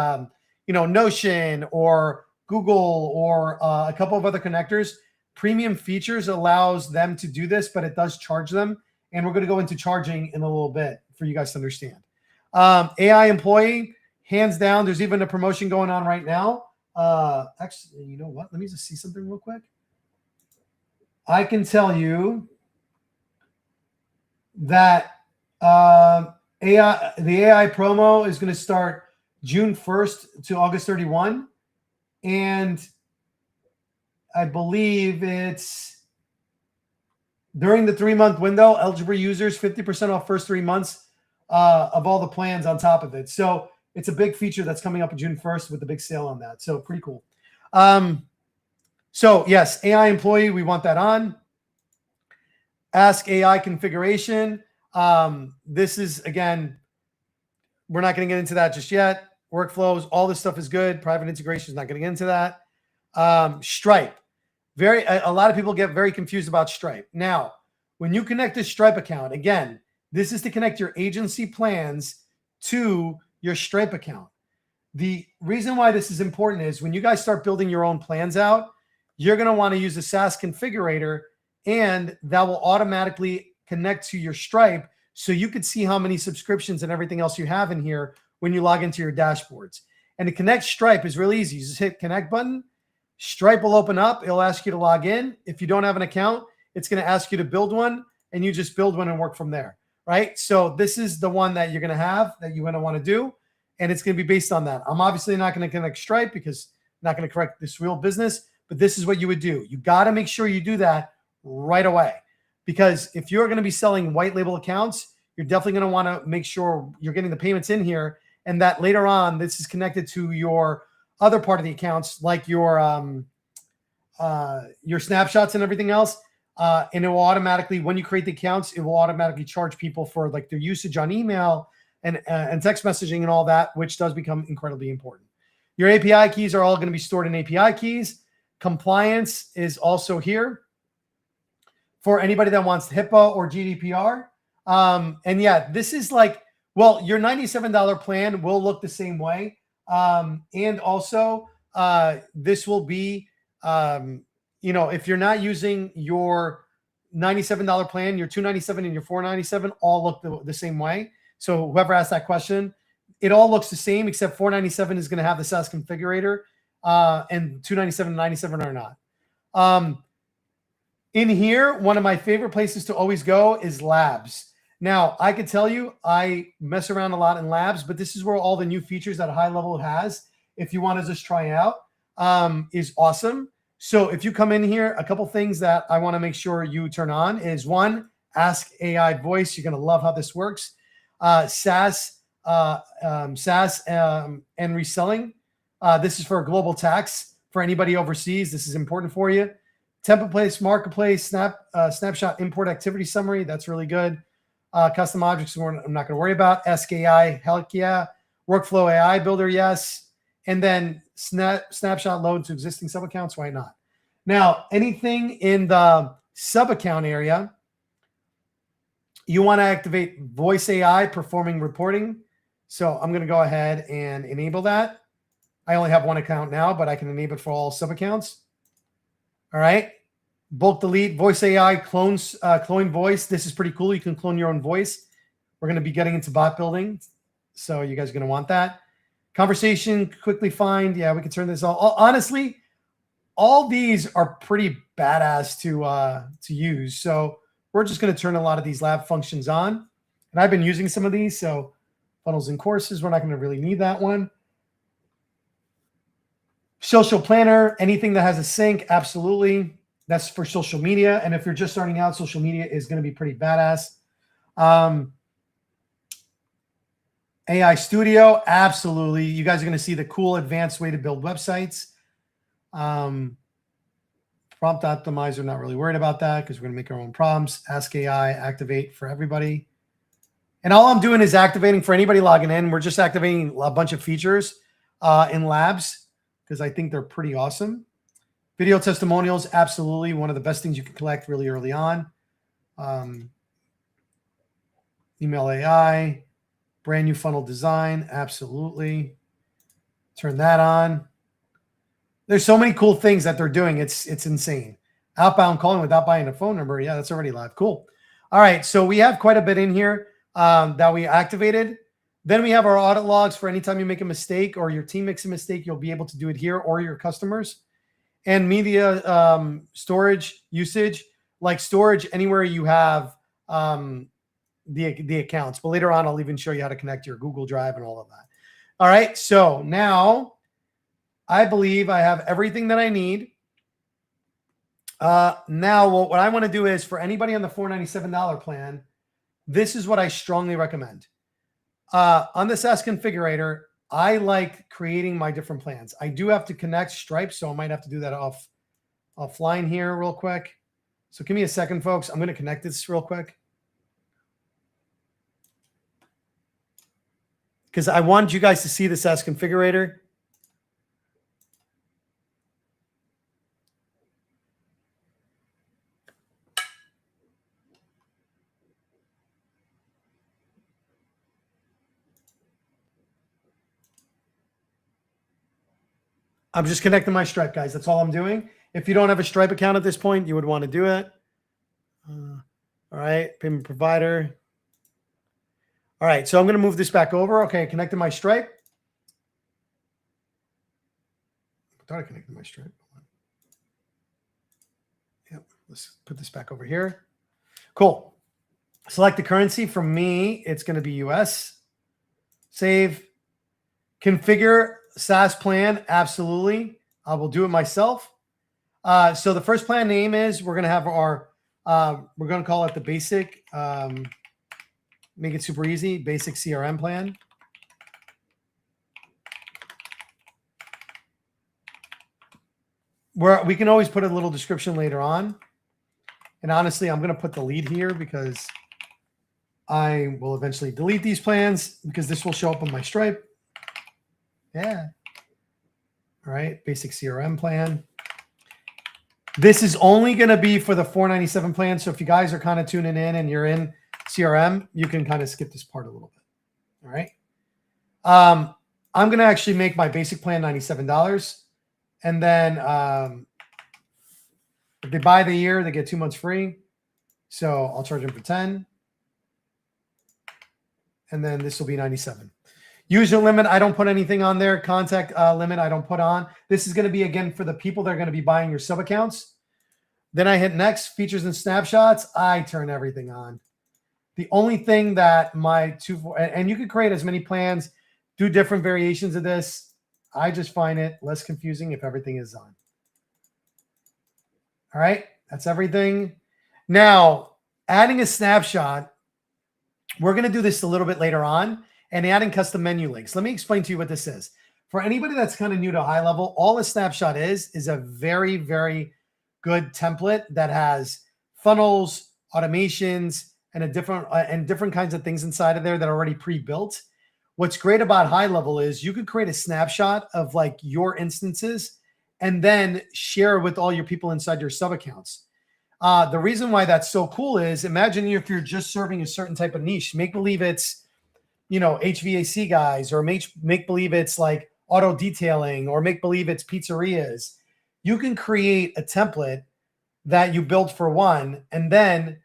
Notion or Google or a couple of other connectors. Premium features allows them to do this, but it does charge them. And we're going to go into charging in a little bit for you guys to understand. AI employee, hands down, there's even a promotion going on right now. Actually, you know what? Let me just see something real quick. I can tell you that the AI promo is going to start June 1st to August 31. And I believe it's during the 3-month window, eligible users, 50% off first 3 months of all the plans on top of it. So it's a big feature that's coming up on June 1st with the big sale on that. So pretty cool. So yes, AI employee, we want that on. Ask AI configuration. This is, again, we're not going to get into that just yet. Workflows, all this stuff is good. Private integration is not going to get into that. Stripe. A lot of people get very confused about Stripe. Now, when you connect a Stripe account, again, this is to connect your agency plans to your Stripe account. The reason why this is important is when you guys start building your own plans out, you're going to want to use a SaaS configurator, and that will automatically connect to your Stripe so you could see how many subscriptions and everything else you have in here when you log into your dashboards. And to connect Stripe is really easy. You just hit connect button. Stripe will open up. It'll ask you to log in. If you don't have an account, it's going to ask you to build one, and you just build one and work from there, right? So this is the one that you're going to have that you're going to want to do, and it's going to be based on that. I'm obviously not going to connect Stripe because I'm not going to correct this real business, but this is what you would do. You got to make sure you do that right away, because if you're going to be selling white label accounts, you're definitely going to want to make sure you're getting the payments in here, and that later on this is connected to your other part of the accounts, like your snapshots and everything else. And it will automatically, when you create the accounts, it will automatically charge people for like their usage on email and text messaging and all that, which does become incredibly important. Your API keys are all going to be stored in API keys. Compliance is also here for anybody that wants HIPAA or GDPR. And yeah, this is like, well, your $97 plan will look the same way. And also, this will be, if you're not using your $97 plan, your $297 and your $497 all look the same way. So whoever asked that question, it all looks the same, except $497 is going to have the SaaS configurator, and $297 and $97 are not. In here, one of my favorite places to always go is labs. Now, I can tell you, I mess around a lot in labs, but this is where all the new features that HighLevel has, if you want to just try out, is awesome. So if you come in here, a couple things that I want to make sure you turn on is, one, Ask AI Voice. You're going to love how this works. SaaS and reselling. This is for global tax for anybody overseas. This is important for you. Template marketplace, snapshot import activity summary. That's really good. Custom objects, I'm not going to worry about. Ask AI, heck yeah. Workflow AI builder, yes. And then snapshot load to existing sub accounts, why not? Now, anything in the sub account area, you want to activate voice AI performing reporting. So I'm going to go ahead and enable that. I only have one account now, but I can enable it for all sub accounts. All right. Bulk delete, voice AI, clone voice. This is pretty cool. You can clone your own voice. We're going to be getting into bot building, so you guys are going to want that. Conversation, quickly find. Yeah, we can turn this all. Honestly, all these are pretty badass to use. So we're just going to turn a lot of these lab functions on. And I've been using some of these. So funnels and courses, we're not going to really need that one. Social planner, anything that has a sync, absolutely. That's for social media. And if you're just starting out, social media is going to be pretty badass. AI Studio, absolutely. You guys are going to see the cool advanced way to build websites. Prompt Optimizer, not really worried about that because we're going to make our own prompts. Ask AI, activate for everybody. And all I'm doing is activating for anybody logging in. We're just activating a bunch of features in labs because I think they're pretty awesome. Video testimonials, absolutely. One of the best things you can collect really early on. Email AI, brand new funnel design, absolutely. Turn that on. There's so many cool things that they're doing. It's insane. Outbound calling without buying a phone number. Yeah, that's already live. Cool. All right, so we have quite a bit in here that we activated. Then we have our audit logs for anytime you make a mistake or your team makes a mistake, you'll be able to do it here or your customers. And media storage usage, like storage anywhere you have the accounts. But later on, I'll even show you how to connect your Google Drive and all of that. All right, so now I believe I have everything that I need. Now, what I want to do is for anybody on the $497 plan, this is what I strongly recommend. On the SaaS configurator, I like creating my different plans. I do have to connect Stripe, so I might have to do that offline here real quick. So give me a second, folks. I'm going to connect this real quick because I wanted you guys to see the SaaS configurator. I'm just connecting my Stripe, guys. That's all I'm doing. If you don't have a Stripe account at this point, you would want to do it. All right, payment provider. All right, so I'm going to move this back over. Okay, connected my Stripe. I thought I connected my Stripe. Yep, let's put this back over here. Cool. Select the currency. For me, it's going to be US. Save. Configure SaaS plan. Absolutely. I will do it myself. So the first plan name is, we're going to have our, we're going to call it the basic, make it super easy, basic CRM plan. We can always put a little description later on. And honestly, I'm going to put the lead here because I will eventually delete these plans because this will show up on my Stripe. Yeah. All right. Basic CRM plan. This is only going to be for the $497 plan. So if you guys are kind of tuning in and you're in CRM, you can kind of skip this part a little bit. All right. I'm going to actually make my basic plan $97. And then if they buy the year, they get 2 months free. So I'll charge them for 10. And then this will be 97. User limit, I don't put anything on there. Contact limit, I don't put on. This is going to be, again, for the people that are going to be buying your sub accounts. Then I hit next, features and snapshots. I turn everything on. The only thing that and you can create as many plans, do different variations of this. I just find it less confusing if everything is on. All right, that's everything. Now, adding a snapshot, we're going to do this a little bit later on, and adding custom menu links. Let me explain to you what this is. For anybody that's kind of new to HighLevel, all a snapshot is a very, very good template that has funnels, automations, and different kinds of things inside of there that are already pre-built. What's great about HighLevel is you could create a snapshot of like your instances and then share with all your people inside your sub accounts. The reason why that's so cool is, imagine if you're just serving a certain type of niche. Make believe it's, HVAC guys, or make believe it's like auto detailing, or make believe it's pizzerias. You can create a template that you build for one, and then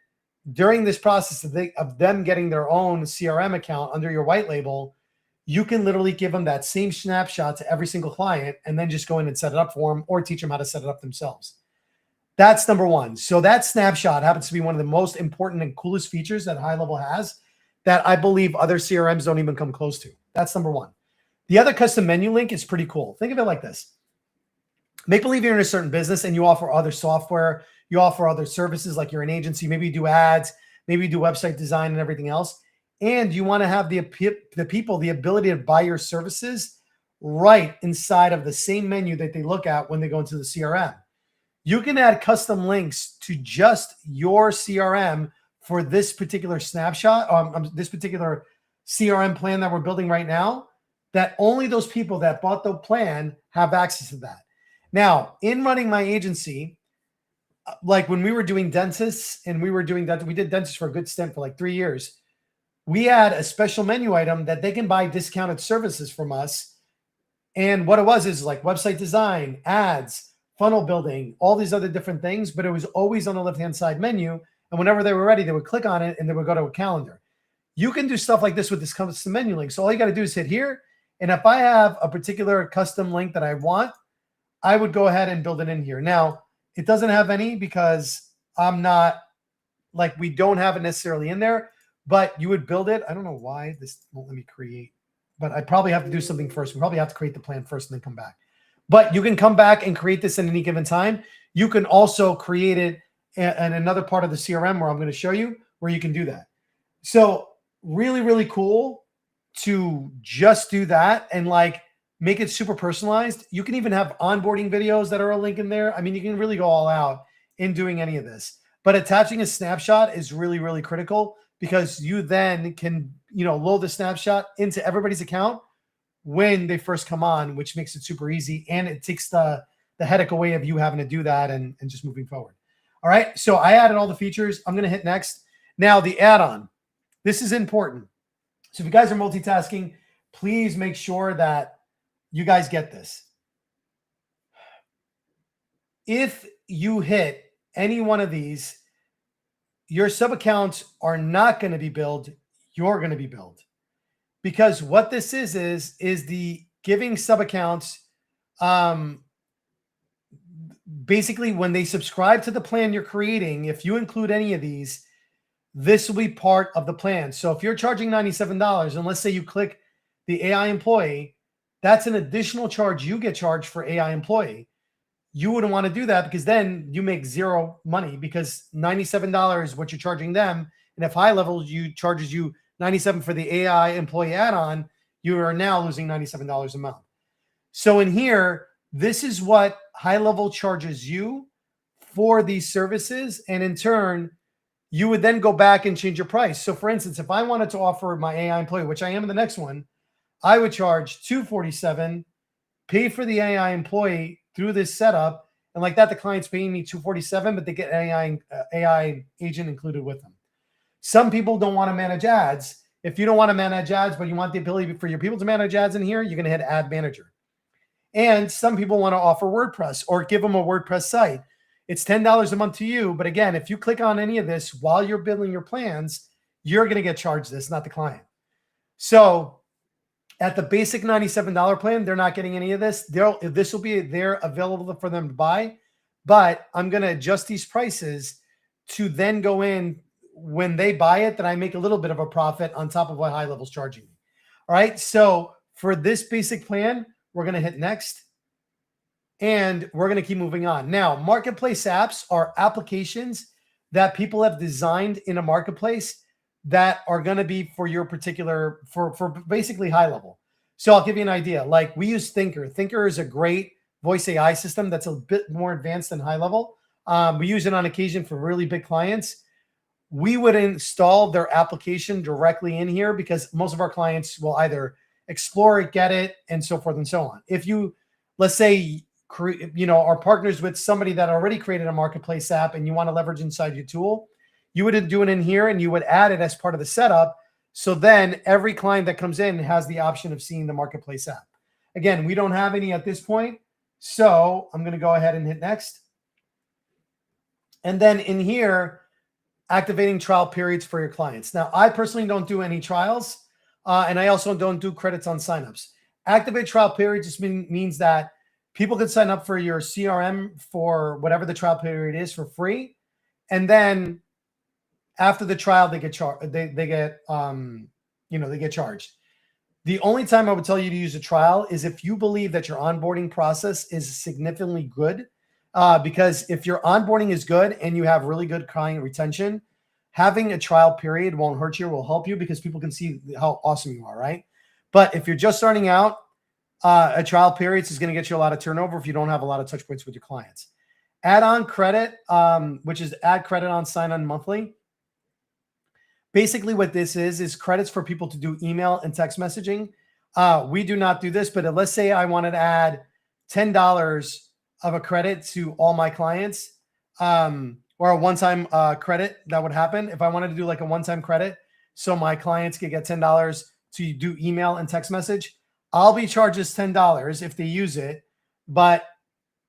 during this process of them getting their own CRM account under your white label, you can literally give them that same snapshot to every single client and then just go in and set it up for them or teach them how to set it up themselves. That's number one. So that snapshot happens to be one of the most important and coolest features that HighLevel has that I believe other CRMs don't even come close to. That's number one. The other custom menu link is pretty cool. Think of it like this. Make believe you're in a certain business and you offer other software, you offer other services, like you're an agency, maybe you do ads, maybe you do website design and everything else, and you want to have the people the ability to buy your services right inside of the same menu that they look at when they go into the CRM. You can add custom links to just your CRM for this particular snapshot, this particular CRM plan that we're building right now, that only those people that bought the plan have access to that. Now, in running my agency, like when we were doing dentists and we did dentists for a good stint for like 3 years, we had a special menu item that they can buy discounted services from us. And what it was is like website design, ads, funnel building, all these other different things, but it was always on the left-hand side menu. And whenever they were ready, they would click on it and they would go to a calendar. You can do stuff like this with this custom menu link. So all you got to do is hit here. And if I have a particular custom link that I want, I would go ahead and build it in here. Now, it doesn't have any because I'm not, like, we don't have it necessarily in there, but you would build it. I don't know why this won't let me create, but I probably have to do something first. We probably have to create the plan first and then come back. But you can come back and create this at any given time. You can also create it in another part of the CRM where I'm going to show you where you can do that. So really, really cool to just do that and like make it super personalized. You can even have onboarding videos that are a link in there. I mean, you can really go all out in doing any of this. But attaching a snapshot is really, really critical because you then can, load the snapshot into everybody's account when they first come on, which makes it super easy. And it takes the headache away of you having to do that and just moving forward. All right. So I added all the features. I'm going to hit next. Now the add-on, this is important. So if you guys are multitasking, please make sure that you guys get this. If you hit any one of these, your sub accounts are not going to be billed. You're going to be billed. Because what this is the giving sub accounts, basically when they subscribe to the plan you're creating, if you include any of these, this will be part of the plan. So if you're charging $97 and let's say you click the AI employee, that's an additional charge you get charged for AI employee. You wouldn't want to do that because then you make zero money because $97 is what you're charging them. And if HighLevel charges you $97 for the AI employee add-on, you are now losing $97 a month. So in here, this is what HighLevel charges you for these services. And in turn, you would then go back and change your price. So for instance, if I wanted to offer my AI employee, which I am in the next one, I would charge $247, pay for the AI employee through this setup. And like that, the client's paying me $247, but they get an AI agent included with them. Some people don't want to manage ads. If you don't want to manage ads, but you want the ability for your people to manage ads in here, you're going to hit Ad Manager. And some people want to offer WordPress or give them a WordPress site. It's $10 a month to you. But again, if you click on any of this while you're building your plans, you're going to get charged this, not the client. So at the basic $97 plan, they're not getting any of this. This will be there available for them to buy. But I'm going to adjust these prices to then go in when they buy it, then I make a little bit of a profit on top of what HighLevel's charging me. All right. So for this basic plan, we're going to hit next and we're going to keep moving on. Now, marketplace apps are applications that people have designed in a marketplace that are going to be for your particular, for basically HighLevel. So I'll give you an idea. Like we use Thinker. Thinker is a great voice AI system that's a bit more advanced than HighLevel. We use it on occasion for really big clients. We would install their application directly in here because most of our clients will either explore it, get it, and so forth and so on. If you, let's say, are partners with somebody that already created a marketplace app and you want to leverage inside your tool, you would do it in here and you would add it as part of the setup. So then every client that comes in has the option of seeing the marketplace app. Again, we don't have any at this point. So I'm going to go ahead and hit next. And then in here, activating trial periods for your clients. Now, I personally don't do any trials, and I also don't do credits on signups. Activate trial periods just means that people can sign up for your CRM for whatever the trial period is for free, and then after the trial, they get charged. They get charged. The only time I would tell you to use a trial is if you believe that your onboarding process is significantly good. Because if your onboarding is good and you have really good client retention, having a trial period won't hurt you, will help you because people can see how awesome you are, right? But if you're just starting out, a trial period is going to get you a lot of turnover if you don't have a lot of touch points with your clients. Add-on credit, which is add credit on sign-on monthly. Basically what this is credits for people to do email and text messaging. We do not do this, but let's say I wanted to add $10 of a credit to all my clients, or a one-time credit that would happen. If I wanted to do like a one-time credit, so my clients could get $10 to do email and text message, I'll be charged $10 if they use it, but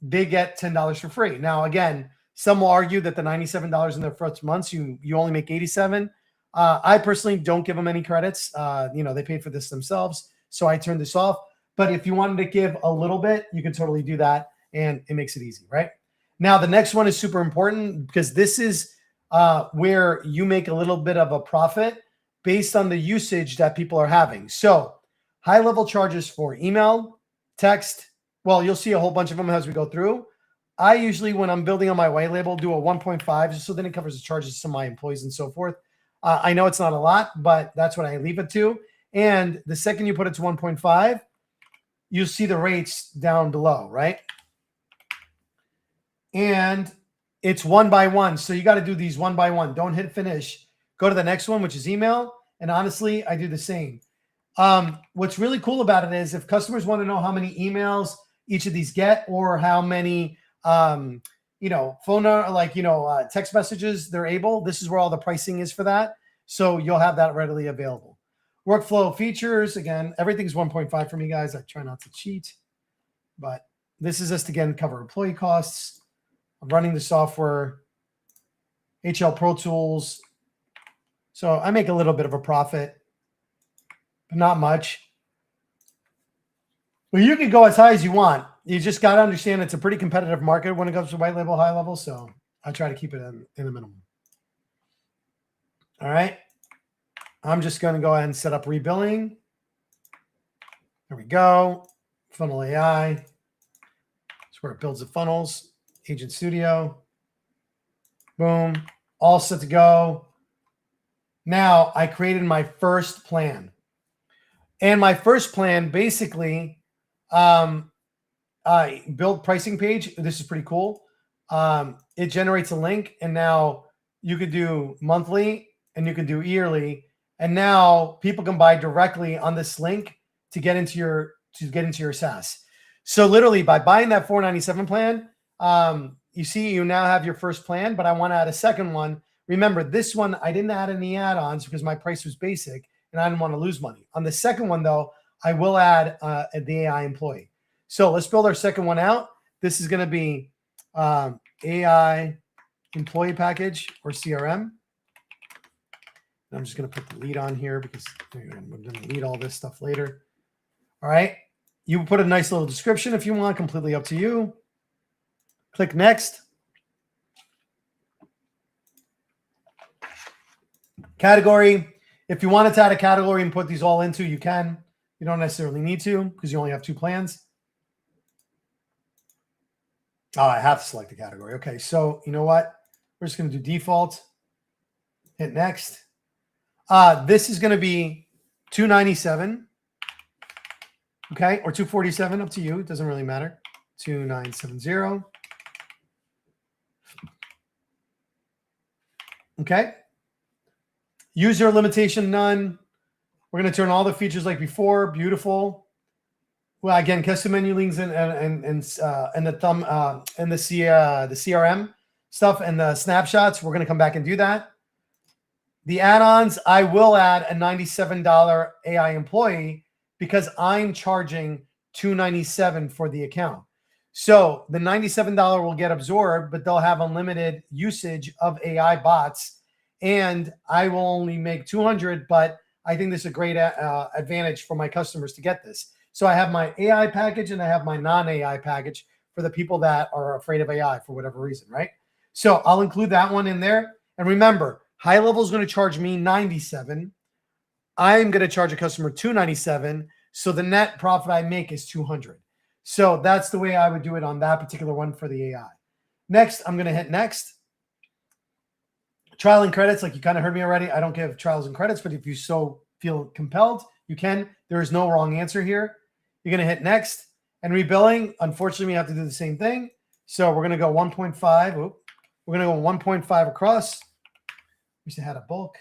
they get $10 for free. Now, again, some will argue that the $97 in their first months, you only make $87. I personally don't give them any credits. They paid for this themselves, so I turned this off. But if you wanted to give a little bit, you can totally do that, and it makes it easy, right? Now, the next one is super important because this is where you make a little bit of a profit based on the usage that people are having. So HighLevel charges for email, text. Well, you'll see a whole bunch of them as we go through. I usually, when I'm building on my white label, do a 1.5, just so then it covers the charges to my employees and so forth. I know it's not a lot, but that's what I leave it to. And the second you put it to 1.5, you'll see the rates down below, right? And it's one by one. So you got to do these one by one. Don't hit finish. Go to the next one, which is email. And honestly, I do the same. What's really cool about it is if customers want to know how many emails each of these get or how many, phone, text messages they're able, this is where all the pricing is for that. So you'll have that readily available. Workflow features, again, everything's 1.5 for me, guys. I try not to cheat, but this is just, again, cover employee costs, running the software, HL Pro Tools. So I make a little bit of a profit, but not much. Well, you can go as high as you want. You just got to understand it's a pretty competitive market when it comes to white label, high level. So I try to keep it in the minimum. All right. I'm just going to go ahead and set up rebilling. There we go. Funnel AI. That's where it builds the funnels. Agent Studio. Boom. All set to go. Now I created my first plan. And my first plan basically, I build pricing page. This is pretty cool. It generates a link, and now you could do monthly and you can do yearly. And now people can buy directly on this link to get into your SaaS. So literally by buying that $497 plan, you see you now have your first plan, but I want to add a second one. Remember, this one, I didn't add any add-ons because my price was basic and I didn't want to lose money. On the second one, though, I will add the AI employee. So let's build our second one out. This is going to be AI employee package or CRM. I'm just going to put the lead on here because we're going to need all this stuff later. All right. You put a nice little description if you want, completely up to you. Click next. Category. If you wanted to add a category and put these all into, you can. You don't necessarily need to because you only have 2 plans. Oh, I have to select the category. Okay, so you know what? We're just going to do default. Hit next. This is going to be $297. Okay, or $247, up to you. It doesn't really matter. 2970. Okay. User limitation none. We're going to turn all the features like before. Beautiful. Well, again, custom menu links and the thumb and the CRM stuff and the snapshots. We're going to come back and do that. The add-ons, I will add a $97 AI employee because I'm charging $297 for the account. So the $97 will get absorbed, but they'll have unlimited usage of AI bots. And I will only make $200, but I think this is a great advantage for my customers to get this. So I have my AI package and I have my non-AI package for the people that are afraid of AI for whatever reason, right? So I'll include that one in there. And remember, HighLevel is going to charge me $97. I'm going to charge a customer $297. So the net profit I make is $200. So that's the way I would do it on that particular one for the AI. Next, I'm going to hit next. Trial and credits, like you kind of heard me already. I don't give trials and credits, but if you so feel compelled, you can. There is no wrong answer here. You're going to hit next. And rebilling, unfortunately, we have to do the same thing. So we're going to go 1.5. We're going to go 1.5 across. We should have a bulk.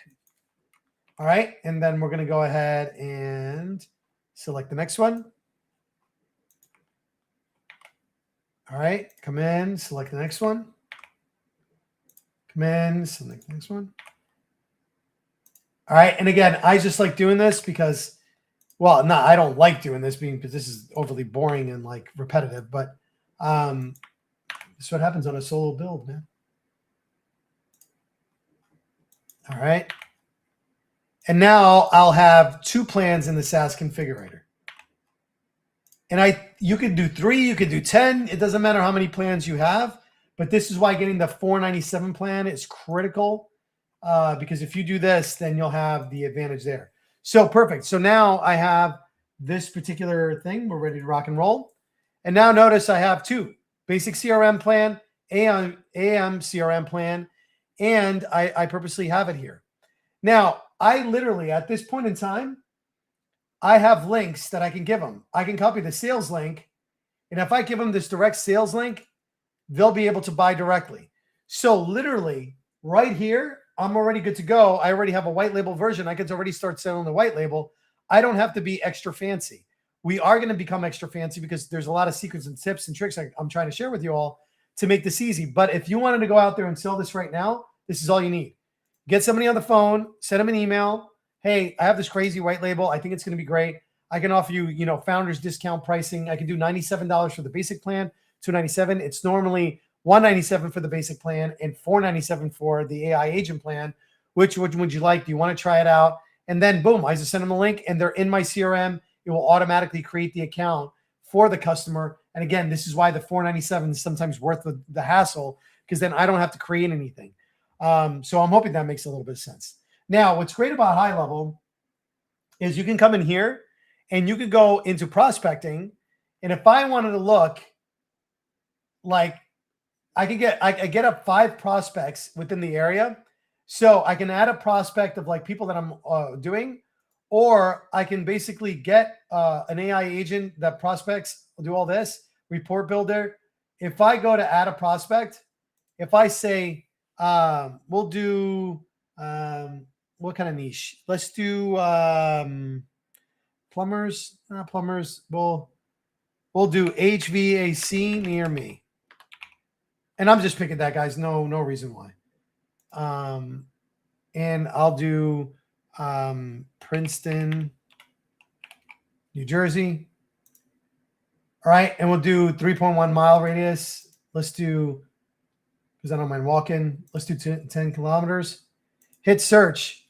All right. And then we're going to go ahead and select the next one. All right. Come in, select the next one. Come in, select the next one. All right. And again, I just like doing this because, well, no, I don't like doing this because this is overly boring and like repetitive, but this is what happens on a solo build, man. All right. And now I'll have 2 plans in the SaaS configurator. And you could do 3, you could do 10. It doesn't matter how many plans you have, but this is why getting the $497 plan is critical because if you do this, then you'll have the advantage there. So perfect. So now I have this particular thing. We're ready to rock and roll. And now notice I have 2, basic CRM plan, AM CRM plan, and I purposely have it here. Now, I literally, at this point in time, I have links that I can give them. I can copy the sales link, and if I give them this direct sales link, they'll be able to buy directly. So literally, right here, I'm already good to go. I already have a white label version. I can already start selling the white label. I don't have to be extra fancy. We are going to become extra fancy because there's a lot of secrets and tips and tricks I'm trying to share with you all to make this easy. But if you wanted to go out there and sell this right now, this is all you need. Get somebody on the phone, send them an email. Hey, I have this crazy white label. I think it's going to be great. I can offer you, founders discount pricing. I can do $97 for the basic plan, $297. It's normally $197 for the basic plan and $497 for the AI agent plan. Which would you like? Do you want to try it out? And then boom, I just send them a link and they're in my CRM. It will automatically create the account for the customer. And again, this is why the $497 is sometimes worth the hassle because then I don't have to create anything. So I'm hoping that makes a little bit of sense. Now, what's great about HighLevel is you can come in here and you can go into prospecting. And if I wanted to look, like I get up 5 prospects within the area. So I can add a prospect of like people that I'm doing, or I can basically get an AI agent that prospects will do all this, report builder. If I go to add a prospect, if I say, we'll do, what kind of niche? Let's do plumbers. Plumbers. We'll do HVAC near me. And I'm just picking that, guys. No reason why. And I'll do Princeton, New Jersey. All right. And we'll do 3.1 mile radius. Let's do, because I don't mind walking. Let's do 10 kilometers. Hit search.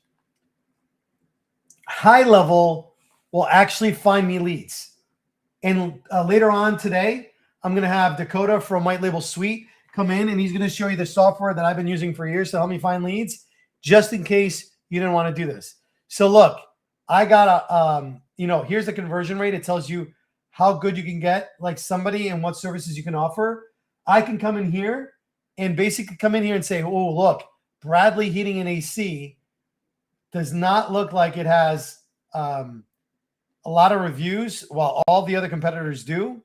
HighLevel will actually find me leads. And later on today, I'm going to have Dakota from White Label Suite come in, and he's going to show you the software that I've been using for years to help me find leads, just in case you didn't want to do this. So look, I got a, here's the conversion rate. It tells you how good you can get like somebody and what services you can offer. I can come in here and basically come in here and say, oh, look, Bradley Heating and AC does not look like it has a lot of reviews while all the other competitors do.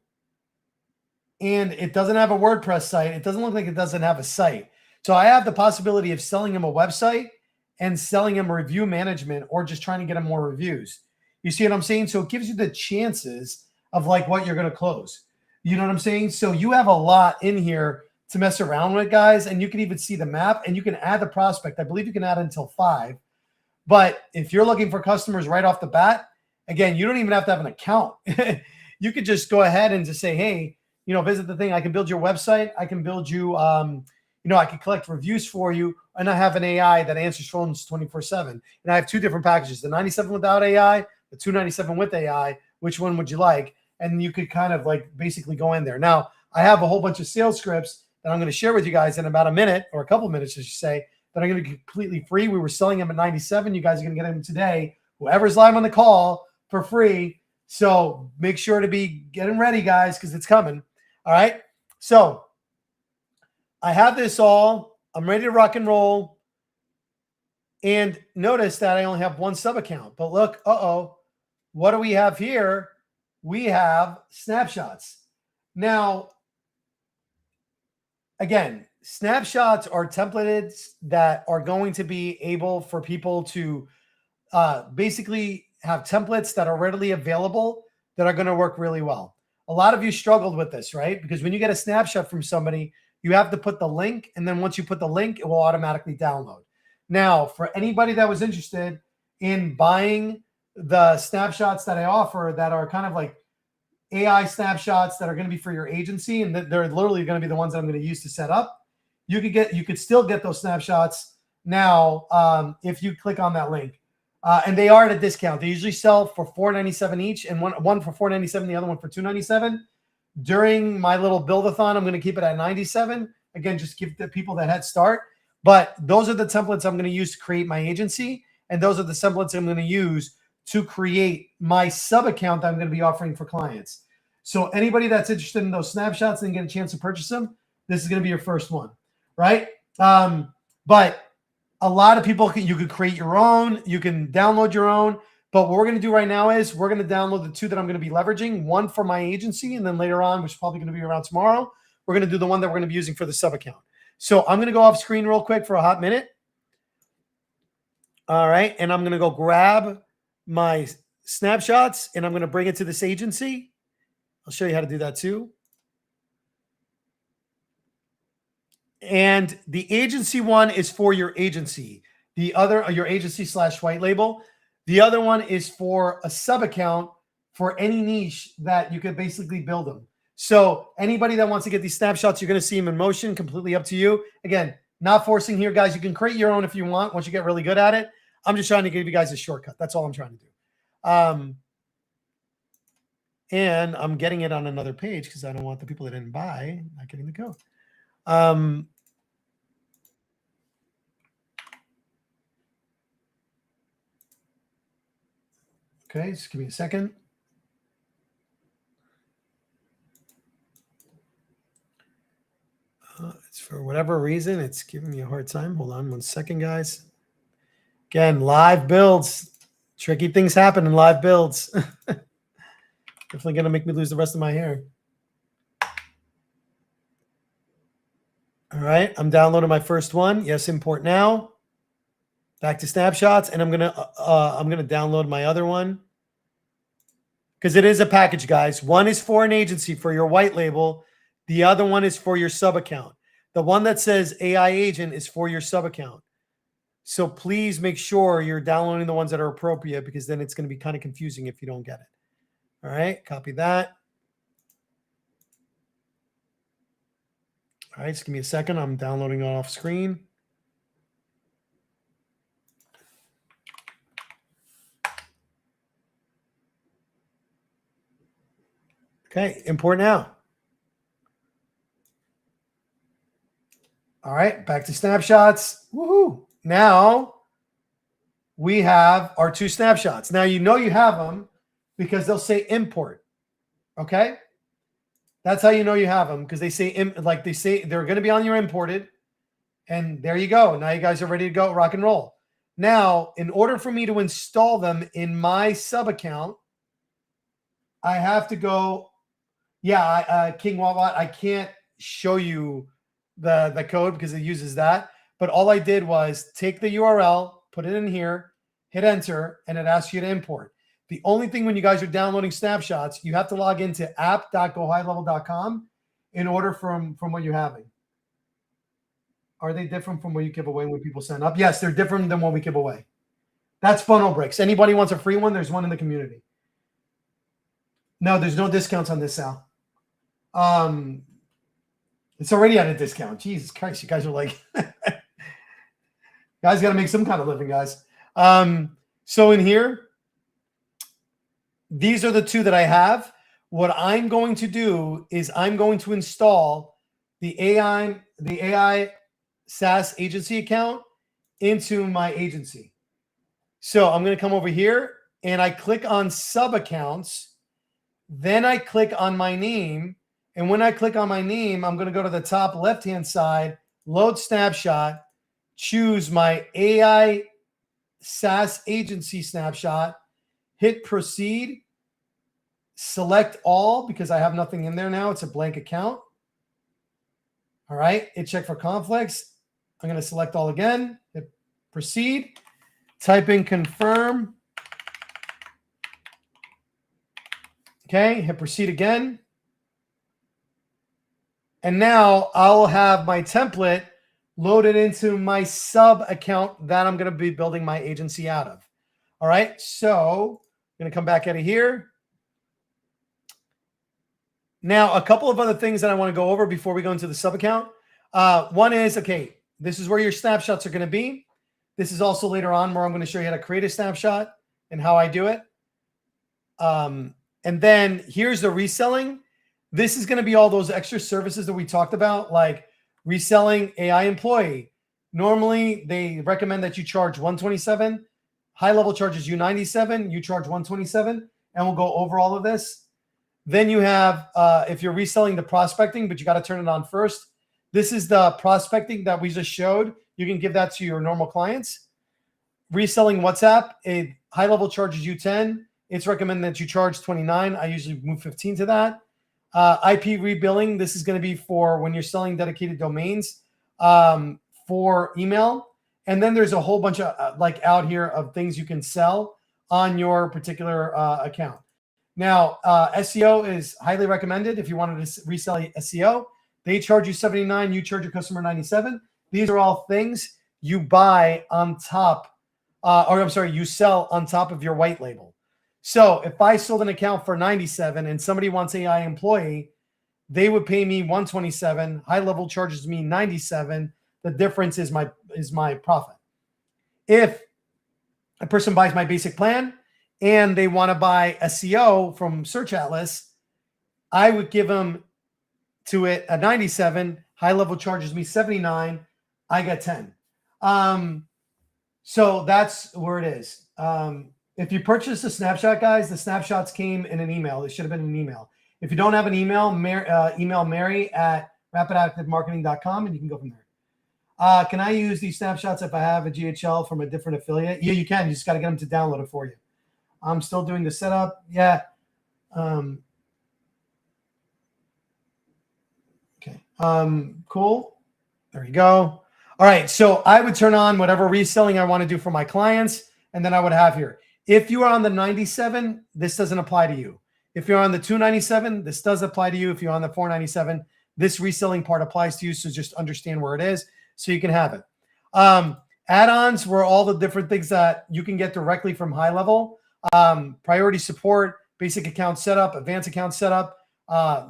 And it doesn't have a WordPress site. It doesn't look like it doesn't have a site. So I have the possibility of selling him a website and selling him review management or just trying to get him more reviews. You see what I'm saying? So it gives you the chances of like what you're going to close. You know what I'm saying? So you have a lot in here to mess around with, guys. And you can even see the map and you can add the prospect. I believe you can add until 5. But if you're looking for customers right off the bat, again, you don't even have to have an account. You could just go ahead and just say, hey, visit the thing. I can build your website. I can build you, I can collect reviews for you. And I have an AI that answers phones 24/7. And I have 2 different packages, the 97 without AI, the 297 with AI. Which one would you like? And you could kind of like basically go in there. Now, I have a whole bunch of sales scripts that I'm going to share with you guys in about a minute or a couple of minutes, I should say, that are going to be completely free. We were selling them at 97. You guys are going to get them today. Whoever's live on the call for free. So make sure to be getting ready, guys, because it's coming. All right. So I have this all. I'm ready to rock and roll. And notice that I only have one sub account. But look, what do we have here? We have snapshots. Now, again, snapshots are templated that are going to be able for people to basically have templates that are readily available that are going to work really well. A lot of you struggled with this, right? Because when you get a snapshot from somebody, you have to put the link, and then once you put the link, it will automatically download. Now, for anybody that was interested in buying the snapshots that I offer that are kind of like AI snapshots that are going to be for your agency, and they're literally going to be the ones that I'm going to use to set up, you could still get those snapshots now if you click on that link. And they are at a discount. They usually sell for $4.97 each, and one for $4.97, the other one for $2.97. During my little Buildathon, I'm going to keep it at $97. Again, just give the people that head start. But those are the templates I'm going to use to create my agency, and those are the templates I'm going to use to create my sub account that I'm going to be offering for clients. So anybody that's interested in those snapshots and get a chance to purchase them, this is going to be your first one, right? But a lot of people, you could create your own, you can download your own. But what we're going to do right now is we're going to download the two that I'm going to be leveraging, one for my agency, and then later on, which is probably going to be around tomorrow, we're going to do the one that we're going to be using for the sub account. So I'm going to go off screen real quick for a hot minute. All right. And I'm going to go grab my snapshots, and I'm going to bring it to this agency. I'll show you how to do that too. And the agency one is for your agency. The other, your agency / white label. The other one is for a sub account for any niche that you could basically build them. So anybody that wants to get these snapshots, you're going to see them in motion, completely up to you. Again, not forcing here, guys. You can create your own if you want once you get really good at it. I'm just trying to give you guys a shortcut. That's all I'm trying to do. And I'm getting it on another page because I don't want the people that didn't buy not getting the code. Okay, just give me a second. It's for whatever reason, it's giving me a hard time. Hold on 1 second, guys. Again, live builds. Tricky things happen in live builds. Definitely going to make me lose the rest of my hair. All right, I'm downloading my first one. Yes, import now. Back to snapshots, and I'm gonna download my other one because it is a package, guys. One is for an agency for your white label. The other one is for your sub account. The one that says AI agent is for your sub account. So please make sure you're downloading the ones that are appropriate, because then it's going to be kind of confusing if you don't get it. All right, copy that. All right, just give me a second. I'm downloading it off screen. Okay, import now. All right, back to snapshots. Woohoo! Now we have our two snapshots. Now you know you have them because they'll say import. Okay, that's how you know you have them, because they say they're going to be on your imported, and there you go. Now you guys are ready to go, rock and roll. Now, in order for me to install them in my sub account, I have to go. Yeah, King Watt. I can't show you the code because it uses that. But all I did was take the URL, put it in here, hit enter, and it asks you to import. The only thing when you guys are downloading snapshots, you have to log into app.GoHighLevel.com in order from what you're having. Are they different from what you give away when people sign up? Yes, they're different than what we give away. That's funnel bricks. Anybody wants a free one, there's one in the community. No, there's no discounts on this, Sal. It's already at a discount. Jesus Christ, you guys are like, guys got to make some kind of living, guys. So in here, these are the two that I have. What I'm going to do is I'm going to install the AI SaaS agency account into my agency. So I'm going to come over here and I click on sub accounts. Then I click on my name. And when I click on my name, I'm going to go to the top left-hand side, load snapshot, choose my AI SaaS agency snapshot, hit proceed, select all because I have nothing in there now. It's a blank account. All right, it checked for conflicts. I'm going to select all again, hit proceed, type in confirm. Okay, hit proceed again. And now I'll have my template loaded into my sub account that I'm going to be building my agency out of. All right, so I'm going to come back out of here. Now, a couple of other things that I want to go over before we go into the sub account. One is, okay, this is where your snapshots are going to be. This is also later on where I'm going to show you how to create a snapshot and how I do it. And then here's the reselling. This is going to be all those extra services that we talked about, like reselling AI employee. Normally, they recommend that you charge $127. HighLevel charges you $97. You charge $127, and we'll go over all of this. Then you have, if you're reselling the prospecting, but you got to turn it on first. This is the prospecting that we just showed. You can give that to your normal clients. Reselling WhatsApp, HighLevel charges you $10. It's recommended that you charge $29. I usually move $15 to that. IP rebilling, this is going to be for when you're selling dedicated domains for email. And then there's a whole bunch of like out here of things you can sell on your particular account. Now, SEO is highly recommended if you wanted to resell SEO. They charge you $79. You charge your customer $97. These are all things you buy on top, you sell on top of your white label. So if I sold an account for $97 and somebody wants AI employee, they would pay me $127. HighLevel charges me $97. The difference is my profit. If a person buys my basic plan and they want to buy SEO from Search Atlas, I would give them to it at $97. HighLevel charges me $79. I get $10. So that's where it is. If you purchase a snapshot, guys, the snapshots came in an email. It should have been an email. If you don't have an email, email Mary at rapidactivemarketing.com and you can go from there. Can I use these snapshots if I have a GHL from a different affiliate? Yeah, you can. You just got to get them to download it for you. I'm still doing the setup. Yeah. Okay. Cool. There you go. All right. So I would turn on whatever reselling I want to do for my clients, and then I would have here. If you are on the 97, this doesn't apply to you. If you're on the 297, this does apply to you. If you're on the 497, this reselling part applies to you. So just understand where it is so you can have it. Add-ons were all the different things that you can get directly from HighLevel. Priority support, basic account setup, advanced account setup.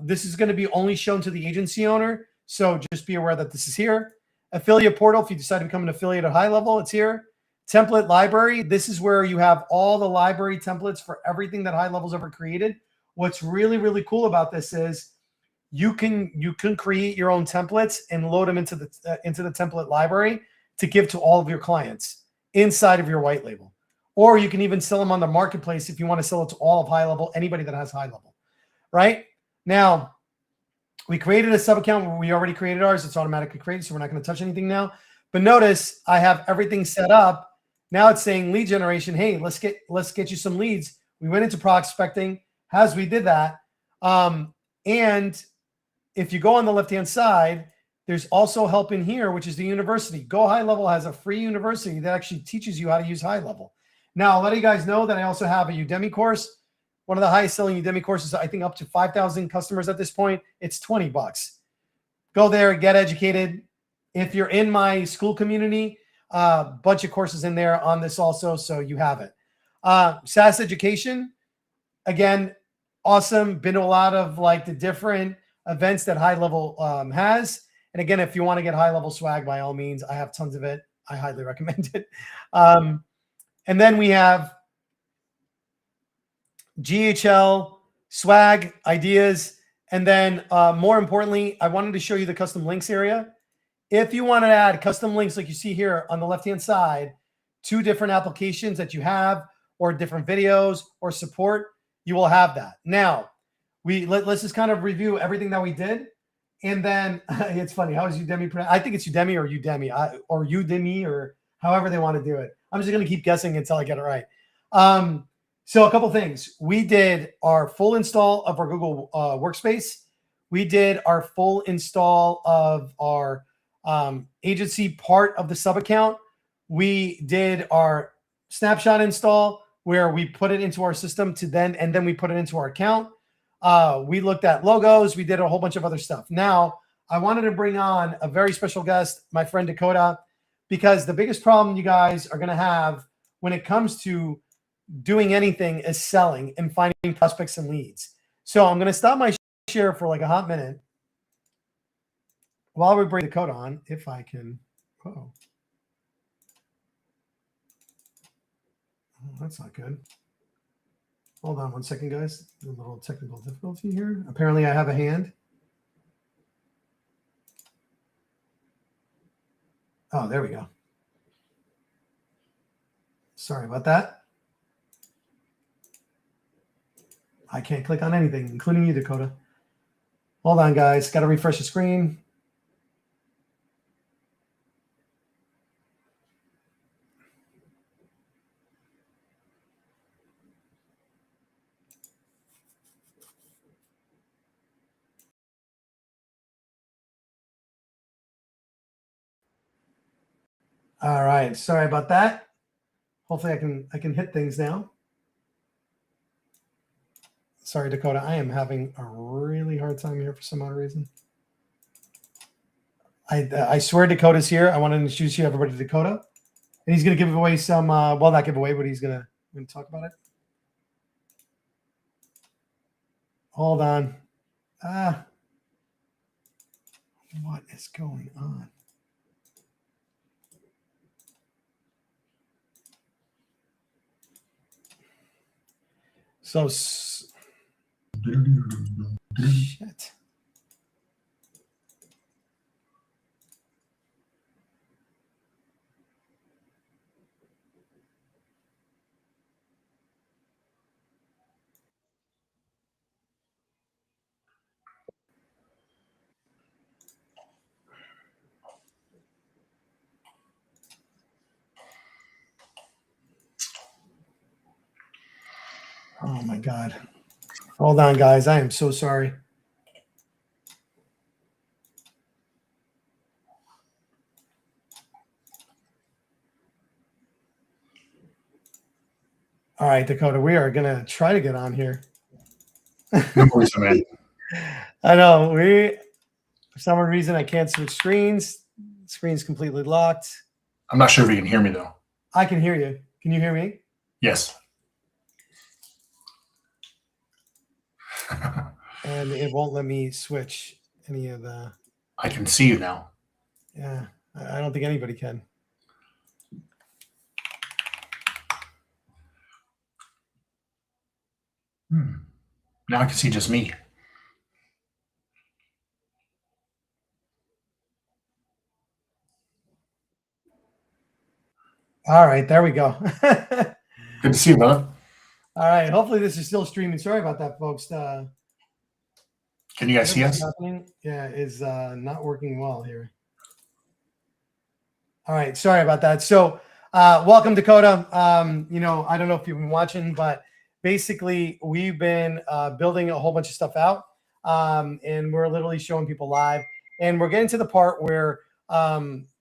This is going to be only shown to the agency owner. So just be aware that this is here. Affiliate portal, if you decide to become an affiliate at HighLevel, it's here. Template library. This is where you have all the library templates for everything that HighLevel's ever created. What's really, really cool about this is you can create your own templates and load them into the template library to give to all of your clients inside of your white label. Or you can even sell them on the marketplace if you want to sell it to all of HighLevel, anybody that has HighLevel, right? Now, we created a sub account where we already created ours. It's automatically created, so we're not going to touch anything now. But notice I have everything set up. Now it's saying lead generation. Hey, let's get you some leads. We went into prospecting as we did that. And if you go on the left-hand side, there's also help in here, which is the university. GoHighLevel has a free university that actually teaches you how to use HighLevel. Now, I'll let you guys know that I also have a Udemy course. One of the highest selling Udemy courses, I think up to 5,000 customers at this point. It's $20. Go there, get educated. If you're in my Skool community, bunch of courses in there on this also, so you have it. SaaS education, again, awesome. Been to a lot of like the different events that HighLevel has. And again, if you want to get HighLevel swag, by all means, I have tons of it. I highly recommend it. And then we have GHL, swag, ideas. And then more importantly, I wanted to show you the custom links area. If you want to add custom links like you see here on the left-hand side to different applications that you have or different videos or support, you will have that. Now, let's just kind of review everything that we did. And then it's funny. How is Udemy pronounced? I think it's Udemy or Udemy or however they want to do it. I'm just going to keep guessing until I get it right. So a couple things. We did our full install of our Google Workspace. We did our full install of our agency part of the sub account. We did our Snapshot install where we put it into our system and then we put it into our account. We looked at logos. We did a whole bunch of other stuff. Now, I wanted to bring on a very special guest, my friend Dakota, because the biggest problem you guys are going to have when it comes to doing anything is selling and finding prospects and leads. So I'm going to stop my share for like a hot minute while we bring Dakota on, if I can. Oh, that's not good. Hold on one second, guys. A little technical difficulty here. Apparently, I have a hand. Oh, there we go. Sorry about that. I can't click on anything, including you, Dakota. Hold on, guys. Got to refresh the screen. All right. Sorry about that. Hopefully I can hit things now. Sorry, Dakota. I am having a really hard time here for some odd reason. I swear Dakota's here. I want to introduce you everybody to Dakota. And he's going to give away some, well, not give away, but he's going to talk about it. Hold on. What is going on? So, shit. Oh my God. Hold on, guys. I am so sorry. All right, Dakota, we are going to try to get on here. No worries, man. I know. For some reason, I can't switch screens. Screen's completely locked. I'm not sure if you can hear me, though. I can hear you. Can you hear me? Yes. And it won't let me switch any of the... I can see you now. Yeah, I don't think anybody can. Now I can see just me. All right, there we go. Good to see you, brother. All right, hopefully this is still streaming. Sorry about that, folks. Can you guys see us? Yeah, is not working well here. All right, sorry about that. So welcome, Dakota. You know, I don't know if you've been watching, but basically we've been building a whole bunch of stuff out, and we're literally showing people live. And we're getting to the part where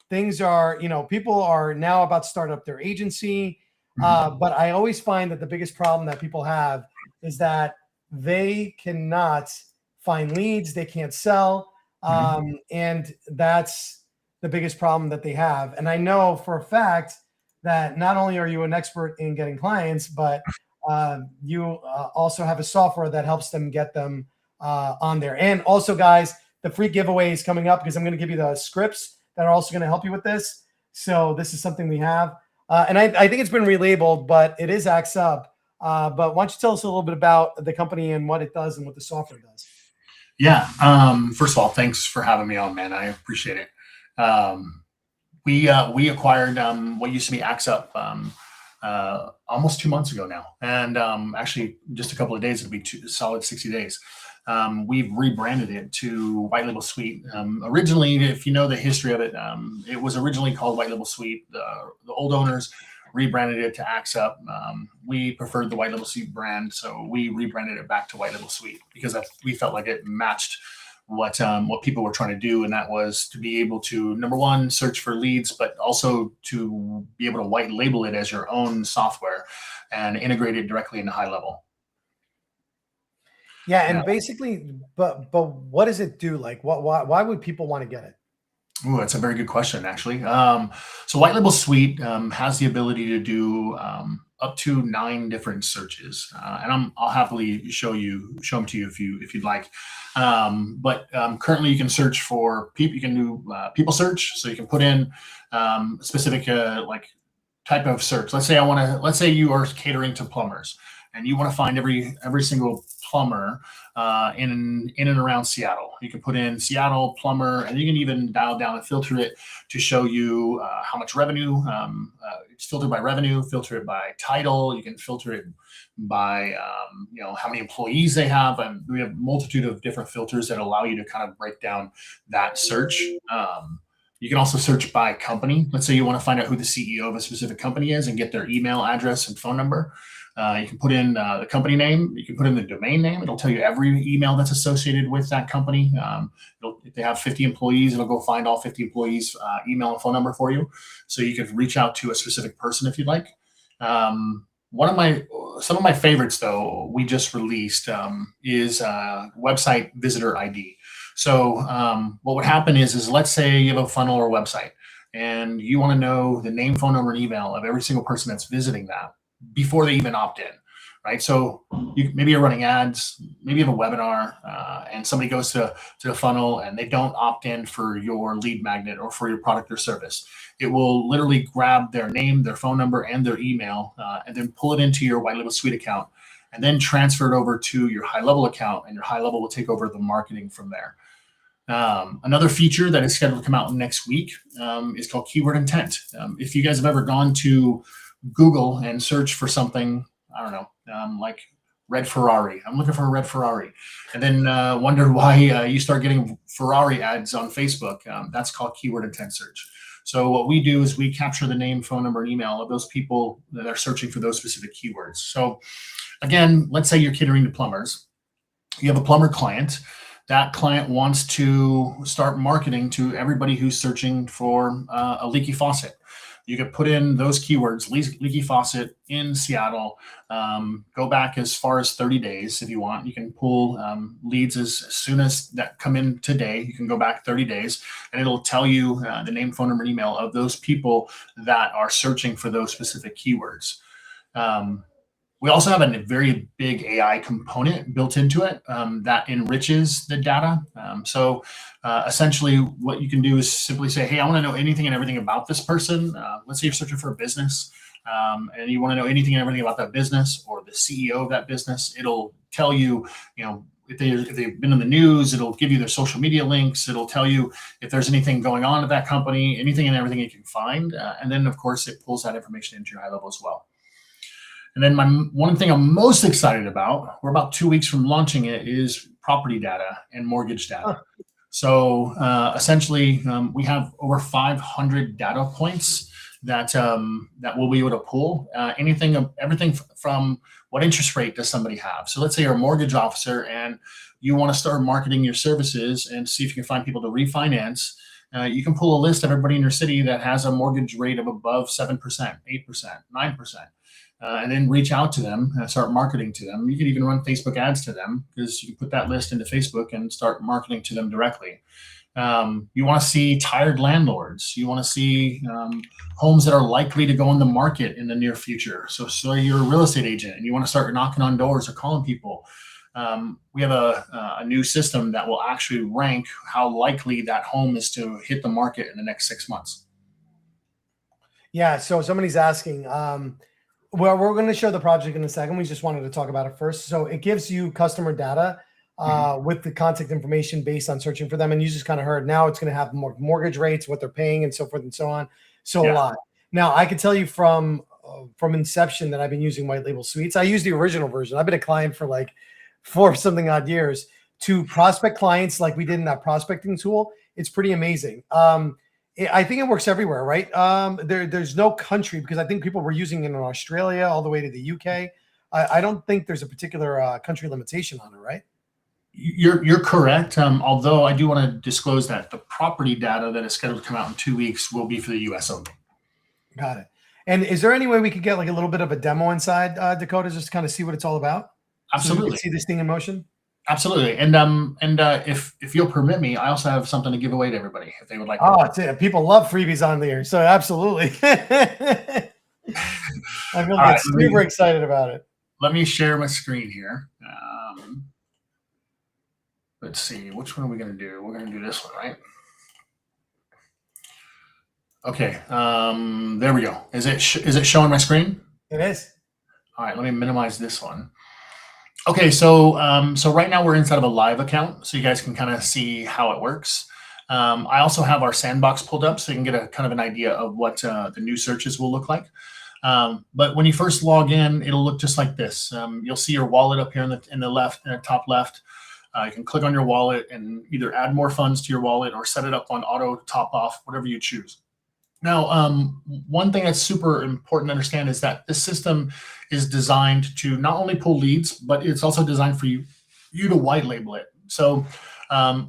things are, you know, people are now about to start up their agency. But I always find that the biggest problem that people have is that they cannot find leads, they can't sell, and that's the biggest problem that they have. And I know for a fact that not only are you an expert in getting clients, but you also have a software that helps them get them on there. And also, guys, the free giveaway is coming up because I'm going to give you the scripts that are also going to help you with this. So this is something we have. And I think it's been relabeled, but it is Axe Up. But why don't you tell us a little bit about the company and what it does and what the software does? Yeah. First of all, thanks for having me on, man. I appreciate it. We acquired what used to be Axe Up almost 2 months ago now. And actually, just a couple of days, it'll be solid 60 days. We've rebranded it to HighLevel Suite. Originally, if you know the history of it, it was originally called HighLevel Suite. The old owners rebranded it to AxUp. We preferred the HighLevel Suite brand, so we rebranded it back to HighLevel Suite because we felt like it matched what people were trying to do, and that was to be able to, number one, search for leads, but also to be able to white label it as your own software and integrate it directly into HighLevel. Yeah, and basically, but what does it do? Like, why would people want to get it? Ooh, that's a very good question, actually. So HighLevel Suite has the ability to do up to 9 different searches, and I'll happily show them to you if you'd like. But currently, you can search for people. You can do people search, so you can put in specific like type of search. Let's say you are catering to plumbers, and you want to find every single plumber in and around Seattle. You can put in Seattle plumber, and you can even dial down and filter it to show you how much revenue. It's filtered by revenue, filter it by title. You can filter it by how many employees they have, and we have a multitude of different filters that allow you to kind of break down that search. You can also search by company. Let's say you want to find out who the CEO of a specific company is and get their email address and phone number. You can put in the company name. You can put in the domain name. It'll tell you every email that's associated with that company. If they have 50 employees, it'll go find all 50 employees' email and phone number for you. So you could reach out to a specific person if you'd like. Some of my favorites, though, we just released is website visitor ID. So what would happen is let's say you have a funnel or website, and you want to know the name, phone number, and email of every single person that's visiting that before they even opt in, right? So maybe you're running ads, maybe you have a webinar, and somebody goes to the funnel and they don't opt in for your lead magnet or for your product or service. It will literally grab their name, their phone number, and their email, and then pull it into your HighLevel Suite account, and then transfer it over to your HighLevel account, and your HighLevel will take over the marketing from there. Another feature that is scheduled to come out next week is called keyword intent. If you guys have ever gone to Google and search for something, I don't know, like red Ferrari. I'm looking for a red Ferrari. And then wonder why you start getting Ferrari ads on Facebook. That's called keyword intent search. So what we do is we capture the name, phone number, and email of those people that are searching for those specific keywords. So again, let's say you're catering to plumbers. You have a plumber client. That client wants to start marketing to everybody who's searching for a leaky faucet. You could put in those keywords, leaky faucet in Seattle, go back as far as 30 days if you want. You can pull leads as soon as that come in today. You can go back 30 days, and it'll tell you the name, phone number, and email of those people that are searching for those specific keywords. We also have a very big AI component built into it that enriches the data. So essentially what you can do is simply say, hey, I want to know anything and everything about this person. Let's say you're searching for a business and you want to know anything and everything about that business or the CEO of that business. It'll tell you, if they've been in the news, it'll give you their social media links. It'll tell you if there's anything going on at that company, anything and everything you can find. And then, of course, it pulls that information into your HighLevel as well. And then one thing I'm most excited about, we're about 2 weeks from launching it, is property data and mortgage data. So essentially, we have over 500 data points that we'll be able to pull. Everything from what interest rate does somebody have. So let's say you're a mortgage officer and you want to start marketing your services and see if you can find people to refinance. You can pull a list of everybody in your city that has a mortgage rate of above 7%, 8%, 9%. And then reach out to them and start marketing to them. You can even run Facebook ads to them because you can put that list into Facebook and start marketing to them directly. You want to see tired landlords. You want to see homes that are likely to go on the market in the near future. So you're a real estate agent and you want to start knocking on doors or calling people. We have a new system that will actually rank how likely that home is to hit the market in the next 6 months. Yeah. So somebody's asking, well, we're going to show the project in a second. We just wanted to talk about it first. So it gives you customer data with the contact information based on searching for them. And you just kind of heard now it's going to have more mortgage rates, what they're paying, and so forth and so on. So a lot. Now, I can tell you from inception that I've been using HighLevel Suites. I use the original version. I've been a client for like 4 something odd years to prospect clients like we did in that prospecting tool. It's pretty amazing. I think it works everywhere, right? There's no country, because I think people were using it in Australia all the way to the UK. I don't think there's a particular country limitation on it, right? You're correct. Although I do want to disclose that the property data that is scheduled to come out in 2 weeks will be for the US only. Got it. And is there any way we could get like a little bit of a demo inside Dakota, just to kind of see what it's all about? Absolutely. So we can see this thing in motion. Absolutely. And if you'll permit me, I also have something to give away to everybody if they would like. Oh, people love freebies on there, so absolutely. I feel super excited about it. Let me share my screen here. Let's see, which one are we going to do? We're going to do this one, right? Okay. There we go. Is it showing my screen? It is. All right. Let me minimize this one. Okay. So right now we're inside of a live account, so you guys can kind of see how it works. I also have our sandbox pulled up, so you can get a kind of an idea of what the new searches will look like. But when you first log in, it'll look just like this. You'll see your wallet up here in the left, in the top left. You can click on your wallet and either add more funds to your wallet or set it up on auto top off, whatever you choose. Now, one thing that's super important to understand is that this system is designed to not only pull leads, but it's also designed for you to white label it. So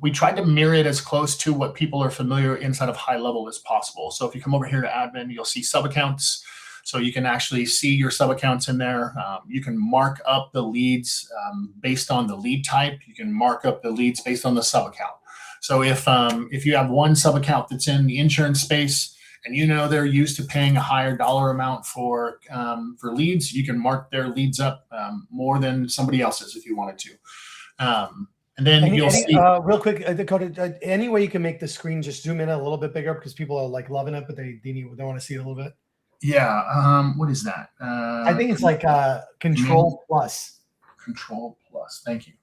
we tried to mirror it as close to what people are familiar inside of HighLevel as possible. So if you come over here to admin, you'll see sub accounts. So you can actually see your sub accounts in there. You can mark up the leads based on the lead type. You can mark up the leads based on the sub account. So if you have one sub account that's in the insurance space and you know they're used to paying a higher dollar amount for leads, you can mark their leads up more than somebody else's if you wanted to. And then you'll see real quick, Dakota, any way you can make the screen just zoom in a little bit bigger, because people are like loving it, but they want to see it a little bit. Yeah. What is that? I think it's like Control Plus. Control Plus. Thank you.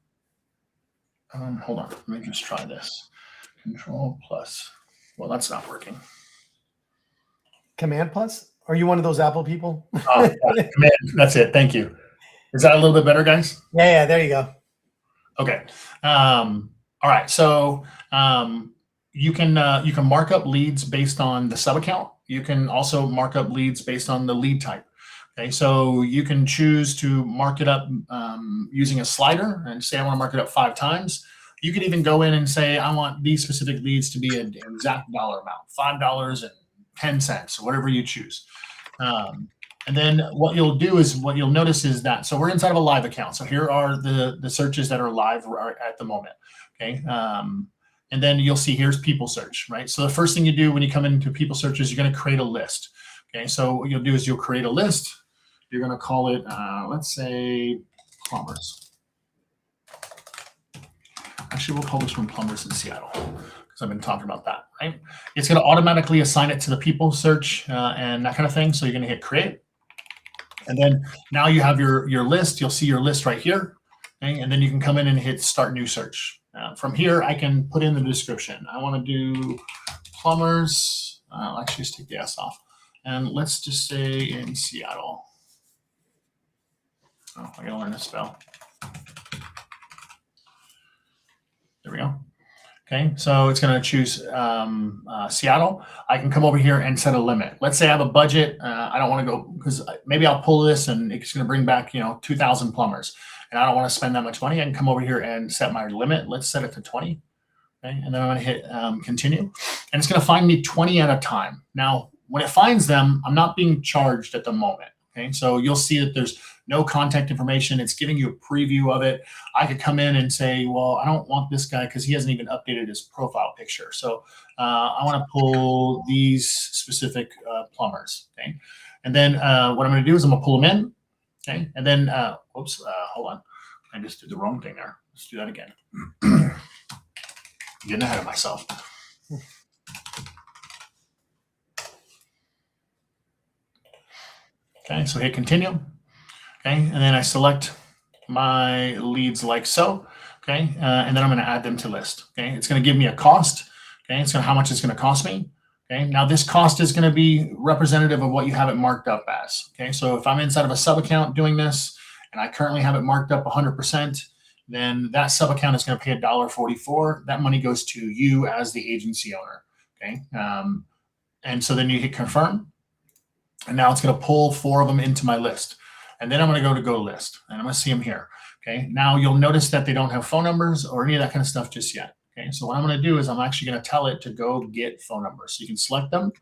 Hold on. Let me just try this. Control Plus. Well, that's not working. Command Plus? Are you one of those Apple people? Oh, Command. That's it. Thank you. Is that a little bit better, guys? Yeah. There you go. Okay. All right. So you can mark up leads based on the sub account. You can also mark up leads based on the lead type. Okay, so you can choose to mark it up using a slider and say I want to mark it up 5 times. You could even go in and say I want these specific leads to be an exact dollar amount, $5.10, whatever you choose. And then what you'll notice is that, so we're inside of a live account. So here are the searches that are live at the moment. Okay. And then you'll see here's people search, right? So the first thing you do when you come into people search is you're going to create a list. Okay. So what you'll do is you'll create a list. You're going to call it, let's say plumbers. Actually, we'll call this one plumbers in Seattle because I've been talking about that, right? It's going to automatically assign it to the people search and that kind of thing. So you're going to hit create. And then now you have your list. You'll see your list right here. Okay? And then you can come in and hit start new search. From here, I can put in the description. I want to do plumbers. I'll actually just take the S off. And let's just say in Seattle. Oh, I got to learn to spell. There we go. Okay, so it's going to choose Seattle. I can come over here and set a limit. Let's say I have a budget. I don't want to go because maybe I'll pull this and it's going to bring back 2,000 plumbers, and I don't want to spend that much money. I can come over here and set my limit. Let's set it to 20. Okay, and then I'm going to hit continue, and it's going to find me 20 at a time. Now, when it finds them, I'm not being charged at the moment. Okay, so you'll see that there's no contact information. It's giving you a preview of it. I could come in and say, well, I don't want this guy because he hasn't even updated his profile picture. So I want to pull these specific plumbers. Okay, and then what I'm going to do is I'm going to pull them in. Okay, and then oops, hold on, I just did the wrong thing there. Let's do that again. Getting ahead of myself. Okay, so hit continue. Okay, and then I select my leads like so. Okay, and then I'm going to add them to list. Okay, it's going to give me a cost. Okay, it's going to how much it's going to cost me. Okay, now this cost is going to be representative of what you have it marked up as. Okay, so if I'm inside of a sub account doing this, and I currently have it marked up 100%, then that sub account is going to pay $1.44. That money goes to you as the agency owner. Okay. And so then you hit confirm. And now it's going to pull 4 of them into my list. And then I'm going to go to go list, and I'm going to see them here. Okay. Now you'll notice that they don't have phone numbers or any of that kind of stuff just yet. Okay. So what I'm going to do is I'm actually going to tell it to go get phone numbers. So you can select them.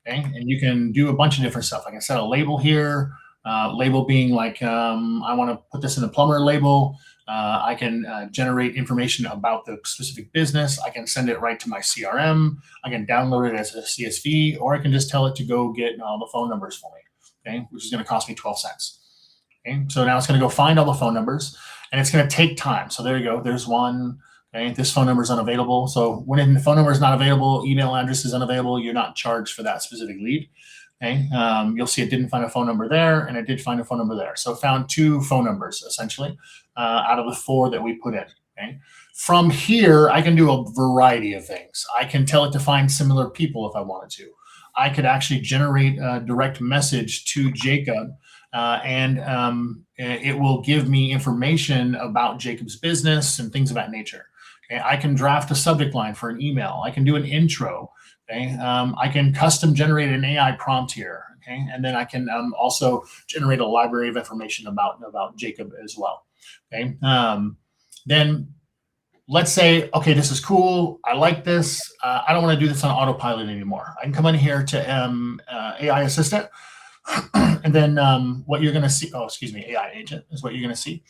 Okay. And you can do a bunch of different stuff. Like I set a label here, label being like, I want to put this in the plumber label. I can generate information about the specific business. I can send it right to my CRM. I can download it as a CSV, or I can just tell it to go get all the phone numbers for me, okay, which is going to cost me 12 cents. Okay, so now it's going to go find all the phone numbers, and it's going to take time. So there you go. There's one. Okay, this phone number is unavailable. So when the phone number is not available, email address is unavailable, you're not charged for that specific lead. Okay, you'll see it didn't find a phone number there, and it did find a phone number there. So it found 2 phone numbers essentially out of the 4 that we put in. Okay, from here I can do a variety of things. I can tell it to find similar people if I wanted to. I could actually generate a direct message to Jacob, and it will give me information about Jacob's business and things of that nature. Okay, I can draft a subject line for an email. I can do an intro. Okay, I can custom generate an AI prompt here. Okay, and then I can also generate a library of information about Jacob as well. Okay, then let's say, okay, this is cool. I like this. I don't want to do this on autopilot anymore. I can come in here to AI assistant, and then what you're going to see. Oh, excuse me, AI agent is what you're going to see.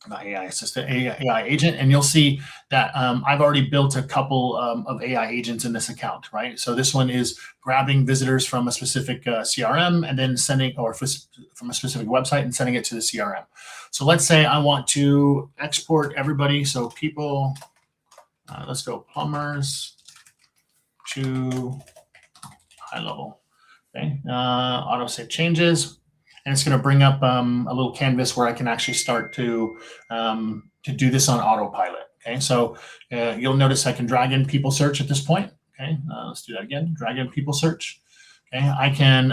Not AI assistant, AI agent, and you'll see that I've already built a couple of AI agents in this account, right? So this one is grabbing visitors from a specific CRM and then sending, or from a specific website and sending it to the CRM. So let's say I want to export everybody. So people, let's go plumbers to HighLevel. Okay, auto save changes. And it's going to bring up a little canvas where I can actually start to do this on autopilot. Okay, so you'll notice I can drag in people search at this point. Okay, let's do that again. Drag in people search. Okay, I can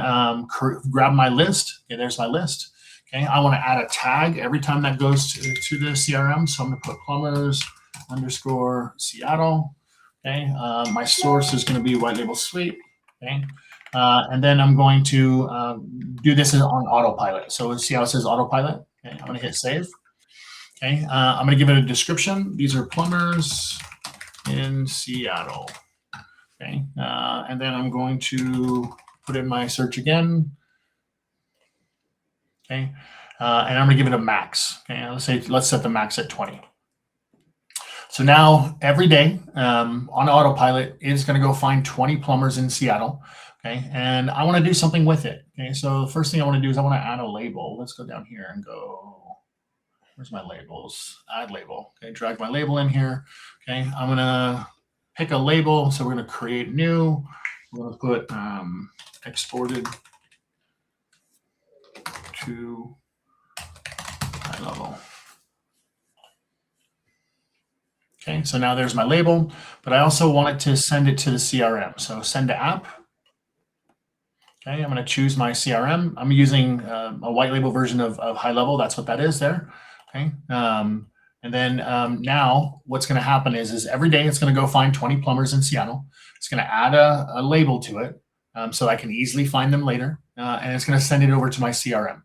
grab my list. Okay, there's my list. Okay, I want to add a tag every time that goes to the CRM. So I'm going to put plumbers _ Seattle. Okay, my source is going to be HighLevel Suite. Okay. And then I'm going to do this on autopilot. So see how it says autopilot? Okay, I'm going to hit save. Okay, I'm going to give it a description. These are plumbers in Seattle. Okay, and then I'm going to put in my search again. Okay, and I'm going to give it a max. Okay, let's set the max at 20. So now every day on autopilot, it's going to go find 20 plumbers in Seattle. Okay, and I want to do something with it. Okay, so the first thing I want to do is I want to add a label. Let's go down here and go, where's my labels? Add label. Okay, drag my label in here. Okay, I'm going to pick a label. So we're going to create new. We're going to put exported to HighLevel. Okay, so now there's my label, but I also want it to send it to the CRM. So send to app. Okay, I'm going to choose my CRM. I'm using a white label version of HighLevel. That's what that is there. Okay, and then now what's going to happen is every day it's going to go find 20 plumbers in Seattle. It's going to add a label to it so I can easily find them later, and it's going to send it over to my CRM.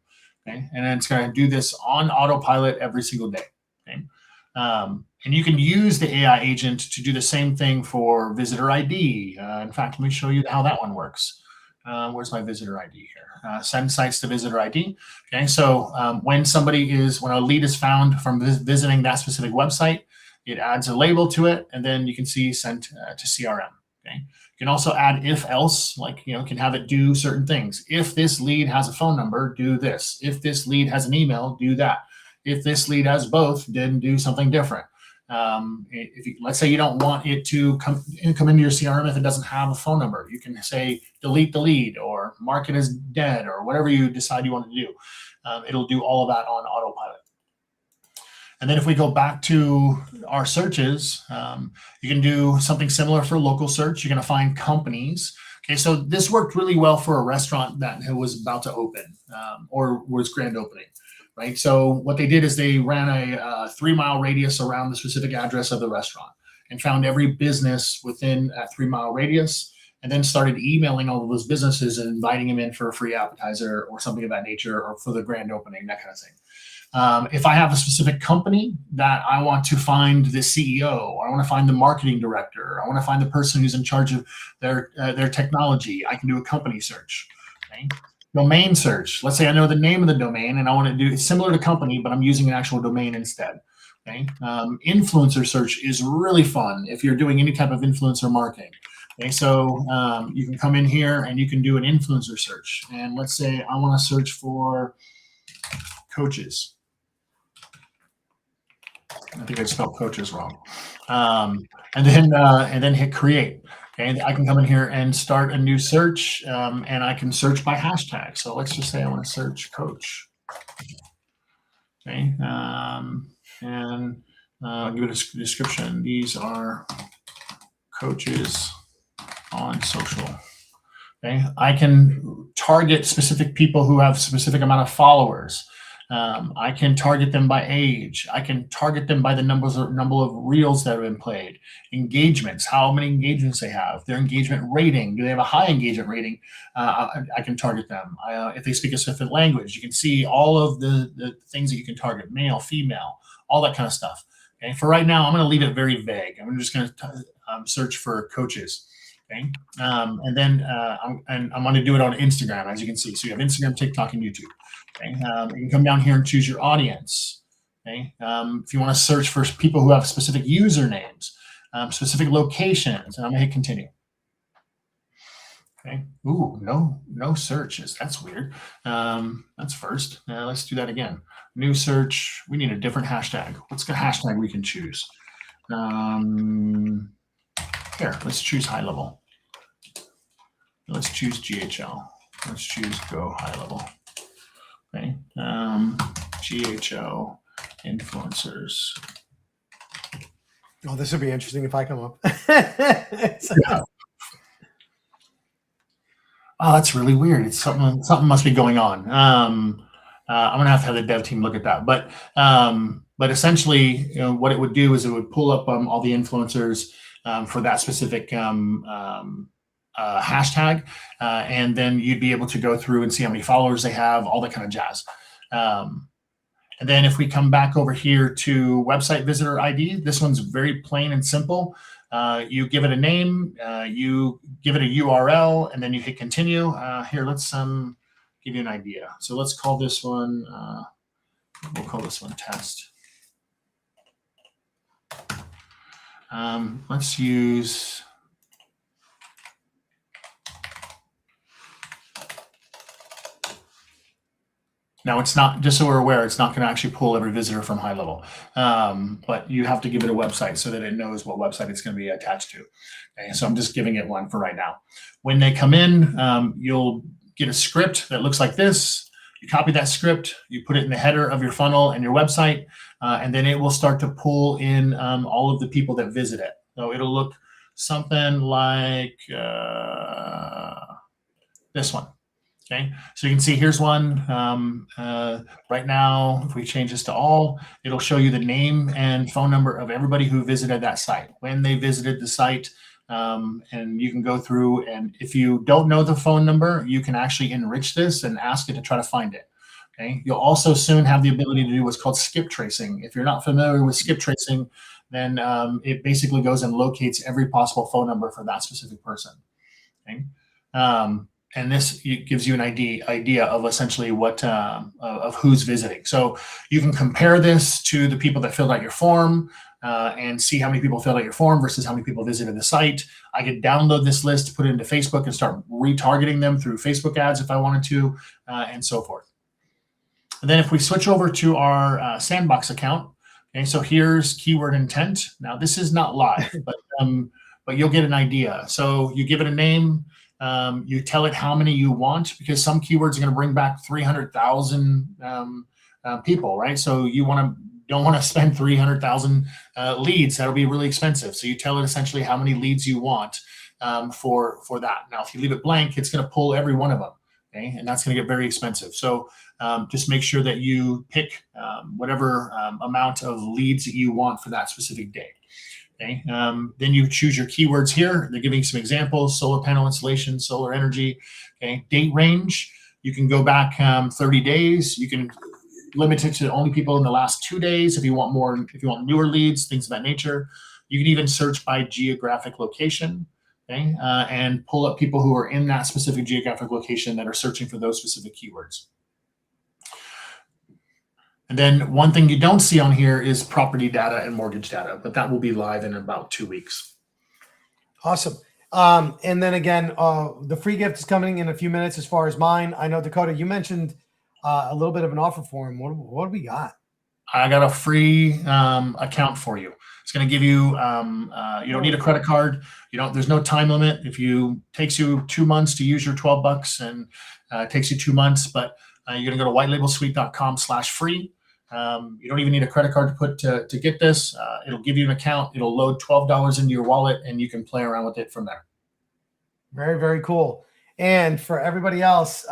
Okay, and then it's going to do this on autopilot every single day. Okay, and you can use the AI agent to do the same thing for visitor ID. In fact, let me show you how that one works. Where's my visitor ID here? Send sites to visitor ID. Okay, so when a lead is found from visiting that specific website, it adds a label to it, and then you can see sent to CRM. Okay, you can also add if else, like can have it do certain things. If this lead has a phone number, do this. If this lead has an email, do that. If this lead has both, then do something different. Let's say you don't want it to come into your CRM if it doesn't have a phone number, you can say delete the lead or mark it as dead or whatever you decide you want to do. It'll do all of that on autopilot. And then if we go back to our searches, you can do something similar for local search. You're going to find companies. Okay, so this worked really well for a restaurant that was about to open or was grand opening. Right. So what they did is they ran a 3-mile radius around the specific address of the restaurant and found every business within a 3-mile radius. and then started emailing all of those businesses and inviting them in for a free appetizer or something of that nature, or for the grand opening, that kind of thing. If I have a specific company that I want to find the CEO, I want to find the marketing director, I want to find the person who's in charge of their technology, I can do a company search. Okay? Domain search. Let's say I know the name of the domain and I want to do it's similar to company, but I'm using an actual domain instead. Okay. Influencer search is really fun if you're doing any type of influencer marketing. Okay, so you can come in here and you can do an influencer search. And let's say I want to search for coaches. I think I spelled coaches wrong. And then hit create. Okay, I can come in here and start a new search, and I can search by hashtag. So let's just say I want to search coach. Okay, and give it a description. These are coaches on social. Okay, I can target specific people who have a specific amount of followers. I can target them by age. I can target them by the number of reels that have been played, engagements, how many engagements they have, their engagement rating. Do they have a high engagement rating? I can target them. If they speak a specific language, you can see all of the things that you can target: male, female, all that kind of stuff. Okay. For right now, I'm going to leave it very vague. I'm just going to search for coaches. Okay. And then I'm going to do it on Instagram, as you can see. So you have Instagram, TikTok, and YouTube. Okay. You can come down here and choose your audience. Okay. If you want to search for people who have specific usernames, specific locations, and I'm going to hit continue. Okay. Ooh, no searches. That's weird. That's first. Let's do that again. New search. We need a different hashtag. What's the hashtag we can choose? Here, let's choose HighLevel. Let's choose GHL. Let's choose GoHighLevel. Okay. GHL influencers. Oh, this would be interesting if I come up. Yeah. Oh, that's really weird. It's something must be going on. I'm gonna have to have the dev team look at that. But essentially, what it would do is it would pull up all the influencers for that specific hashtag, and then you'd be able to go through and see how many followers they have, all that kind of jazz. And then if we come back over here to website visitor ID, this one's very plain and simple. You give it a name, you give it a URL, and then you hit continue. Here, let's give you an idea. So let's call this one, we'll call this one test. Let's use, now it's not, just so we're aware, it's not going to actually pull every visitor from HighLevel, but you have to give it a website so that it knows what website it's going to be attached to. Okay, so I'm just giving it one for right now. When they come in, you'll get a script that looks like this. You copy that script, you put it in the header of your funnel and your website, and then it will start to pull in all of the people that visit it. So it'll look something like this one. Okay, so you can see here's one. Right now, if we change this to all, it'll show you the name and phone number of everybody who visited that site, when they visited the site, and you can go through, and if you don't know the phone number, you can actually enrich this and ask it to try to find it. Okay, you'll also soon have the ability to do what's called skip tracing. If you're not familiar with skip tracing, then it basically goes and locates every possible phone number for that specific person. Okay. And this gives you an idea of essentially what of who's visiting. So you can compare this to the people that filled out your form and see how many people filled out your form versus how many people visited the site. I could download this list, put it into Facebook, and start retargeting them through Facebook ads if I wanted to, and so forth. And then if we switch over to our Sandbox account, okay, so here's keyword intent. Now this is not live, but you'll get an idea. So you give it a name. You tell it how many you want, because some keywords are going to bring back 300,000 people, right? So you don't want to spend 300,000 leads. That'll be really expensive. So you tell it essentially how many leads you want for that. Now, if you leave it blank, it's going to pull every one of them. Okay, and that's going to get very expensive. So just make sure that you pick whatever amount of leads that you want for that specific day. Okay, then you choose your keywords here. They're giving some examples: solar panel installation, solar energy. Okay, date range. You can go back 30 days. You can limit it to only people in the last 2 days if you want more, if you want newer leads, things of that nature. You can even search by geographic location. Okay, and pull up people who are in that specific geographic location that are searching for those specific keywords. And then one thing you don't see on here is property data and mortgage data, but that will be live in about 2 weeks. Awesome. And then again, the free gift is coming in a few minutes as far as mine. I know, Dakota, you mentioned a little bit of an offer for him. What do we got? I got a free account for you. It's going to give you, you don't need a credit card. There's no time limit. If you takes you 2 months to use your $12 and it takes you 2 months, but you're going to go to whitelabelsuite.com/free. You don't even need a credit card to get this. It'll give you an account. It'll load $12 into your wallet and you can play around with it from there. Very, very cool. And for everybody else,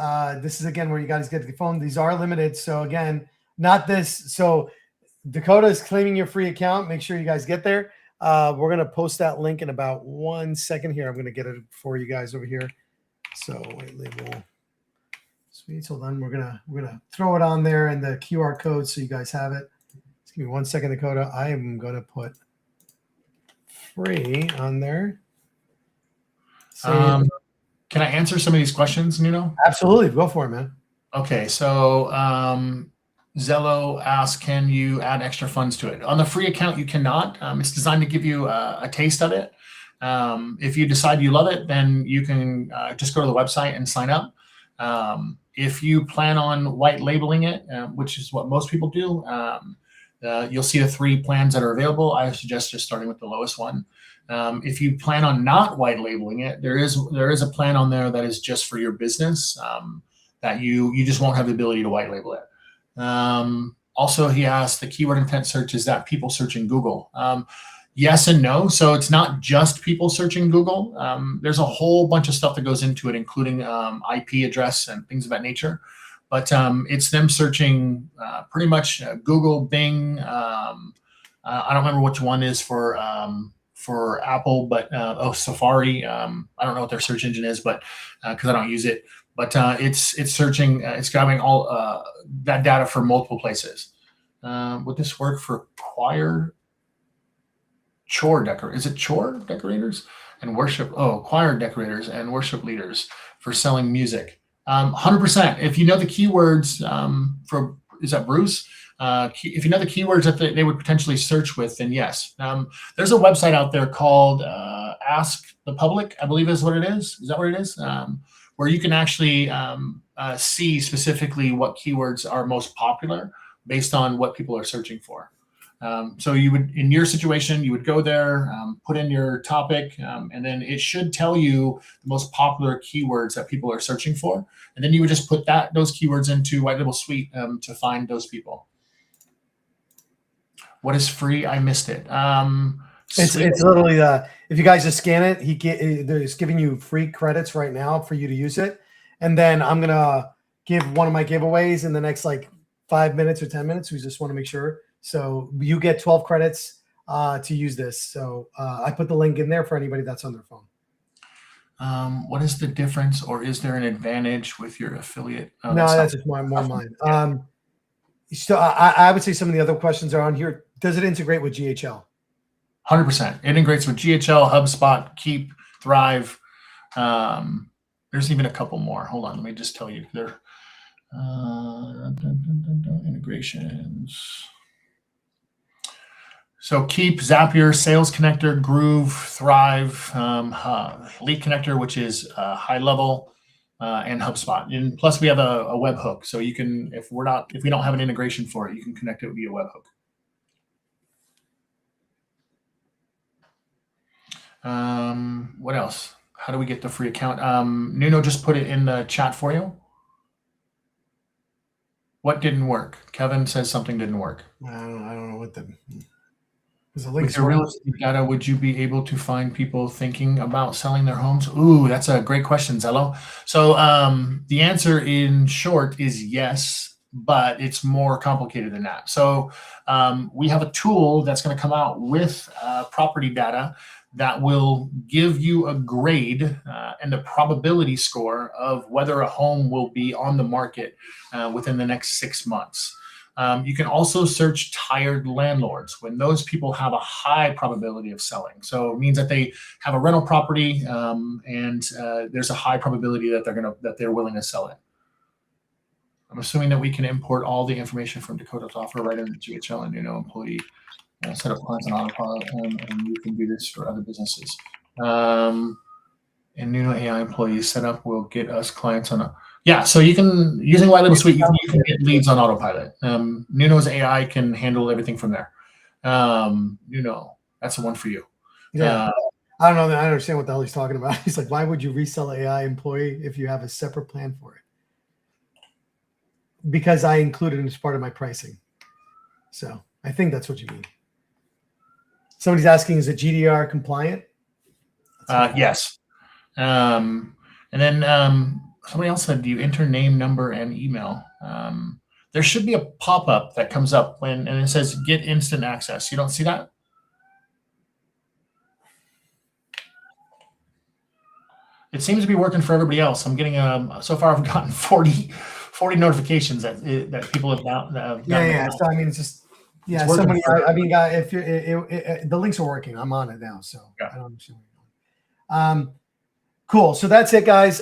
this is again where you guys get the phone. These are limited. So again, not this. So Dakota is claiming your free account. Make sure you guys get there. We're going to post that link in about 1 second here. I'm going to get it for you guys over here. So white label suites. Hold on. We're gonna throw it on there and the QR code so you guys have it. Just give me 1 second, Dakota. I am going to put free on there. Can I answer some of these questions, Nuno? Absolutely. Go for it, man. Okay. So Zello asks, can you add extra funds to it? On the free account, you cannot. It's designed to give you a taste of it. If you decide you love it, then you can just go to the website and sign up. If you plan on white labeling it, which is what most people do, you'll see the 3 plans that are available. I suggest just starting with the lowest one. If you plan on not white labeling it, there is a plan on there that is just for your business that you just won't have the ability to white label it. Also, he asked, the keyword intent search, is that people searching Google? Yes and no. So it's not just people searching Google. There's a whole bunch of stuff that goes into it, including IP address and things of that nature. But it's them searching pretty much Google, Bing. I don't remember which one is for Apple, but Safari. I don't know what their search engine is, but because I don't use it. But it's searching. It's grabbing all that data for multiple places. Would this work for chore decorators and worship? Choir decorators and worship leaders for selling music. 100%. If you know the keywords is that Bruce? If you know the keywords that they would potentially search with, then yes. There's a website out there called Ask the Public, I believe is what it is. Is that what it is? Where you can actually see specifically what keywords are most popular based on what people are searching for. So you would, in your situation, you would go there, put in your topic, and then it should tell you the most popular keywords that people are searching for. And then you would just put those keywords into White Label Suite to find those people. What is free? I missed it. It's literally if you guys just scan it, he's giving you free credits right now for you to use it. And then I'm gonna give one of my giveaways in the next like 5 minutes or 10 minutes. We just want to make sure. So you get 12 credits to use this. So I put the link in there for anybody that's on their phone. What is the difference, or is there an advantage with your affiliate? No, that's just more mine. Yeah. So I would say some of the other questions are on here. Does it integrate with GHL? 100%. It integrates with GHL, HubSpot, Keep, Thrive. There's even a couple more. Hold on, let me just tell you. They're integrations. So Keep, Zapier, Sales Connector, Groove, Thrive, Lead Connector, which is HighLevel, and HubSpot. And plus we have a webhook. So you can, if we don't have an integration for it, you can connect it via webhook. What else? How do we get the free account? Nuno just put it in the chat for you. What didn't work? Kevin says something didn't work. I don't know what the. Because the link With is your real working. estate data, would you be able to find people thinking about selling their homes? Ooh, that's a great question, Zello. So the answer in short is yes, but it's more complicated than that. So we have a tool that's going to come out with property data that will give you a grade and the probability score of whether a home will be on the market within the next 6 months. You can also search tired landlords when those people have a high probability of selling. So it means that they have a rental property and there's a high probability that they're willing to sell it. I'm assuming that we can import all the information from Dakota's offer right into GHL and employee set up clients on autopilot, and you can do this for other businesses. And Nuno AI employee setup will get us clients on a so you can using HighLevel Suite you can get leads on autopilot. Nuno's AI can handle everything from there. Nuno, that's the one for you. Yeah. I don't know. I understand what the hell he's talking about. He's like, why would you resell AI employee if you have a separate plan for it? Because I included it as part of my pricing. So I think that's what you mean. Somebody's asking, is it GDR compliant? Yes. And then somebody else said, do you enter name, number, and email? There should be a pop-up that comes up and it says get instant access. You don't see that? It seems to be working for everybody else. I'm getting so far I've gotten 40 notifications that people have gotten. Yeah. So I mean, it's just somebody. If the links are working, I'm on it now. So I don't understand. Cool. So that's it, guys.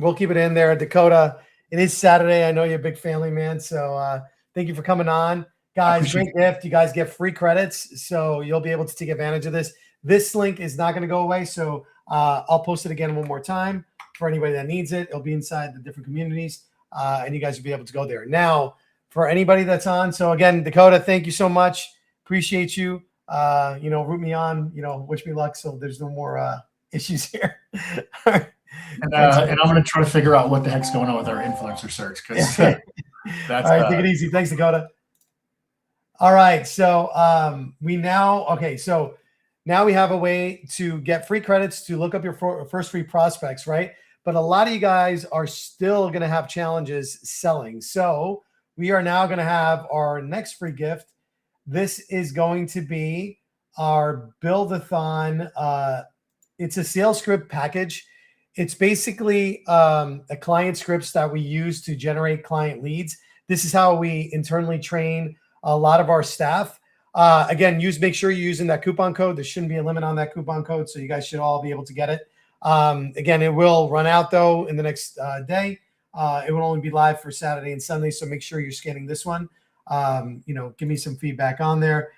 We'll keep it in there. Dakota, it is Saturday. I know you're a big family man. So thank you for coming on. Guys, great gift. You guys get free credits. So you'll be able to take advantage of this. This link is not going to go away. So I'll post it again one more time for anybody that needs it. It'll be inside the different communities. And you guys will be able to go there. Now, for anybody that's on. So again, Dakota, thank you so much. Appreciate you. Root me on, wish me luck. So there's no more issues here. And I'm going to try to figure out what the heck's going on with our influencer search. Because that's all right. Take it easy. Thanks, Dakota. All right. So so now we have a way to get free credits to look up your first free prospects, right? But a lot of you guys are still going to have challenges selling. So we are now going to have our next free gift. This is going to be our Buildathon. It's a sales script package. It's basically a client scripts that we use to generate client leads. This is how we internally train a lot of our staff. Again, make sure you're using that coupon code. There shouldn't be a limit on that coupon code, so you guys should all be able to get it. Again, it will run out though in the next day. It will only be live for Saturday and Sunday, so make sure you're scanning this one. Give me some feedback on there.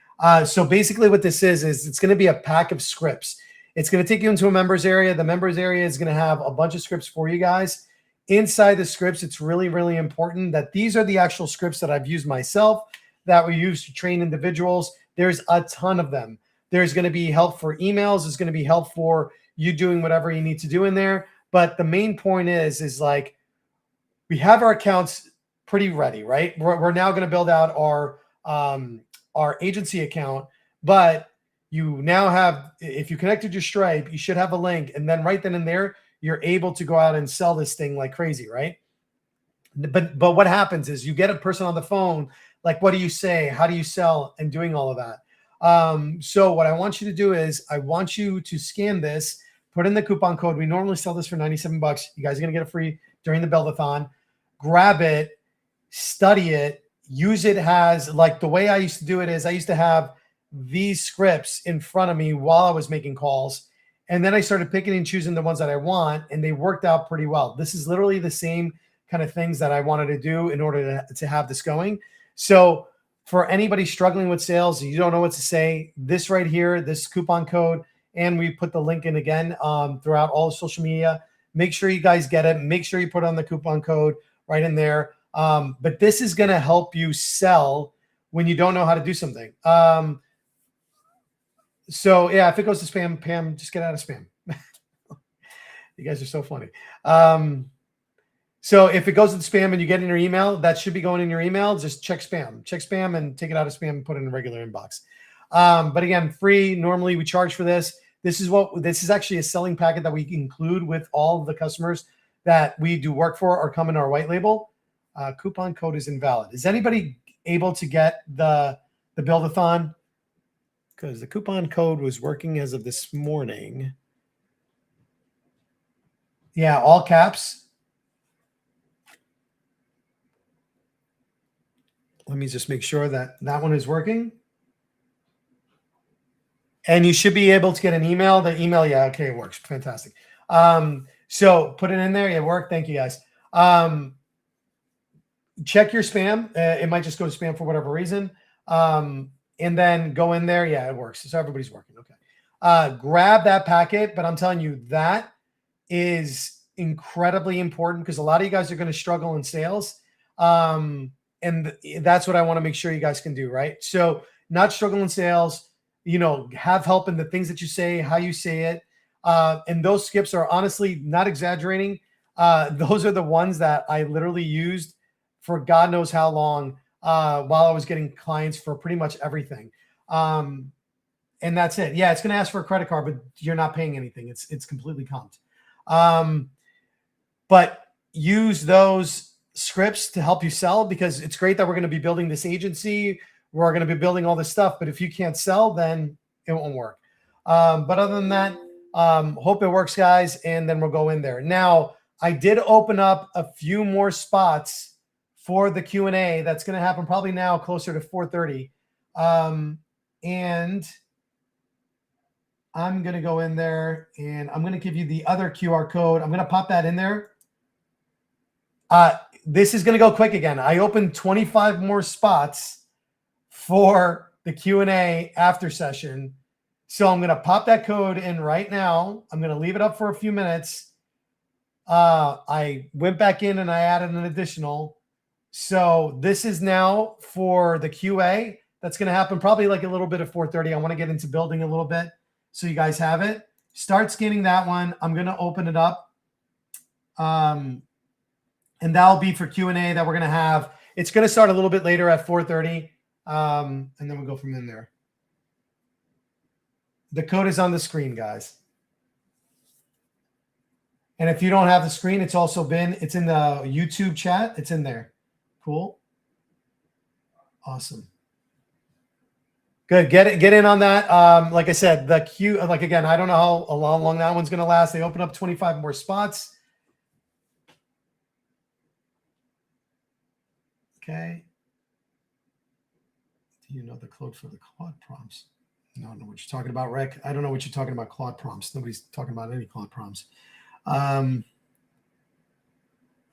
So basically what this is it's going to be a pack of scripts. It's going to take you into a members area. The members area is going to have a bunch of scripts for you guys. Inside the scripts, it's really, really important that these are the actual scripts that I've used myself that we use to train individuals. There's a ton of them. There's going to be help for emails. There's going to be help for you doing whatever you need to do in there. But the main point is like we have our accounts pretty ready, right? We're now going to build out our agency account, but you now have, if you connected your Stripe, you should have a link. And then right then and there, you're able to go out and sell this thing like crazy, right? But what happens is you get a person on the phone, like, what do you say? How do you sell? And doing all of that. So what I want you to do is I want you to scan this, put in the coupon code. We normally sell this for $97. You guys are going to get it free during the Buildathon. Grab it, study it, use it as, like the way I used to do it is I used to have these scripts in front of me while I was making calls. And then I started picking and choosing the ones that I want, and they worked out pretty well. This is literally the same kind of things that I wanted to do in order to have this going. So for anybody struggling with sales, you don't know what to say, this right here, this coupon code, and we put the link in again throughout all the social media. Make sure you guys get it. Make sure you put on the coupon code right in there. But this is going to help you sell when you don't know how to do something. So yeah, if it goes to spam, Pam, just get out of spam. You guys are so funny. So if it goes to spam and you get in your email, that should be going in your email. Just check spam and take it out of spam and put it in a regular inbox. But again, free. Normally we charge for this. This is actually a selling packet that we include with all of the customers that we do work for or come in our white label. Coupon code is invalid. Is anybody able to get the Buildathon? Because the coupon code was working as of this morning. Yeah, all caps. Let me just make sure that one is working. And you should be able to get an email. The email, yeah, okay, it works. Fantastic. So put it in there. It worked. Thank you, guys. Check your spam. It might just go to spam for whatever reason. And then go in there. Yeah, it works. So everybody's working. Okay. Grab that packet. But I'm telling you, that is incredibly important because a lot of you guys are going to struggle in sales. And that's what I want to make sure you guys can do, right? So not struggle in sales, have help in the things that you say, how you say it. And those skips are honestly not exaggerating. Those are the ones that I literally used for God knows how long while I was getting clients for pretty much everything. And that's it. Yeah, it's going to ask for a credit card, but you're not paying anything. It's completely comped. But use those scripts to help you sell because it's great that we're going to be building this agency. We're going to be building all this stuff. But if you can't sell, then it won't work. But other than that, hope it works, guys. And then we'll go in there. Now, I did open up a few more spots for the Q&A. That's going to happen probably now closer to 4:30. And I'm going to go in there and I'm going to give you the other QR code. I'm going to pop that in there. This is going to go quick again. I opened 25 more spots for the Q&A after session. So I'm going to pop that code in right now. I'm going to leave it up for a few minutes. I went back in and I added an additional. So this is now for the QA. That's going to happen probably like a little bit at 4:30. I want to get into building a little bit so you guys have it. Start scanning that one. I'm going to open it up. And that'll be for Q&A that we're going to have. It's going to start a little bit later at 4:30. And then we'll go from in there. The code is on the screen, guys. And if you don't have the screen, it's in the YouTube chat. It's in there. Cool. Awesome. Good. Get in on that. Like I said, again, I don't know how long that one's going to last. They open up 25 more spots. Okay. Do you know the code for the Claude prompts? I don't know what you're talking about, Rick. I don't know what you're talking about, Claude prompts. Nobody's talking about any Claude prompts.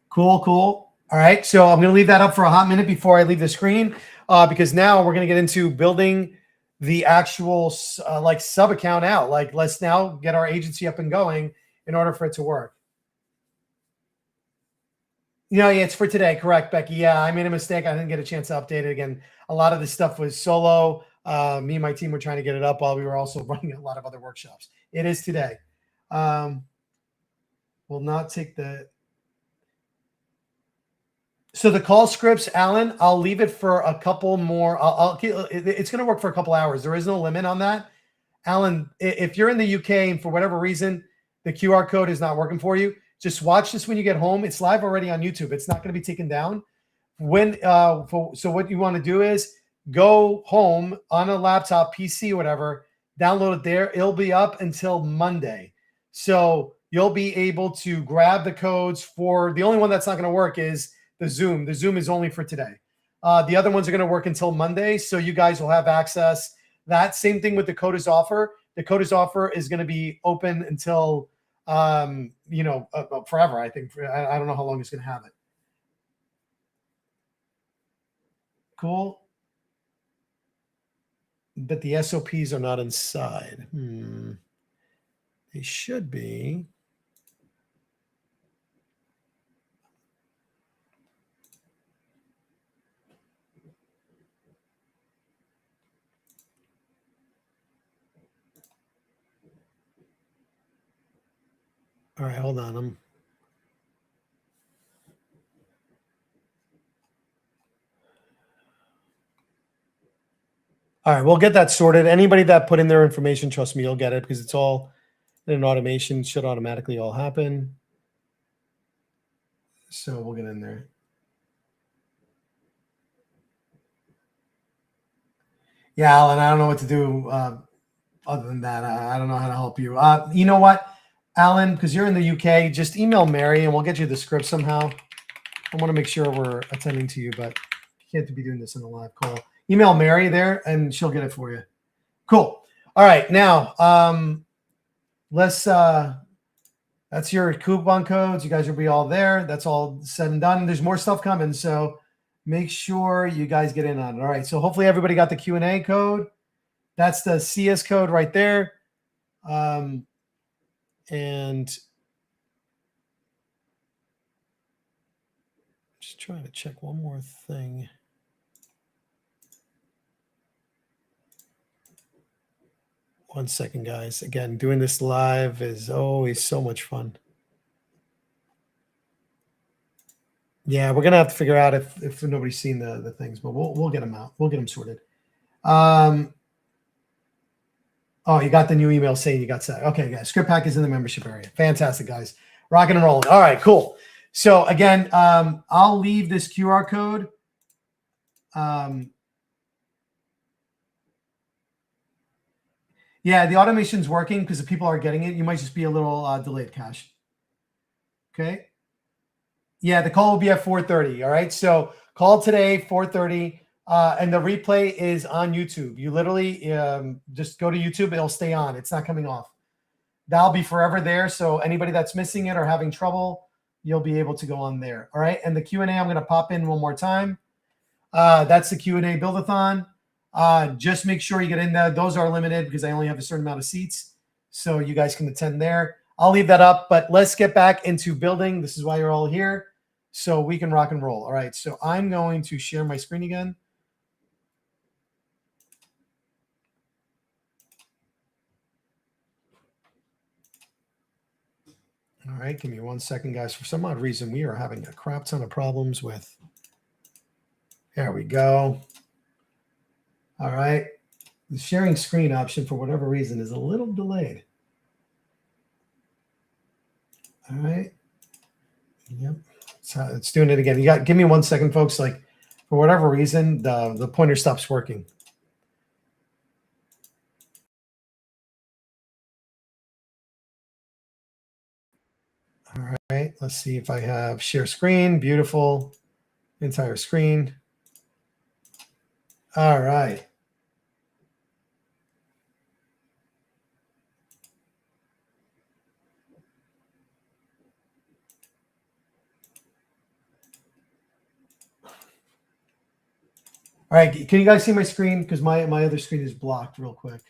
Cool. All right. So I'm going to leave that up for a hot minute before I leave the screen because now we're going to get into building the actual sub account out. Like, let's now get our agency up and going in order for it to work. Yeah, it's for today. Correct, Becky. Yeah, I made a mistake. I didn't get a chance to update it again. A lot of this stuff was solo. Me and my team were trying to get it up while we were also running a lot of other workshops. It is today. Will not take the... So the call scripts, Alan, I'll leave it for a couple more. It's going to work for a couple hours. There is no limit on that. Alan, if you're in the UK and for whatever reason, the QR code is not working for you, just watch this when you get home. It's live already on YouTube. It's not going to be taken down. So what you want to do is go home on a laptop, PC, whatever, download it there. It'll be up until Monday. So you'll be able to grab the codes for the only one that's not going to work is the Zoom. The Zoom is only for today. The other ones are going to work until Monday. So you guys will have access. That same thing with the Coders offer. The Coders offer is going to be open until, forever. I think. I don't know how long it's going to have it. Cool. But the SOPs are not inside. They should be. All right, hold on. All right, we'll get that sorted. Anybody that put in their information, trust me, you'll get it because it's all in an automation. Should automatically all happen. So we'll get in there. Yeah, Alan, I don't know what to do other than that. I don't know how to help you. You know what, Alan, because you're in the UK, just email Mary and we'll get you the script somehow. I want to make sure we're attending to you, but you can't be doing this in a live call. Email Mary there and she'll get it for you. Cool. All right, now let's that's your coupon codes. You guys will be all there. That's all said and done. There's more stuff coming, so make sure you guys get in on it. All right, so hopefully everybody got the Q&A code. That's the CS code right there. And just trying to check one more thing. One second, guys. Again, doing this live is always so much fun. Yeah, we're gonna have to figure out if nobody's seen the things, but we'll get them out. We'll get them sorted. Oh, you got the new email saying you got set. Okay, guys. Script pack is in the membership area. Fantastic, guys. Rocking and rolling. All right, cool. So again, I'll leave this QR code. Yeah, the automation's working because the people are getting it. You might just be a little delayed, Cash. Okay. Yeah, the call will be at 4:30. All right. So call today, 4:30. And the replay is on YouTube. You literally just go to YouTube. It'll stay on. It's not coming off. That'll be forever there. So anybody that's missing it or having trouble, you'll be able to go on there. All right. And the Q&A, I'm going to pop in one more time. That's the Q&A Buildathon. Just make sure you get in there. Those are limited because I only have a certain amount of seats. So you guys can attend there. I'll leave that up, but let's get back into building. This is why you're all here. So we can rock and roll. All right. So I'm going to share my screen again. All right. Give me 1 second, guys. For some odd reason, we are having a crap ton of problems with. There we go. All right. The sharing screen option, for whatever reason, is a little delayed. All right. Yep. So it's doing it again. Give me 1 second, folks. Like, for whatever reason, the pointer stops working. All right. Let's see if I have share screen. Beautiful. Entire screen. All right. All right, can you guys see my screen? Because my other screen is blocked real quick.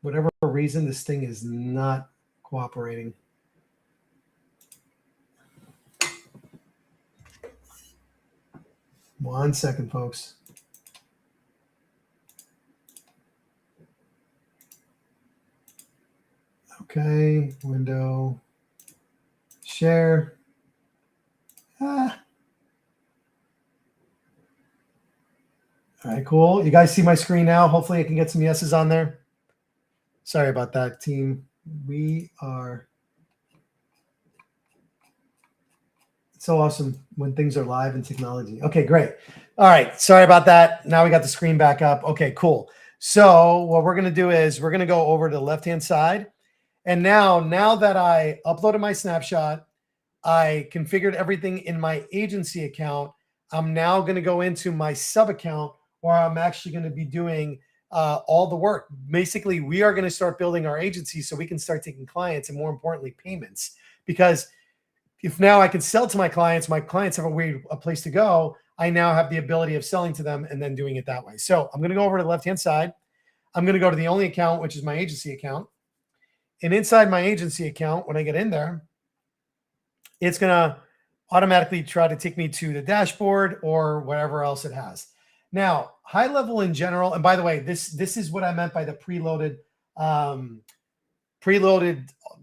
Whatever reason, this thing is not cooperating. One second, folks. Okay, window, share. All right, cool. You guys see my screen now? Hopefully I can get some yeses on there. Sorry about that, team. We are so awesome when things are live in technology. Okay, great. All right, sorry about that. Now we got the screen back up. Okay, cool. So what we're going to do is we're going to go over to the left-hand side. And now that I uploaded my snapshot, I configured everything in my agency account, I'm now going to go into my sub account where I'm actually going to be doing all the work. Basically, we are going to start building our agency so we can start taking clients and, more importantly, payments. Because if now I can sell to my clients have a place to go, I now have the ability of selling to them and then doing it that way. So I'm going to go over to the left-hand side. I'm going to go to the only account, which is my agency account. And inside my agency account, when I get in there, it's going to automatically try to take me to the dashboard or whatever else it has. Now, HighLevel in general, and by the way, this is what I meant by the preloaded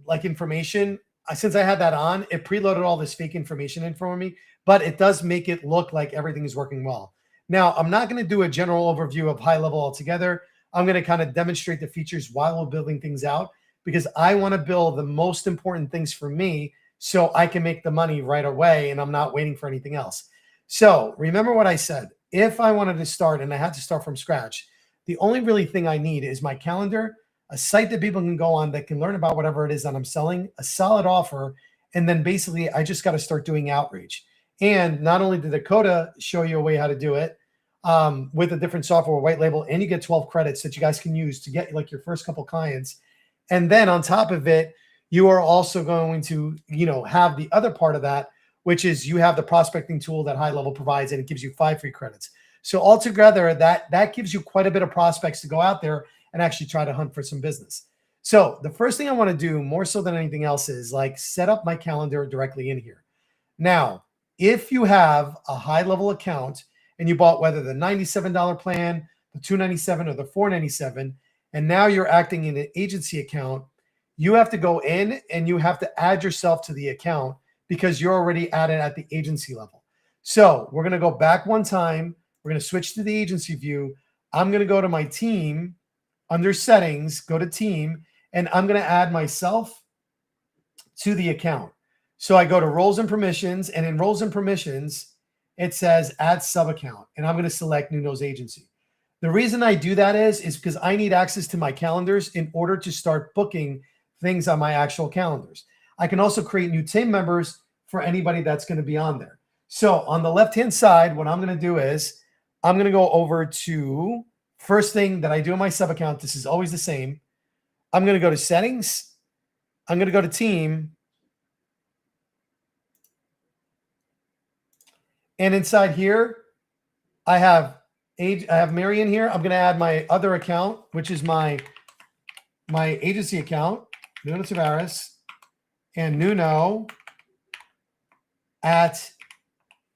like information. Since I had that on, it preloaded all this fake information in for me. but it does make it look like everything is working well. Now, I'm not going to do a general overview of HighLevel altogether. I'm going to kind of demonstrate the features while we're building things out, because I want to build the most important things for me so I can make the money right away and I'm not waiting for anything else. So remember what I said. If I wanted to start and I had to start from scratch, the only really thing I need is my calendar, a site that people can go on that can learn about whatever it is that I'm selling, a solid offer, and then basically I just got to start doing outreach. And not only did Dakota show you a way how to do it with a different software, white label, and you get 12 credits that you guys can use to get like your first couple clients. And then on top of it, you are also going to, have the other part of that, which is you have the prospecting tool that HighLevel provides, and it gives you 5 free credits. So altogether, that gives you quite a bit of prospects to go out there and actually try to hunt for some business. So the first thing I want to do, more so than anything else, is like set up my calendar directly in here. Now, if you have a HighLevel account and you bought whether the $97 plan, the $297, or the $497, and now you're acting in an agency account, you have to go in and you have to add yourself to the account because you're already added at the agency level. So we're going to go back one time. We're going to switch to the agency view. I'm going to go to my team under settings, go to team, and I'm going to add myself to the account. So I go to roles and permissions, and in roles and permissions, it says add sub account, and I'm going to select Nuno's agency. The reason I do that is because I need access to my calendars in order to start booking things on my actual calendars. I can also create new team members for anybody that's going to be on there. So on the left-hand side, what I'm going to do is I'm going to go over to first thing that I do in my sub account. This is always the same. I'm going to go to settings. I'm going to go to team. And inside here, I have Mary in here. I'm going to add my other account, which is my agency account, Nuno Tavares, and Nuno at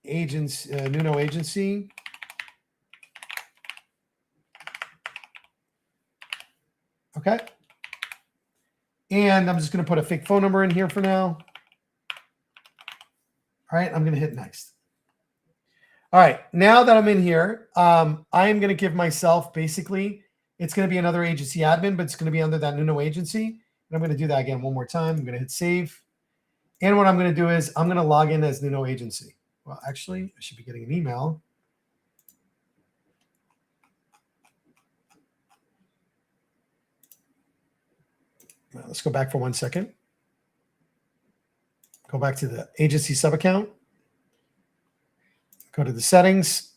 Nuno agency. Okay. And I'm just going to put a fake phone number in here for now. All right. I'm going to hit next. All right, now that I'm in here, I am going to give myself basically, it's going to be another agency admin, but it's going to be under that Nuno agency. And I'm going to do that again one more time. I'm going to hit save. And what I'm going to do is I'm going to log in as Nuno agency. Well, actually, I should be getting an email. Well, let's go back for 1 second. Go back to the agency sub account. Go to the settings.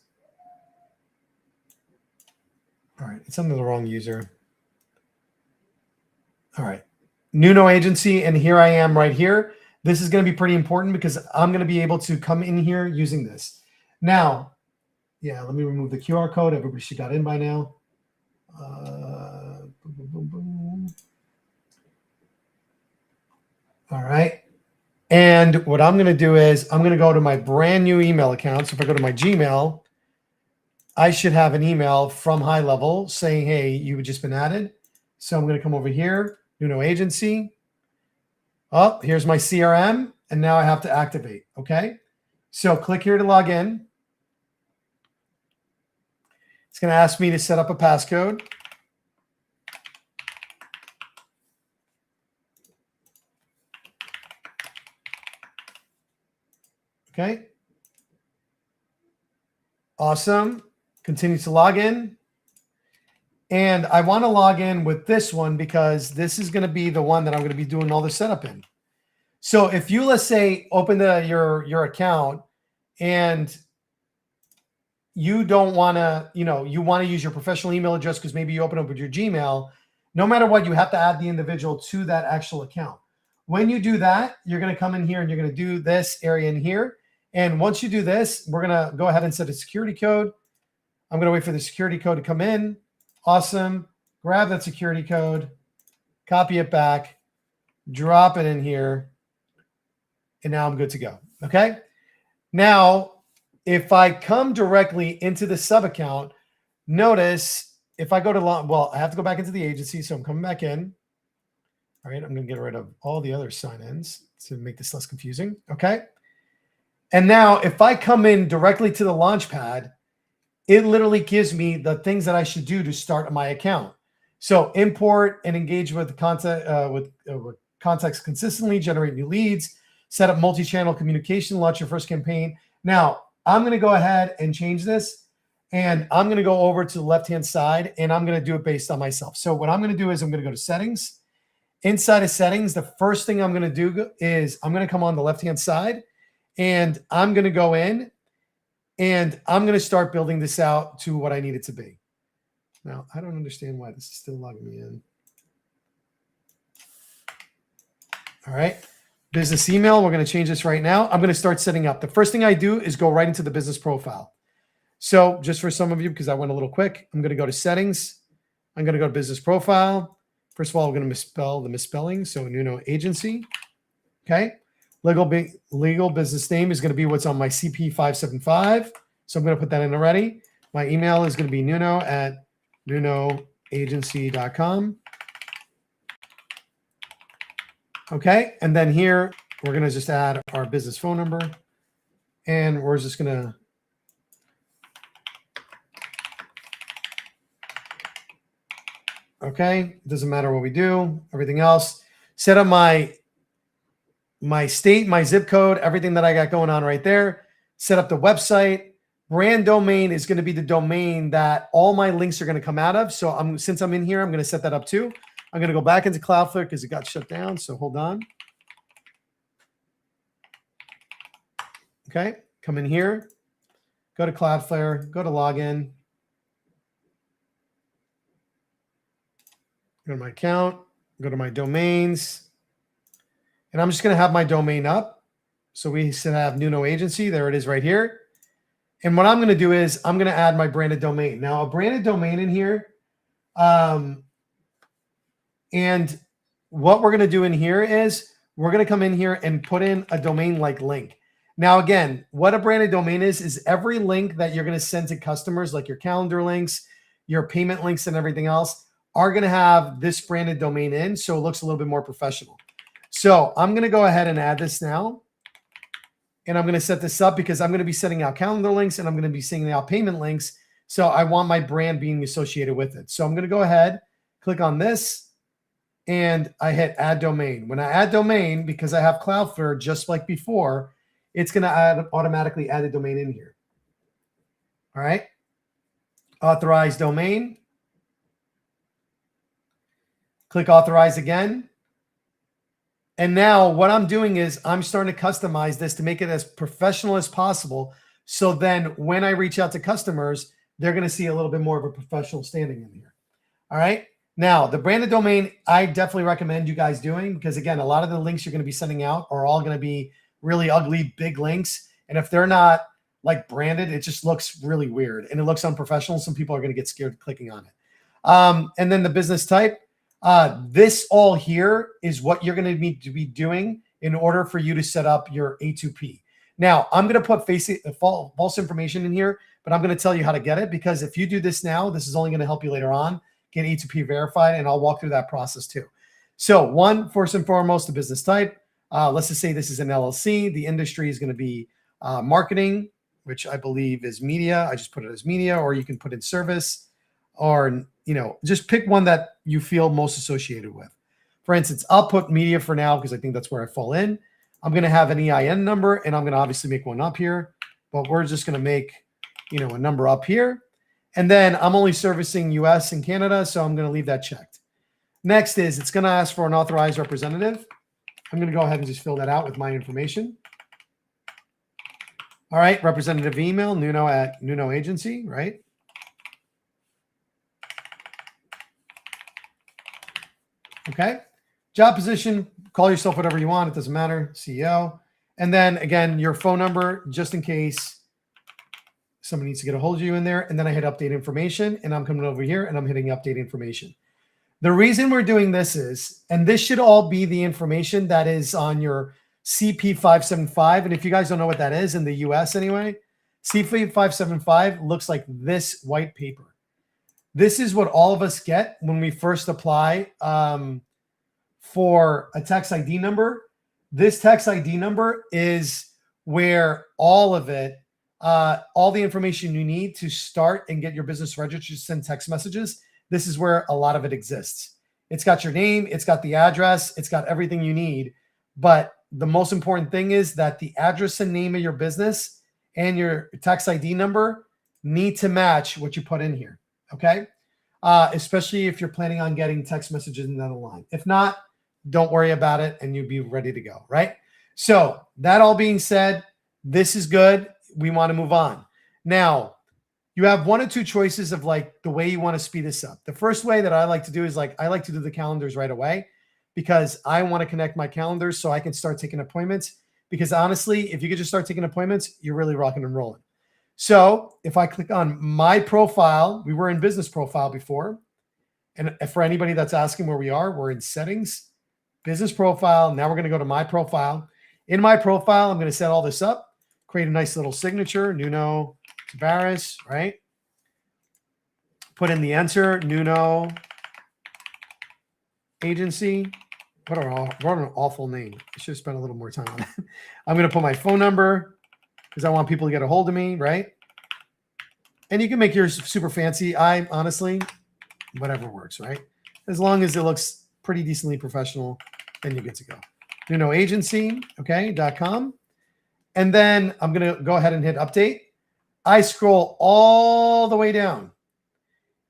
All right, it's under the wrong user. All right, Nuno agency, and here I am right here. This is going to be pretty important because I'm going to be able to come in here using this. Now, yeah, let me remove the QR code. Everybody should got in by now. Boom, boom, boom, boom. All right. And what I'm going to do is I'm going to go to my brand new email account. So if I go to my Gmail, I should have an email from HighLevel saying, hey, you've just been added. So I'm going to come over here, Nuno agency. Oh, here's my CRM. And now I have to activate. Okay. So click here to log in. It's going to ask me to set up a passcode. Okay. Awesome. Continue to log in. And I want to log in with this one because this is going to be the one that I'm going to be doing all the setup in. So if you, let's say, open your account and you don't want to, you want to use your professional email address because maybe you open up with your Gmail, no matter what, you have to add the individual to that actual account. When you do that, you're going to come in here and you're going to do this area in here. And once you do this, we're going to go ahead and set a security code. I'm going to wait for the security code to come in. Awesome. Grab that security code, copy it back, drop it in here, and now I'm good to go. Okay. Now, if I come directly into the sub account, notice if I go to, I have to go back into the agency. So I'm coming back in. All right. I'm going to get rid of all the other sign-ins to make this less confusing. Okay. And now if I come in directly to the Launchpad, it literally gives me the things that I should do to start my account. So import and engage with content with contacts consistently, generate new leads, set up multi-channel communication, launch your first campaign. Now I'm going to go ahead and change this, and I'm going to go over to the left-hand side, and I'm going to do it based on myself. So what I'm going to do is I'm going to go to settings. Inside of settings, the first thing I'm going to do is I'm going to come on the left-hand side, and I'm going to go in, and I'm going to start building this out to what I need it to be. Now, I don't understand why this is still logging me in. All right. Business email. We're going to change this right now. I'm going to start setting up. The first thing I do is go right into the business profile. So just for some of you, because I went a little quick, I'm going to go to settings. I'm going to go to business profile. First of all, we're going to misspell the misspelling. So Nuno Agency. Okay. Legal business name is going to be what's on my CP 575. So I'm going to put that in already. My email is going to be nuno@nunoagency.com. Okay. And then here, we're going to just add our business phone number. And we're just going to okay. Doesn't matter what we do. Everything else. Set up my state, my zip code, everything that I got going on right there. Set up the website. Brand domain is going to be the domain that all my links are going to come out of. So since I'm in here, I'm going to set that up too. I'm going to go back into Cloudflare because it got shut down. So hold on. Okay. Come in here. Go to Cloudflare. Go to login. Go to my account. Go to my domains. And I'm just going to have my domain up. So we should have Nuno Agency. There it is right here. And what I'm going to do is I'm going to add my branded domain. Now, a branded domain in here. And what we're going to do in here is we're going to come in here and put in a domain like link. Now, again, what a branded domain is every link that you're going to send to customers, like your calendar links, your payment links, and everything else, are going to have this branded domain in. So it looks a little bit more professional. So I'm going to go ahead and add this now. And I'm going to set this up because I'm going to be sending out calendar links and I'm going to be sending out payment links. So I want my brand being associated with it. So I'm going to go ahead, click on this, and I hit add domain. When I add domain, because I have Cloudflare just like before, it's going to automatically add a domain in here. All right. Authorize domain. Click authorize again. And now what I'm doing is I'm starting to customize this to make it as professional as possible. So then when I reach out to customers, they're going to see a little bit more of a professional standing in here. All right. Now, the branded domain, I definitely recommend you guys doing because, again, a lot of the links you're going to be sending out are all going to be really ugly, big links. And if they're not like branded, it just looks really weird and it looks unprofessional. Some people are going to get scared clicking on it. And then the business type. This all here is what you're going to need to be doing in order for you to set up your A2P. Now, I'm going to put false information in here, but I'm going to tell you how to get it because if you do this now, this is only going to help you later on get A2P verified, and I'll walk through that process too. So first and foremost, the business type. Let's just say this is an LLC. The industry is going to be marketing, which I believe is media. I just put it as media, or you can put in service, or just pick one that you feel most associated with. For instance, I'll put media for now because I think that's where I fall in. I'm going to have an EIN number, and I'm going to obviously make one up here, but we're just going to make, a number up here. And then I'm only servicing US and Canada, so I'm going to leave that checked. Next is it's going to ask for an authorized representative. I'm going to go ahead and just fill that out with my information. All right, representative email, Nuno Agency, right? Okay. Job position, call yourself whatever you want. It doesn't matter. CEO. And then again, your phone number, just in case somebody needs to get a hold of you in there. And then I hit update information and I'm coming over here and I'm hitting update information. The reason we're doing this is, and this should all be the information that is on your CP 575. And if you guys don't know what that is in the US anyway, CP 575 looks like this white paper. This is what all of us get when we first apply for a tax ID number. This tax ID number is where all of it, all the information you need to start and get your business registered to send text messages, this is where a lot of it exists. It's got your name, it's got the address, it's got everything you need. But the most important thing is that the address and name of your business and your tax ID number need to match what you put in here, okay? Especially if you're planning on getting text messages down the line. If not, don't worry about it and you'll be ready to go, right? So that all being said, this is good. We want to move on. Now, you have one or two choices of like the way you want to speed this up. The first way that I like to do is like, I like to do the calendars right away because I want to connect my calendars so I can start taking appointments. Because honestly, if you could just start taking appointments, you're really rocking and rolling. So if I click on my profile, we were in business profile before. And for anybody that's asking where we are, we're in settings, business profile. Now we're going to go to my profile. In my profile, I'm going to set all this up, create a nice little signature, Nuno Tavares, right? Put in the answer, Nuno Agency. What an awful name. I should have spent a little more time on it. I'm going to put my phone number because I want people to get a hold of me, right? And you can make yours super fancy. I honestly, whatever works, right? As long as it looks pretty decently professional, then you're good to go. Nuno Agency, okay, .com. And then I'm going to go ahead and hit update. I scroll all the way down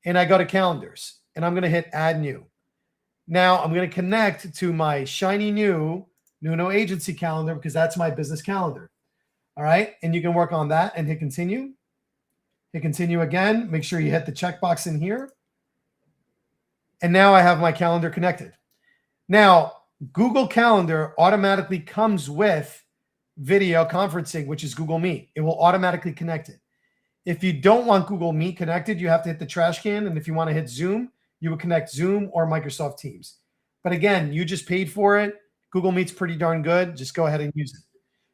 and I go to calendars and I'm going to hit add new. Now I'm going to connect to my shiny new Nuno Agency calendar because that's my business calendar. All right. And you can work on that and hit continue. Hit continue again. Make sure you hit the checkbox in here. And now I have my calendar connected. Now, Google Calendar automatically comes with video conferencing, which is Google Meet. It will automatically connect it. If you don't want Google Meet connected, you have to hit the trash can. And if you want to hit Zoom, you would connect Zoom or Microsoft Teams. But again, you just paid for it. Google Meet's pretty darn good. Just go ahead and use it.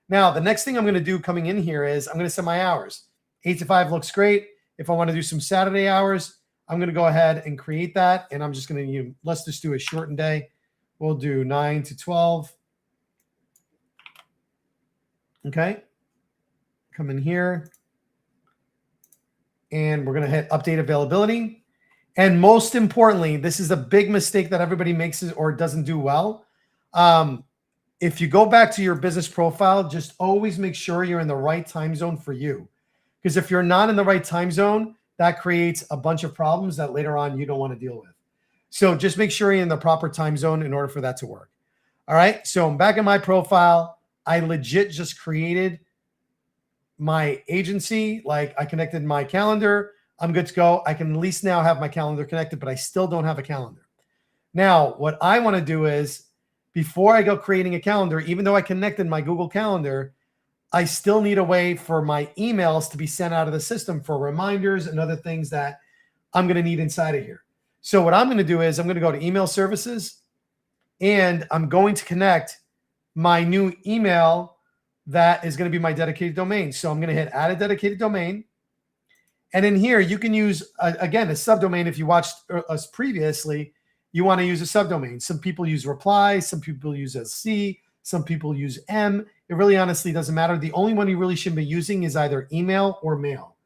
Now, the next thing I'm going to do coming in here is I'm going to set my hours. 8 to 5 looks great. If I want to do some Saturday hours, I'm going to go ahead and create that. And I'm just going to, let's just do a shortened day. We'll do 9 to 12. Okay. Come in here. And we're going to hit update availability. And most importantly, this is a big mistake that everybody makes or doesn't do well. If you go back to your business profile, just always make sure you're in the right time zone for you. Because if you're not in the right time zone, that creates a bunch of problems that later on you don't want to deal with. So just make sure you're in the proper time zone in order for that to work. All right. So I'm back in my profile. I legit just created my agency. Like I connected my calendar. I'm good to go. I can at least now have my calendar connected, but I still don't have a calendar. Now, what I want to do is before I go creating a calendar, even though I connected my Google Calendar, I still need a way for my emails to be sent out of the system for reminders and other things that I'm going to need inside of here. So what I'm going to do is I'm going to go to email services and I'm going to connect my new email that is going to be my dedicated domain. So I'm going to hit add a dedicated domain. And in here, you can use, again, a subdomain. If you watched us previously, you want to use a subdomain. Some people use reply. Some people use SC. Some people use M. It really honestly doesn't matter. The only one you really should be using is either email or mail.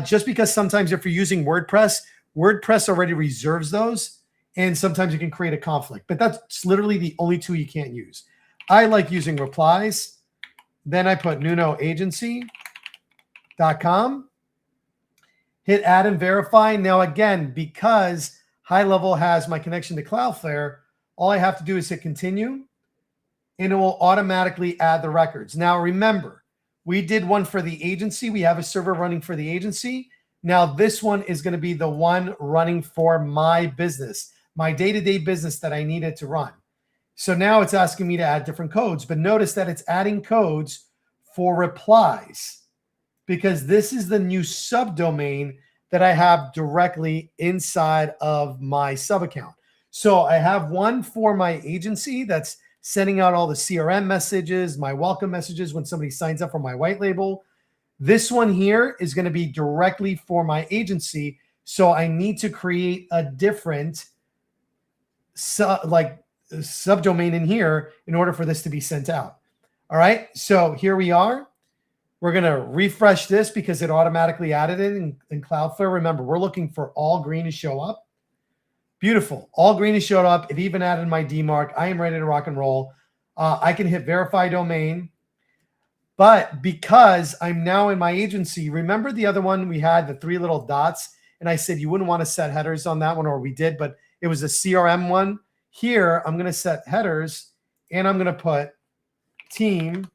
Just because sometimes if you're using WordPress, WordPress already reserves those. And sometimes you can create a conflict. But that's literally the only two you can't use. I like using replies. Then I put nunoagency.com. Hit add and verify. Now, again, because HighLevel has my connection to Cloudflare, all I have to do is hit continue, and it will automatically add the records. Now, remember, we did one for the agency. We have a server running for the agency. Now, this one is going to be the one running for my business, my day-to-day business that I needed to run. So now it's asking me to add different codes, but notice that it's adding codes for replies, because this is the new subdomain that I have directly inside of my sub account. So I have one for my agency that's sending out all the CRM messages, my welcome messages when somebody signs up for my white label. This one here is going to be directly for my agency. So I need to create a different subdomain in here in order for this to be sent out. All right, so here we are. We're going to refresh this because it automatically added it in Cloudflare. Remember, we're looking for all green to show up. Beautiful. All green has showed up. It even added my DMARC. I am ready to rock and roll. I can hit verify domain. But because I'm now in my agency, remember the other one we had, the 3 little dots, and I said you wouldn't want to set headers on that one, or we did, but it was a CRM one. Here, I'm going to set headers, and I'm going to put team,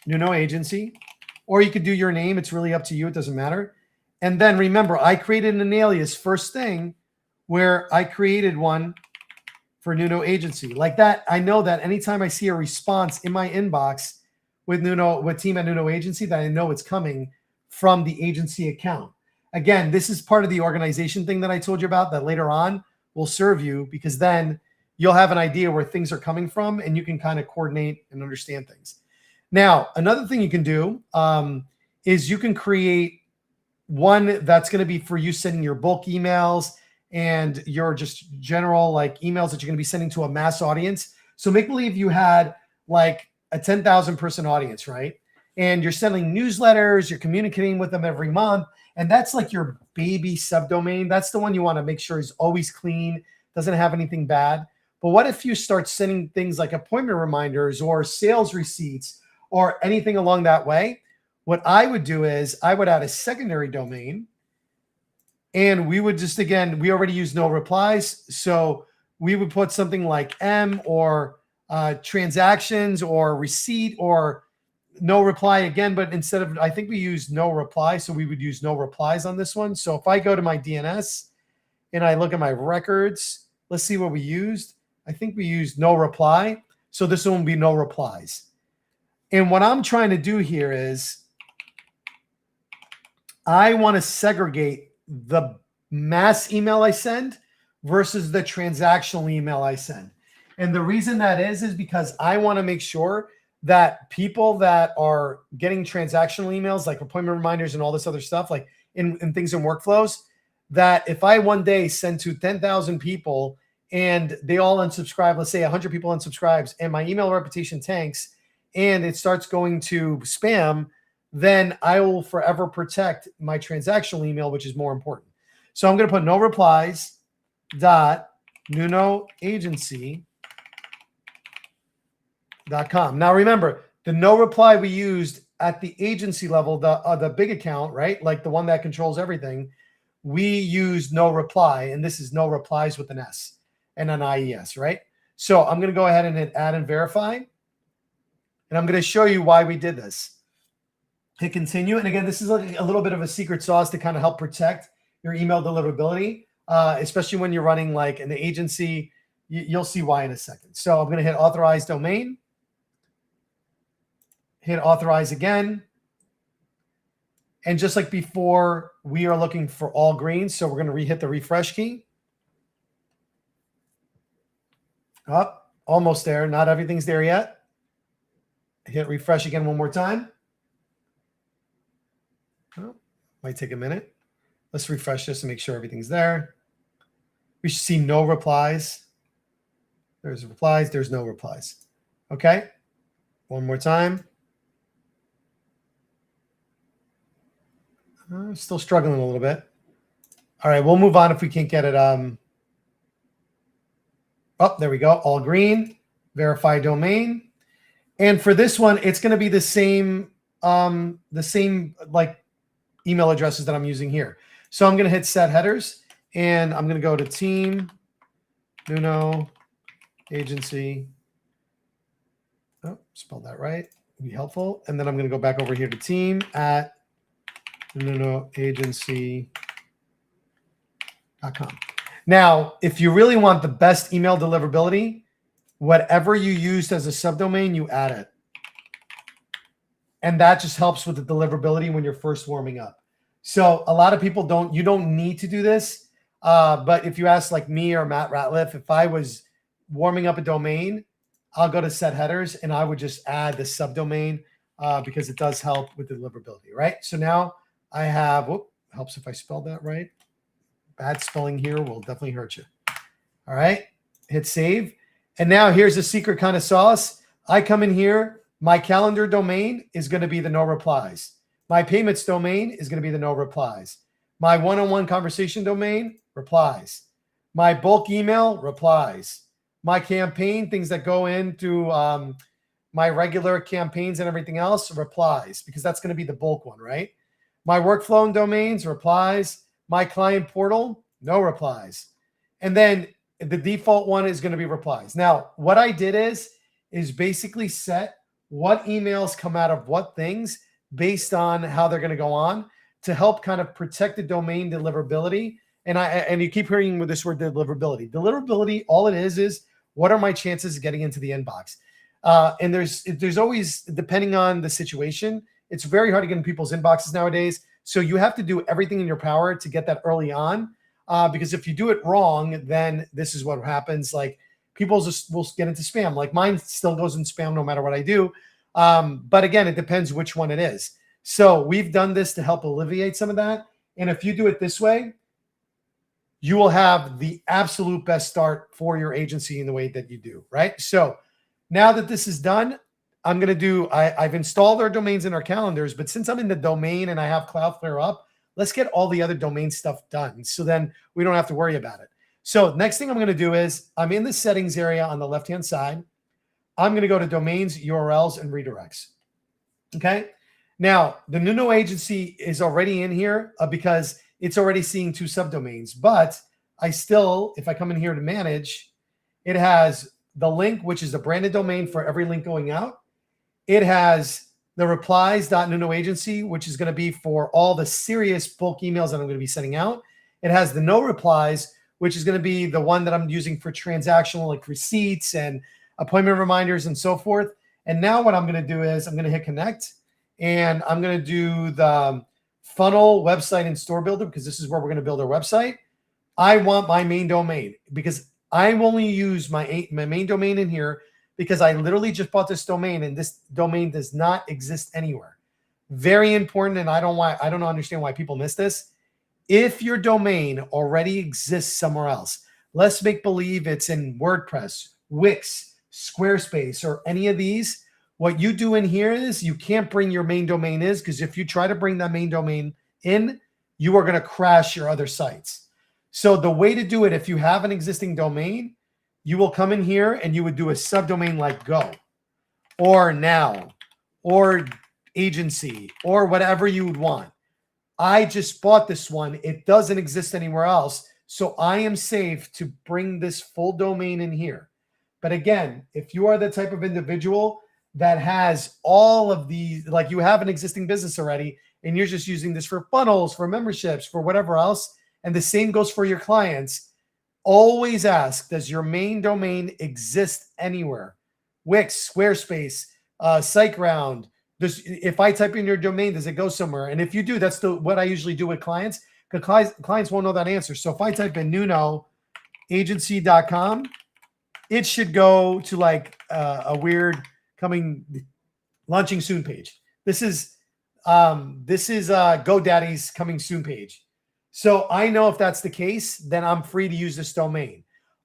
Nuno agency, or you could do your name. It's really up to you. It doesn't matter. And then remember, I created an alias first thing where I created one for Nuno agency. Like that, I know that anytime I see a response in my inbox with team at Nuno agency, that I know it's coming from the agency account. Again, this is part of the organization thing that I told you about that later on will serve you, because then you'll have an idea where things are coming from and you can kind of coordinate and understand things. Now, another thing you can do is you can create one that's going to be for you sending your bulk emails and your just general like emails that you're going to be sending to a mass audience. So make believe you had like a 10,000 person audience, right? And you're sending newsletters, you're communicating with them every month. And that's like your baby subdomain. That's the one you want to make sure is always clean, doesn't have anything bad. But what if you start sending things like appointment reminders or sales receipts or anything along that way? What I would do is I would add a secondary domain, and we would just, again, we already use no replies. So we would put something like M or transactions or receipt or no reply again. But instead of, I think we use no reply. So we would use no replies on this one. So if I go to my DNS and I look at my records, let's see what we used. I think we used no reply. So this one will be no replies. And what I'm trying to do here is I want to segregate the mass email I send versus the transactional email I send. And the reason that is because I want to make sure that people that are getting transactional emails, like appointment reminders and all this other stuff, like in things in workflows, that if I one day send to 10,000 people and they all unsubscribe, let's say 100 people unsubscribes, and my email reputation tanks and it starts going to spam, then I will forever protect my transactional email, which is more important. So I'm going to put no replies dot Nuno agency.com. Now remember, the no reply we used at the agency level, the big account, right? Like the one that controls everything, we used no reply, and this is no replies with an S and an IES, right? So I'm going to go ahead and hit add and verify, and I'm going to show you why we did this. Hit continue. And again, this is a little bit of a secret sauce to kind of help protect your email deliverability, especially when you're running like an agency. You'll see why in a second. So I'm going to hit authorize domain, hit authorize again. And just like before, we are looking for all green. So we're going to hit the refresh key. Up, almost there. Not everything's there yet. Hit refresh again one more time. Oh, might take a minute. Let's refresh this and make sure everything's there. We should see no replies. There's replies. There's no replies. Okay. One more time. Still struggling a little bit. All right. We'll move on if we can't get it. Oh, there we go. All green. Verify domain. And for this one, it's going to be the same like email addresses that I'm using here. So I'm going to hit set headers, and I'm going to go to team Nuno agency. Oh, spelled that right. Be helpful. And then I'm going to go back over here to team at Nuno agency.com. Now, if you really want the best email deliverability, whatever you used as a subdomain, you add it. And that just helps with the deliverability when you're first warming up. So a lot of people you don't need to do this. But if you ask like me or Matt Ratliff, if I was warming up a domain, I'll go to set headers and I would just add the subdomain because it does help with deliverability, right? So now I have, helps if I spelled that right. Bad spelling here will definitely hurt you. All right, hit save. And now here's a secret kind of sauce. I come in here My calendar domain is going to be the no replies. My payments domain is going to be the no replies. My one-on-one conversation domain, replies. My bulk email, replies. My campaign, things that go into my regular campaigns and everything else, replies, because that's going to be the bulk one, right? My workflow and domains, replies. My client portal, no replies. And then the default one is going to be replies. Now, what I did is basically set what emails come out of what things based on how they're going to go on to help kind of protect the domain deliverability. And you keep hearing with this word deliverability. Deliverability, all it is what are my chances of getting into the inbox? And there's always, depending on the situation, it's very hard to get in people's inboxes nowadays. So you have to do everything in your power to get that early on. Because if you do it wrong, then this is what happens. Like people just will get into spam. Like mine still goes in spam no matter what I do. But again, it depends which one it is. So we've done this to help alleviate some of that. And if you do it this way, you will have the absolute best start for your agency in the way that you do, right? So now that this is done, I'm going to do, I've installed our domains in our calendars, but since I'm in the domain and I have Cloudflare up, let's get all the other domain stuff done. So then we don't have to worry about it. So next thing I'm going to do is I'm in the settings area on the left-hand side. I'm going to go to domains, URLs, and redirects. Okay. Now the Nuno agency is already in here because it's already seeing 2 subdomains, but I still, if I come in here to manage, it has the link, which is the branded domain for every link going out. It has the replies.nuno agency, which is going to be for all the serious bulk emails that I'm going to be sending out. It has the no replies, which is going to be the one that I'm using for transactional, like receipts and appointment reminders and so forth. And now what I'm going to do is I'm going to hit connect, and I'm going to do the funnel website and store builder, because this is where we're going to build our website. I want my main domain because I only use my main domain in here because I literally just bought this domain and this domain does not exist anywhere. Very important. And I don't understand why people miss this. If your domain already exists somewhere else, let's make believe it's in WordPress, Wix, Squarespace, or any of these. What you do in here is you can't bring your main domain in, because if you try to bring that main domain in, you are going to crash your other sites. So the way to do it, if you have an existing domain, you will come in here and you would do a subdomain like go or now or agency or whatever you would want. I just bought this one. It doesn't exist anywhere else. So I am safe to bring this full domain in here. But again, if you are the type of individual that has all of these, like you have an existing business already, and you're just using this for funnels, for memberships, for whatever else, and the same goes for your clients, always ask, does your main domain exist anywhere? Wix, Squarespace, SiteGround. If I type in your domain, does it go somewhere? And if you do, that's what I usually do with clients, because clients won't know that answer. So if I type in nunoagency.com, it should go to like a weird launching soon page. This is GoDaddy's coming soon page. So I know if that's the case, then I'm free to use this domain.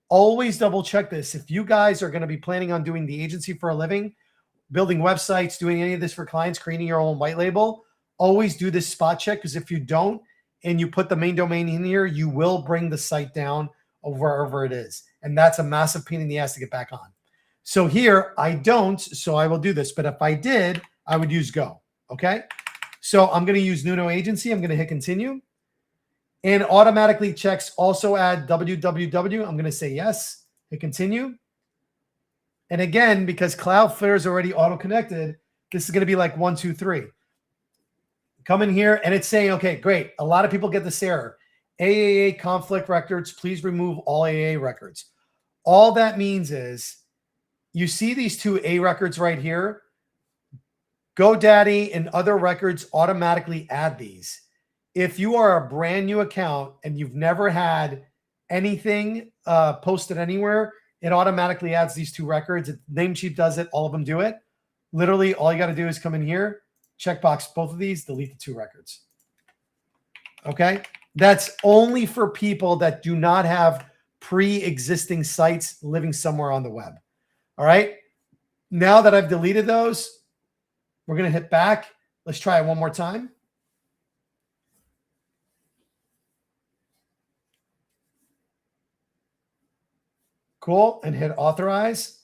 Always double check this. If you guys are going to be planning on doing the agency for a living, building websites, doing any of this for clients, creating your own white label, always do this spot check, because if you don't and you put the main domain in here, you will bring the site down wherever it is. And that's a massive pain in the ass to get back on. So here I don't, so I will do this. But if I did, I would use go. Okay. So I'm going to use Nuno Agency. I'm going to hit continue. And automatically checks also add www. I'm going to say yes, hit continue. And again, because Cloudflare is already auto-connected, this is going to be like 1, 2, 3. Come in here and it's saying, okay, great. A lot of people get this error. AAA conflict records, please remove all AA records. All that means is you see these 2 A records right here. GoDaddy and other records automatically add these. If you are a brand new account and you've never had anything posted anywhere, it automatically adds these 2 records. Namecheap does it. All of them do it. Literally, all you got to do is come in here, checkbox both of these, delete the 2 records. Okay? That's only for people that do not have pre-existing sites living somewhere on the web. All right? Now that I've deleted those, We're going to hit back. Let's try it one more time. Cool. And hit authorize.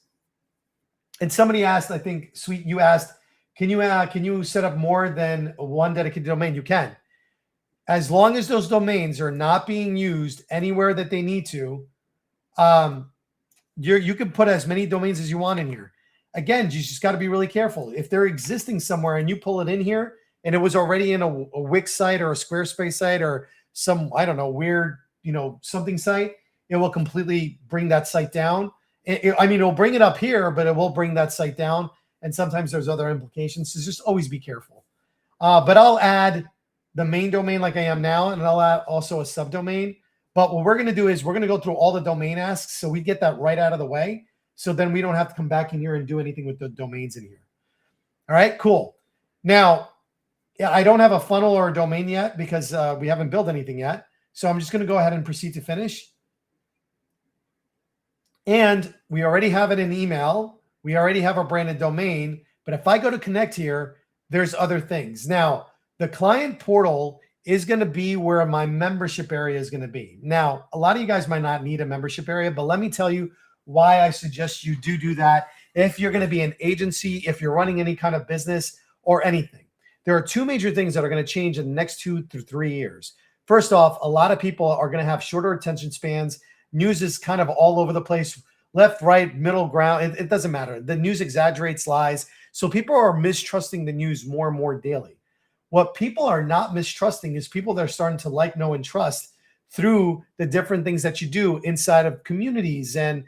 And somebody asked, I think, Sweet, you asked, can you set up more than one dedicated domain? You can. As long as those domains are not being used anywhere that they need to, you can put as many domains as you want in here. Again, you just got to be really careful. If they're existing somewhere and you pull it in here and it was already in a Wix site or a Squarespace site or some, I don't know, weird, something site, it will completely bring that site down. It'll bring it up here, but it will bring that site down. And sometimes there's other implications. So just always be careful. But I'll add the main domain like I am now, and I'll add also a subdomain. But what we're going to do is we're going to go through all the domain asks so we get that right out of the way. So then we don't have to come back in here and do anything with the domains in here. All right, cool. Now, yeah, I don't have a funnel or a domain yet because we haven't built anything yet. So I'm just going to go ahead and proceed to finish. And we already have it in email. We already have a branded domain. But if I go to connect here, there's other things. Now, the client portal is going to be where my membership area is going to be. Now, a lot of you guys might not need a membership area, but let me tell you why I suggest you do that. If you're going to be an agency, if you're running any kind of business or anything, there are two major things that are going to change in the next 2 to 3 years. First off, a lot of people are going to have shorter attention spans. News is kind of all over the place, left, right, middle ground. It doesn't matter. The news exaggerates lies. So people are mistrusting the news more and more daily. What people are not mistrusting is people that are starting to like, know, and trust through the different things that you do inside of communities and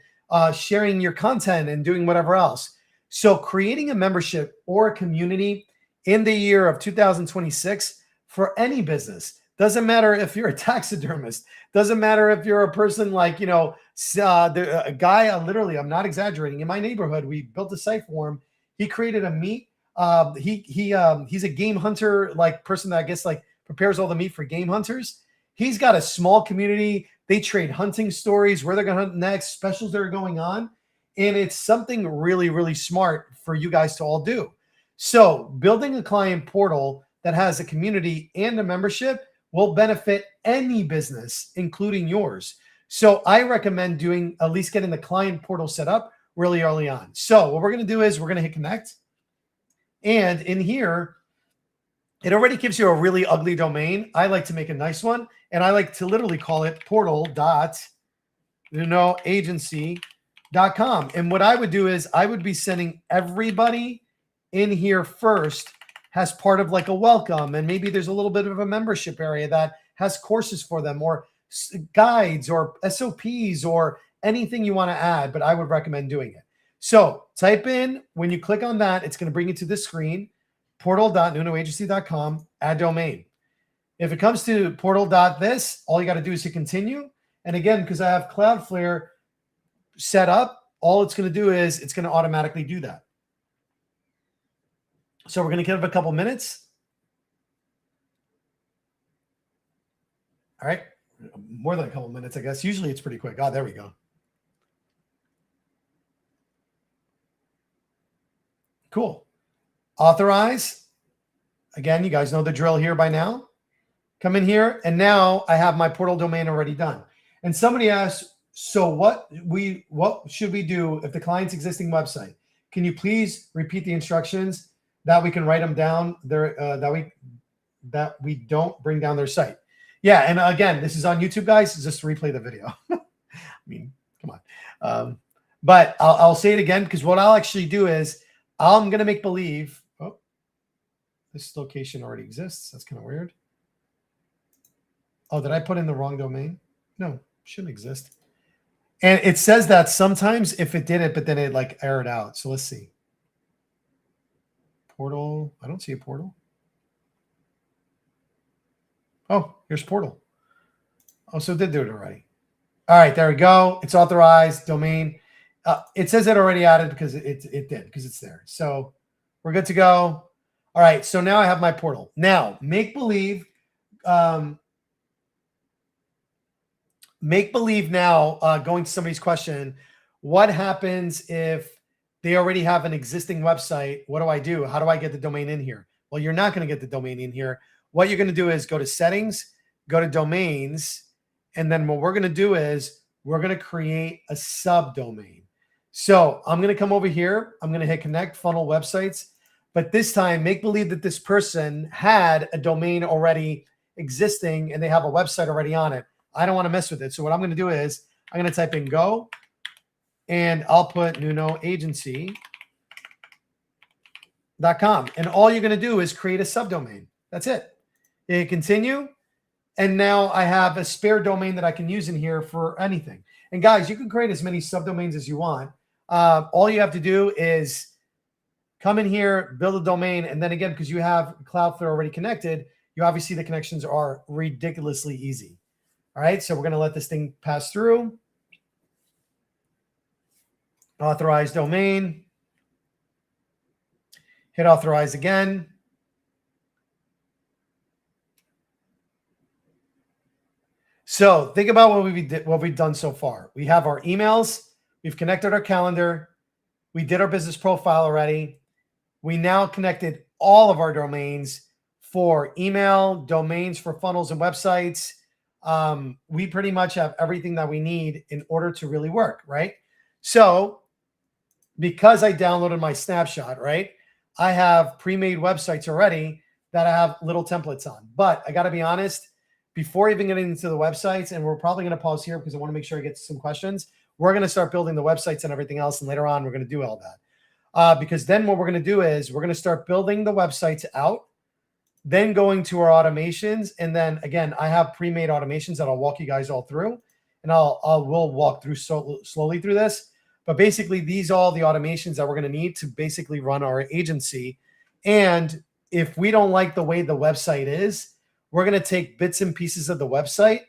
sharing your content and doing whatever else. So creating a membership or a community in the year of 2026 for any business, doesn't matter if you're a taxidermist, doesn't matter if you're a person like, a guy, literally, I'm not exaggerating, in my neighborhood, we built a site for him. He created a meat. He's a game hunter, like person that I guess like prepares all the meat for game hunters. He's got a small community. They trade hunting stories, where they're going to hunt next, specials that are going on. And it's something really, really smart for you guys to all do. So building a client portal that has a community and a membership will benefit any business, including yours. So I recommend at least getting the client portal set up really early on. So what we're going to do is we're going to hit connect. And in here, it already gives you a really ugly domain. I like to make a nice one. And I like to literally call it portal.agency.com. And what I would do is I would be sending everybody in here first as part of like a welcome. And maybe there's a little bit of a membership area that has courses for them or guides or SOPs or anything you want to add. But I would recommend doing it. So type in, when you click on that, it's going to bring you to this screen, portal.nunoagency.com, add domain. If it comes to portal.this, all you got to do is hit continue. And again, because I have Cloudflare set up, all it's going to do is it's going to automatically do that. So we're going to give it a couple minutes. All right. More than a couple minutes, I guess. Usually it's pretty quick. Oh, there we go. Cool. Authorize. Again, you guys know the drill here by now. Come in here, and now I have my portal domain already done. And somebody asked, so what should we do if the client's existing website? Can you please repeat the instructions that we can write them down there, that we don't bring down their site? Yeah, and again, this is on YouTube, guys. Just replay the video. I mean, come on. But I'll say it again, because what I'll actually do is I'm going to make believe, oh, this location already exists. That's kind of weird. Oh, did I put in the wrong domain? No, shouldn't exist. And it says that sometimes if it did it, but then it like errored out. So let's see. Portal. I don't see a portal. Oh, here's portal. Oh, so it did do it already. All right, there we go. It's authorized domain. It says it already added because it did, because it's there. So we're good to go. All right, so now I have my portal. Now, make believe now, going to somebody's question, what happens if they already have an existing website. What do? How do I get the domain in here? Well, you're not going to get the domain in here. What you're going to do is go to settings, go to domains, and then what we're going to do is we're going to create a subdomain. So I'm going to come over here. I'm going to hit connect funnel websites, but this time make believe that this person had a domain already existing and they have a website already on it. I don't want to mess with it. So what I'm going to do is I'm going to type in go, and I'll put nunoagency.com. And all you're going to do is create a subdomain. That's it. You hit continue. And now I have a spare domain that I can use in here for anything. And guys, you can create as many subdomains as you want. All you have to do is come in here, build a domain. And then again, because you have Cloudflare already connected, you obviously the connections are ridiculously easy. All right. So we're going to let this thing pass through. Authorize domain. Hit authorize again. So think about what we've done so far. We have our emails. We've connected our calendar. We did our business profile already. We now connected all of our domains for email, domains for funnels and websites. We pretty much have everything that we need in order to really work, right? So because I downloaded my Snapshot, right, I have pre-made websites already that I have little templates on. But I got to be honest, before even getting into the websites, and we're probably going to pause here because I want to make sure I get to some questions, we're going to start building the websites and everything else. And later on, we're going to do all that. Because then what we're going to do is we're going to start building the websites out, then going to our automations. And then again, I have pre-made automations that I'll walk you guys all through, and we'll walk through slowly through this. But basically, these are all the automations that we're going to need to basically run our agency. And if we don't like the way the website is, we're going to take bits and pieces of the website,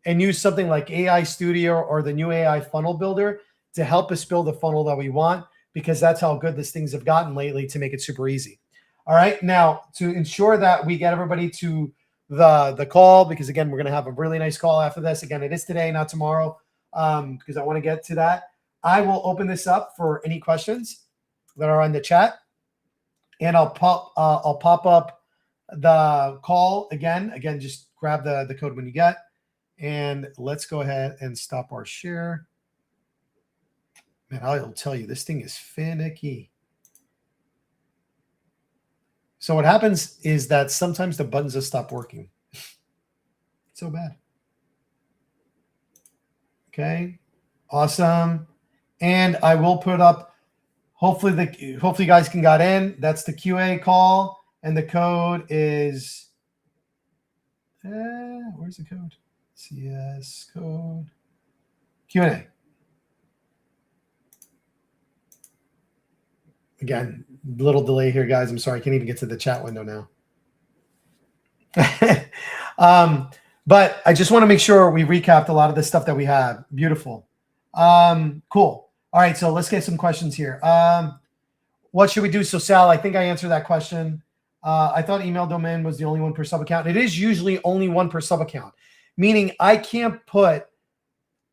and use something like AI Studio or the new AI funnel builder to help us build the funnel that we want, because that's how good these things have gotten lately to make it super easy. All right. Now, to ensure that we get everybody to the call, because again, we're going to have a really nice call after this. Again, it is today, not tomorrow, because I want to get to that. I will open this up for any questions that are on the chat, and I'll pop up the call again. Again, just grab the code when you get, and let's go ahead and stop our share. Man, I'll tell you, this thing is finicky. So what happens is that sometimes the buttons just stop working. So bad. Okay, awesome. And I will put up, hopefully you guys can get in. That's the QA call, and the code is, where's the code? CS code, Q&A. Again, little delay here, guys. I'm sorry, I can't even get to the chat window now. But I just want to make sure we recapped a lot of the stuff that we have. Beautiful. Cool. All right, so let's get some questions here. What should we do? So Sal, I think I answered that question. I thought email domain was the only one per sub account. It is usually only one per sub account, meaning I can put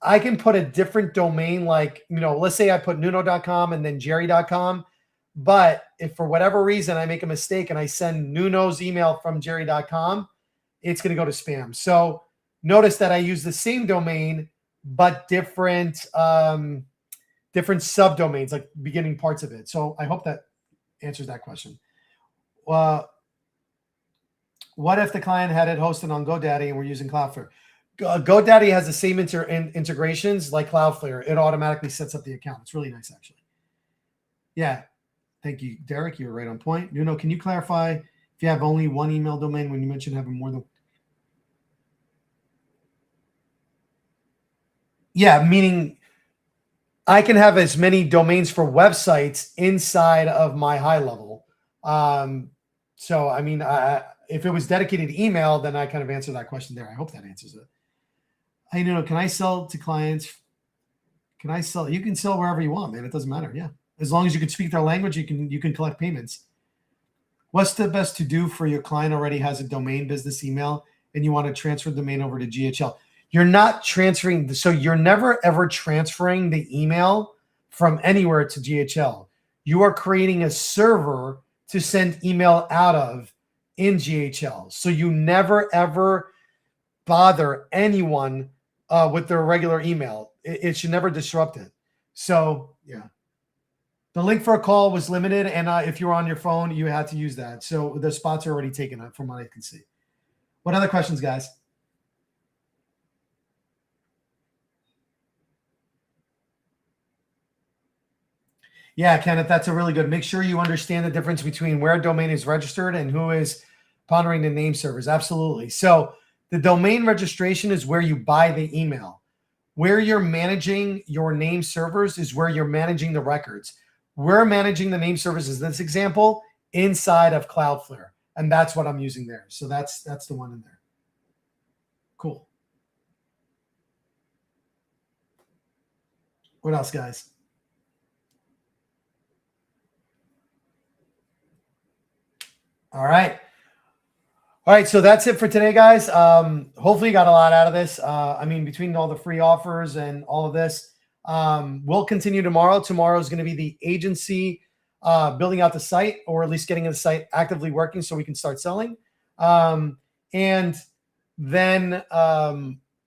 a different domain, like, let's say I put nuno.com and then jerry.com. But if for whatever reason I make a mistake and I send Nuno's email from jerry.com, it's going to go to spam. So notice that I use the same domain, but different subdomains, like beginning parts of it. So I hope that answers that question. What if the client had it hosted on GoDaddy and we're using Cloudflare? GoDaddy has the same integrations like Cloudflare. It automatically sets up the account. It's really nice, actually. Yeah. Thank you, Derek. You're right on point. Nuno, can you clarify if you have only one email domain when you mentioned having more than? Yeah, meaning I can have as many domains for websites inside of my HighLevel. So, I mean, if it was dedicated email, then I kind of answered that question there. I hope that answers it. Hey, Nuno, can I sell to clients? Can I sell? You can sell wherever you want, man. It doesn't matter. Yeah. As long as you can speak their language, you can collect payments. What's the best to do for your client already has a domain business email and you want to transfer the domain over to GHL? You're not transferring. So you're never, ever transferring the email from anywhere to GHL. You are creating a server to send email out of in GHL. So you never, ever bother anyone with their regular email. It should never disrupt it. So, yeah. The link for a call was limited, and if you were on your phone, you had to use that. So the spots are already taken up from what I can see. What other questions, guys? Yeah, Kenneth, that's a really good. Make sure you understand the difference between where a domain is registered and who is pondering the name servers. Absolutely. So the domain registration is where you buy the email. Where you're managing your name servers is where you're managing the records. We're managing the name servers, in this example, inside of Cloudflare. And that's what I'm using there. So that's the one in there. Cool. What else, guys? All right. All right, so that's it for today, guys. Hopefully you got a lot out of this. I mean, between all the free offers and all of this, we'll continue tomorrow. Tomorrow is going to be the agency building out the site, or at least getting the site actively working so we can start selling. And then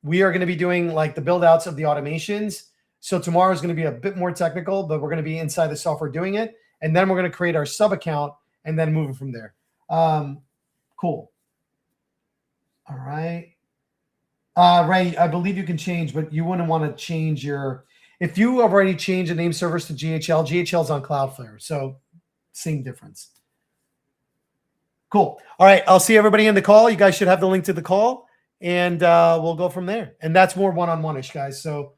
we are going to be doing like the build outs of the automations. So tomorrow is going to be a bit more technical, but we're going to be inside the software doing it. And then we're going to create our sub account and then moving from there. Cool. All right. Ray, I believe you can change, but you wouldn't want to change your, if you have already changed the name servers to GHL, GHL is on Cloudflare. So same difference. Cool. All right. I'll see everybody in the call. You guys should have the link to the call, and we'll go from there. And that's more one-on-one-ish, guys. So